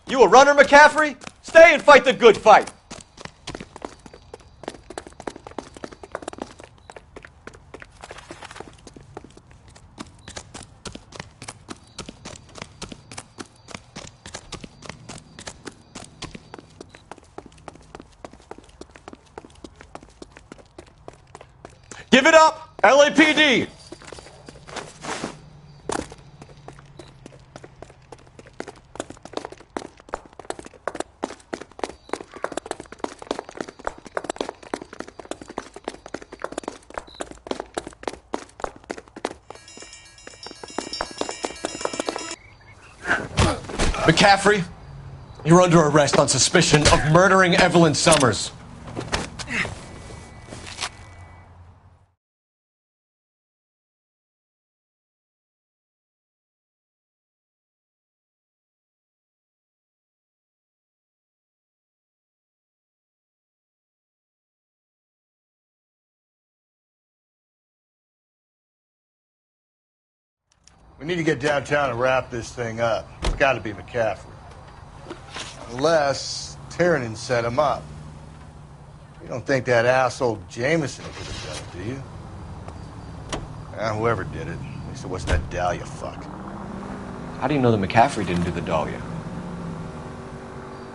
You a runner, McCaffrey? Stay and fight the good fight. Give it up, LAPD! McCaffrey, you're under arrest on suspicion of murdering Evelyn Summers. We need to get downtown and wrap this thing up. It's got to be McCaffrey. Unless Tiernan set him up. You don't think that asshole Jameson could have done it, do you? Whoever did it. At least it wasn't that Dahlia fuck. How do you know that McCaffrey didn't do the Dahlia?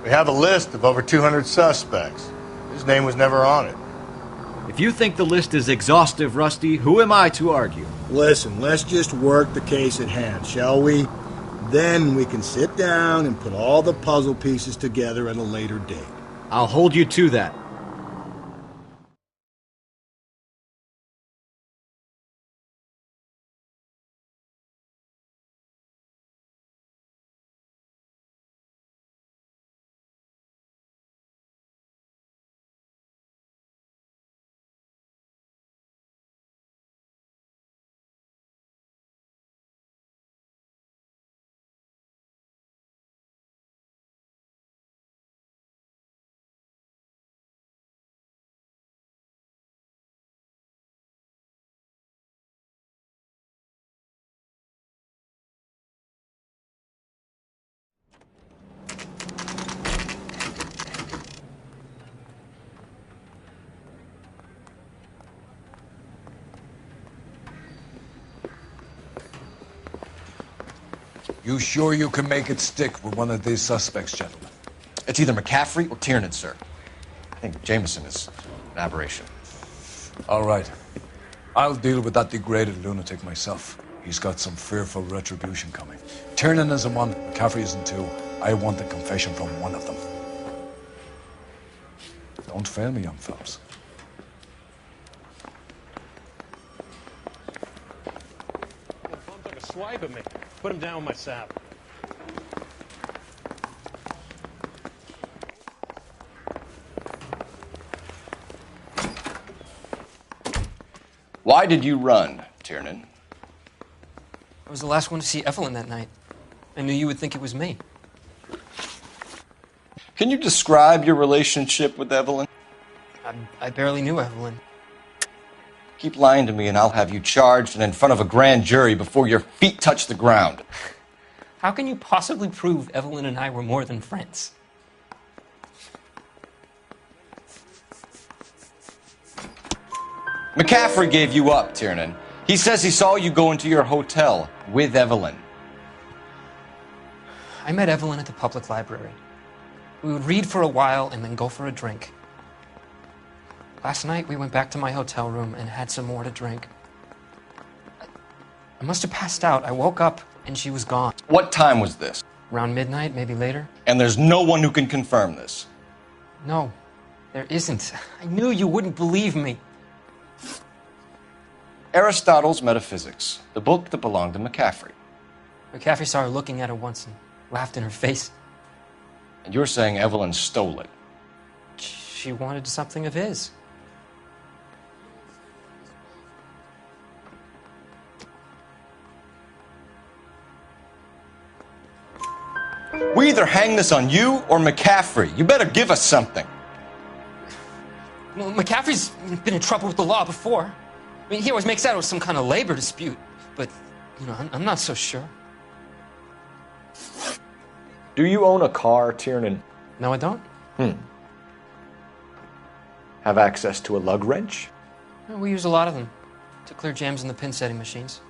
We have a list of over 200 suspects. His name was never on it. If you think the list is exhaustive, Rusty, who am I to argue? Listen, let's just work the case at hand, shall we? Then we can sit down and put all the puzzle pieces together at a later date. I'll hold you to that. You sure you can make it stick with one of these suspects, gentlemen? It's either McCaffrey or Tiernan, sir. I think Jameson is an aberration. All right. I'll deal with that degraded lunatic myself. He's got some fearful retribution coming. Tiernan isn't one, McCaffrey isn't two. I want the confession from one of them. Don't fail me, young fellas. Bum took a swipe at me. Put him down with my sap. Why did you run, Tiernan? I was the last one to see Evelyn that night. I knew you would think it was me. Can you describe your relationship with Evelyn? I barely knew Evelyn. Keep lying to me and I'll have you charged and in front of a grand jury before your feet touch the ground. How can you possibly prove Evelyn and I were more than friends? McCaffrey gave you up, Tiernan. He says he saw you go into your hotel with Evelyn. I met Evelyn at the public library. We would read for a while and then go for a drink. Last night, we went back to my hotel room and had some more to drink. I must have passed out. I woke up and she was gone. What time was this? Around midnight, maybe later. And there's no one who can confirm this? No, there isn't. I knew you wouldn't believe me. Aristotle's Metaphysics, the book that belonged to McCaffrey. McCaffrey saw her looking at it once and laughed in her face. And you're saying Evelyn stole it? She wanted something of his. We either hang this on you or McCaffrey. You better give us something. Well, McCaffrey's been in trouble with the law before. I mean, he always makes out it was some kind of labor dispute. But, you know, I'm not so sure. Do you own a car, Tiernan? No, I don't. Have access to a lug wrench? We use a lot of them to clear jams in the pin setting machines.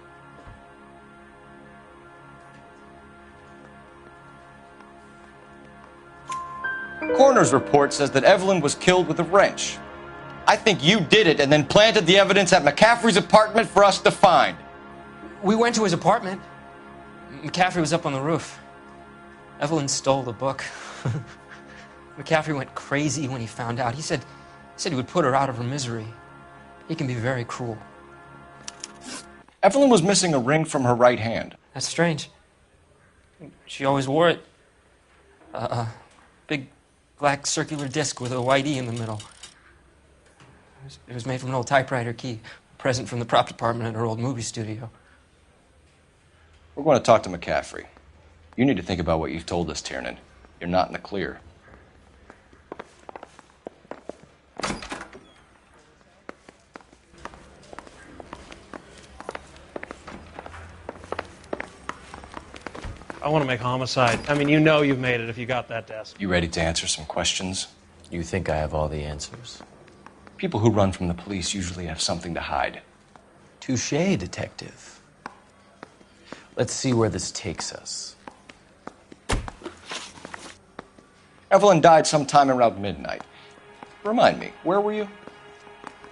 Coroner's report says that Evelyn was killed with a wrench. I think you did it and then planted the evidence at McCaffrey's apartment for us to find. We went to his apartment. McCaffrey was up on the roof. Evelyn stole the book. McCaffrey went crazy when he found out. He said he would put her out of her misery. He can be very cruel. Evelyn was missing a ring from her right hand. That's strange. She always wore it. A big black circular disc with a white E in the middle. It was made from an old typewriter key, a present from the prop department at her old movie studio. We're going to talk to McCaffrey. You need to think about what you've told us, Tiernan. You're not in the clear. I want to make homicide. I mean, you know you've made it if you got that desk. You ready to answer some questions? You think I have all the answers? People who run from the police usually have something to hide. Touché, detective. Let's see where this takes us. Evelyn died sometime around midnight. Remind me, where were you?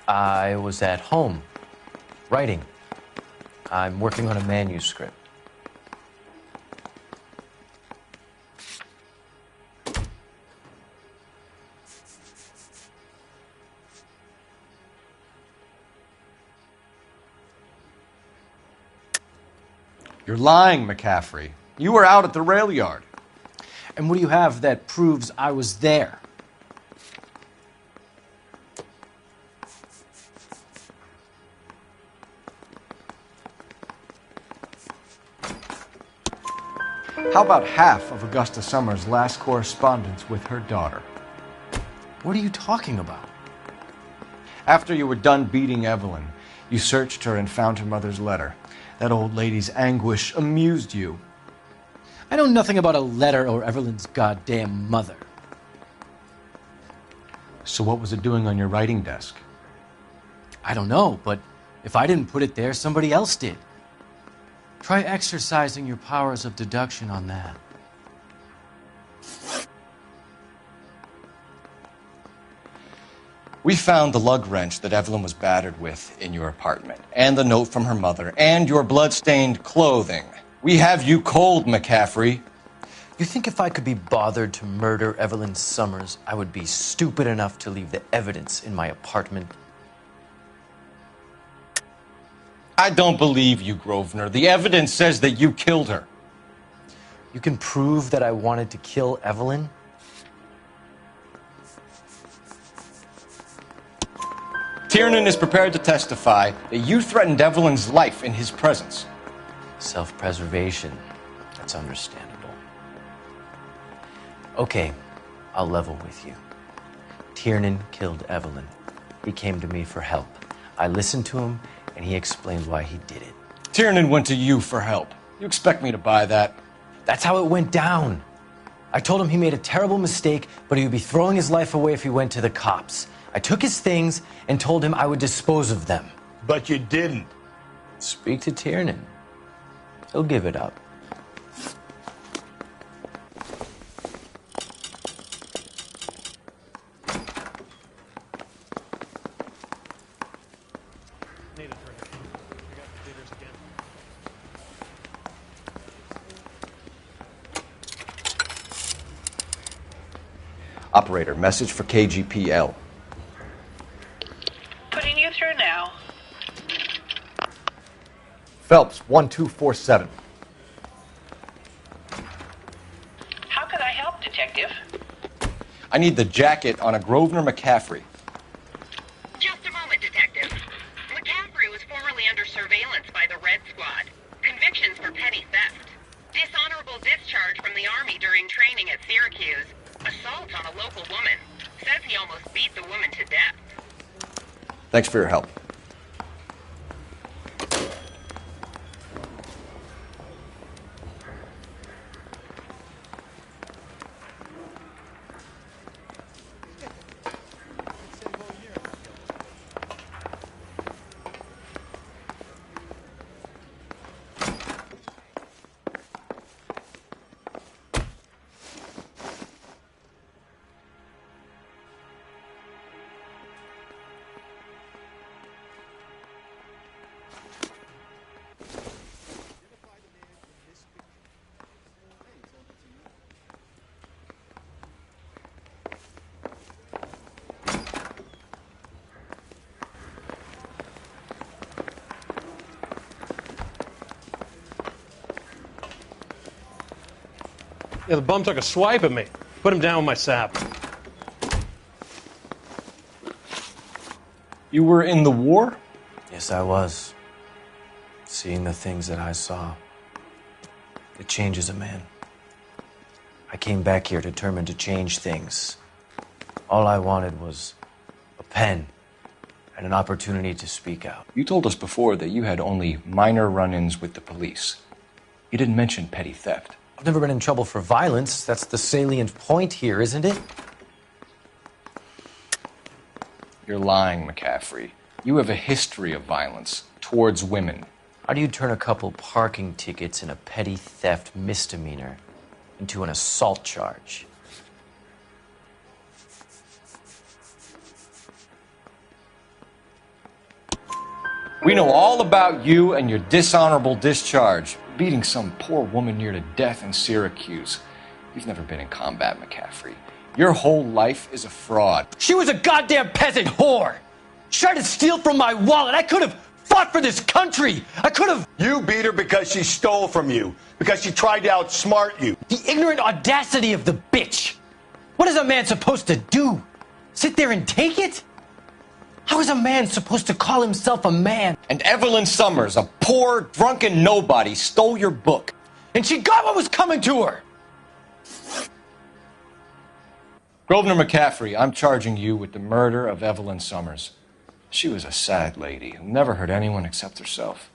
I was at home, writing. I'm working on a manuscript. You're lying, McCaffrey. You were out at the rail yard. And what do you have that proves I was there? How about half of Augusta Summers' last correspondence with her daughter? What are you talking about? After you were done beating Evelyn, you searched her and found her mother's letter. That old lady's anguish amused you. I know nothing about a letter or Evelyn's goddamn mother. So what was it doing on your writing desk? I don't know, but if I didn't put it there, somebody else did. Try exercising your powers of deduction on that. We found the lug wrench that Evelyn was battered with in your apartment, and the note from her mother, and your blood-stained clothing. We have you cold, McCaffrey. You think if I could be bothered to murder Evelyn Summers, I would be stupid enough to leave the evidence in my apartment? I don't believe you, Grosvenor. The evidence says that you killed her. You can prove that I wanted to kill Evelyn? Tiernan is prepared to testify that you threatened Evelyn's life in his presence. Self-preservation. That's understandable. Okay, I'll level with you. Tiernan killed Evelyn. He came to me for help. I listened to him, and he explained why he did it. Tiernan went to you for help. You expect me to buy that? That's how it went down. I told him he made a terrible mistake, but he would be throwing his life away if he went to the cops. I took his things and told him I would dispose of them. But you didn't. Speak to Tiernan. He'll give it up. Operator, message for KGPL. Putting you through now. Phelps, 1247. How could I help, Detective? I need the jacket on a Grosvenor McCaffrey. Just a moment, Detective. McCaffrey was formerly under surveillance by the Red Squad. Convictions for petty theft. Dishonorable discharge from the Army during training at Syracuse. Assault on a local woman. Says he almost beat the woman to death. Thanks for your help. Yeah, the bum took a swipe at me. Put him down with my sap. You were in the war? Yes, I was. Seeing the things that I saw, it changes a man. I came back here determined to change things. All I wanted was a pen and an opportunity to speak out. You told us before that you had only minor run-ins with the police. You didn't mention petty theft. I've never been in trouble for violence. That's the salient point here, isn't it? You're lying, McCaffrey. You have a history of violence towards women. How do you turn a couple parking tickets and a petty theft misdemeanor into an assault charge? We know all about you and your dishonorable discharge, beating some poor woman near to death in Syracuse. You've never been in combat, McCaffrey. Your whole life is a fraud. She was a goddamn peasant whore! She tried to steal from my wallet. I could have fought for this country. I could have... You beat her because she stole from you, because she tried to outsmart you. The ignorant audacity of the bitch. What is a man supposed to do? Sit there and take it? How is a man supposed to call himself a man? And Evelyn Summers, a poor, drunken nobody, stole your book. And she got what was coming to her. Grosvenor McCaffrey, I'm charging you with the murder of Evelyn Summers. She was a sad lady who never hurt anyone except herself.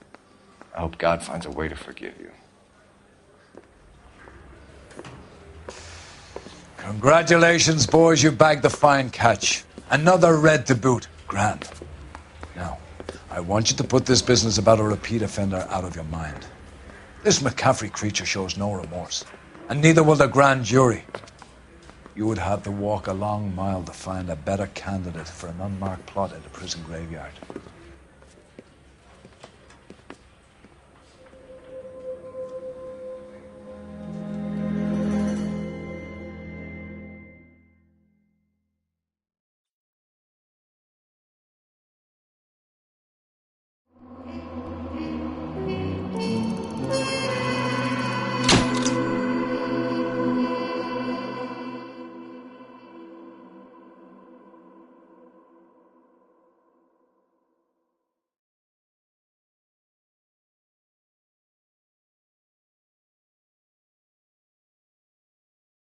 I hope God finds a way to forgive you. Congratulations, boys. You bagged the fine catch. Another red to boot. Grand. Now, I want you to put this business about a repeat offender out of your mind. This McCaffrey creature shows no remorse, and neither will the grand jury. You would have to walk a long mile to find a better candidate for an unmarked plot at a prison graveyard.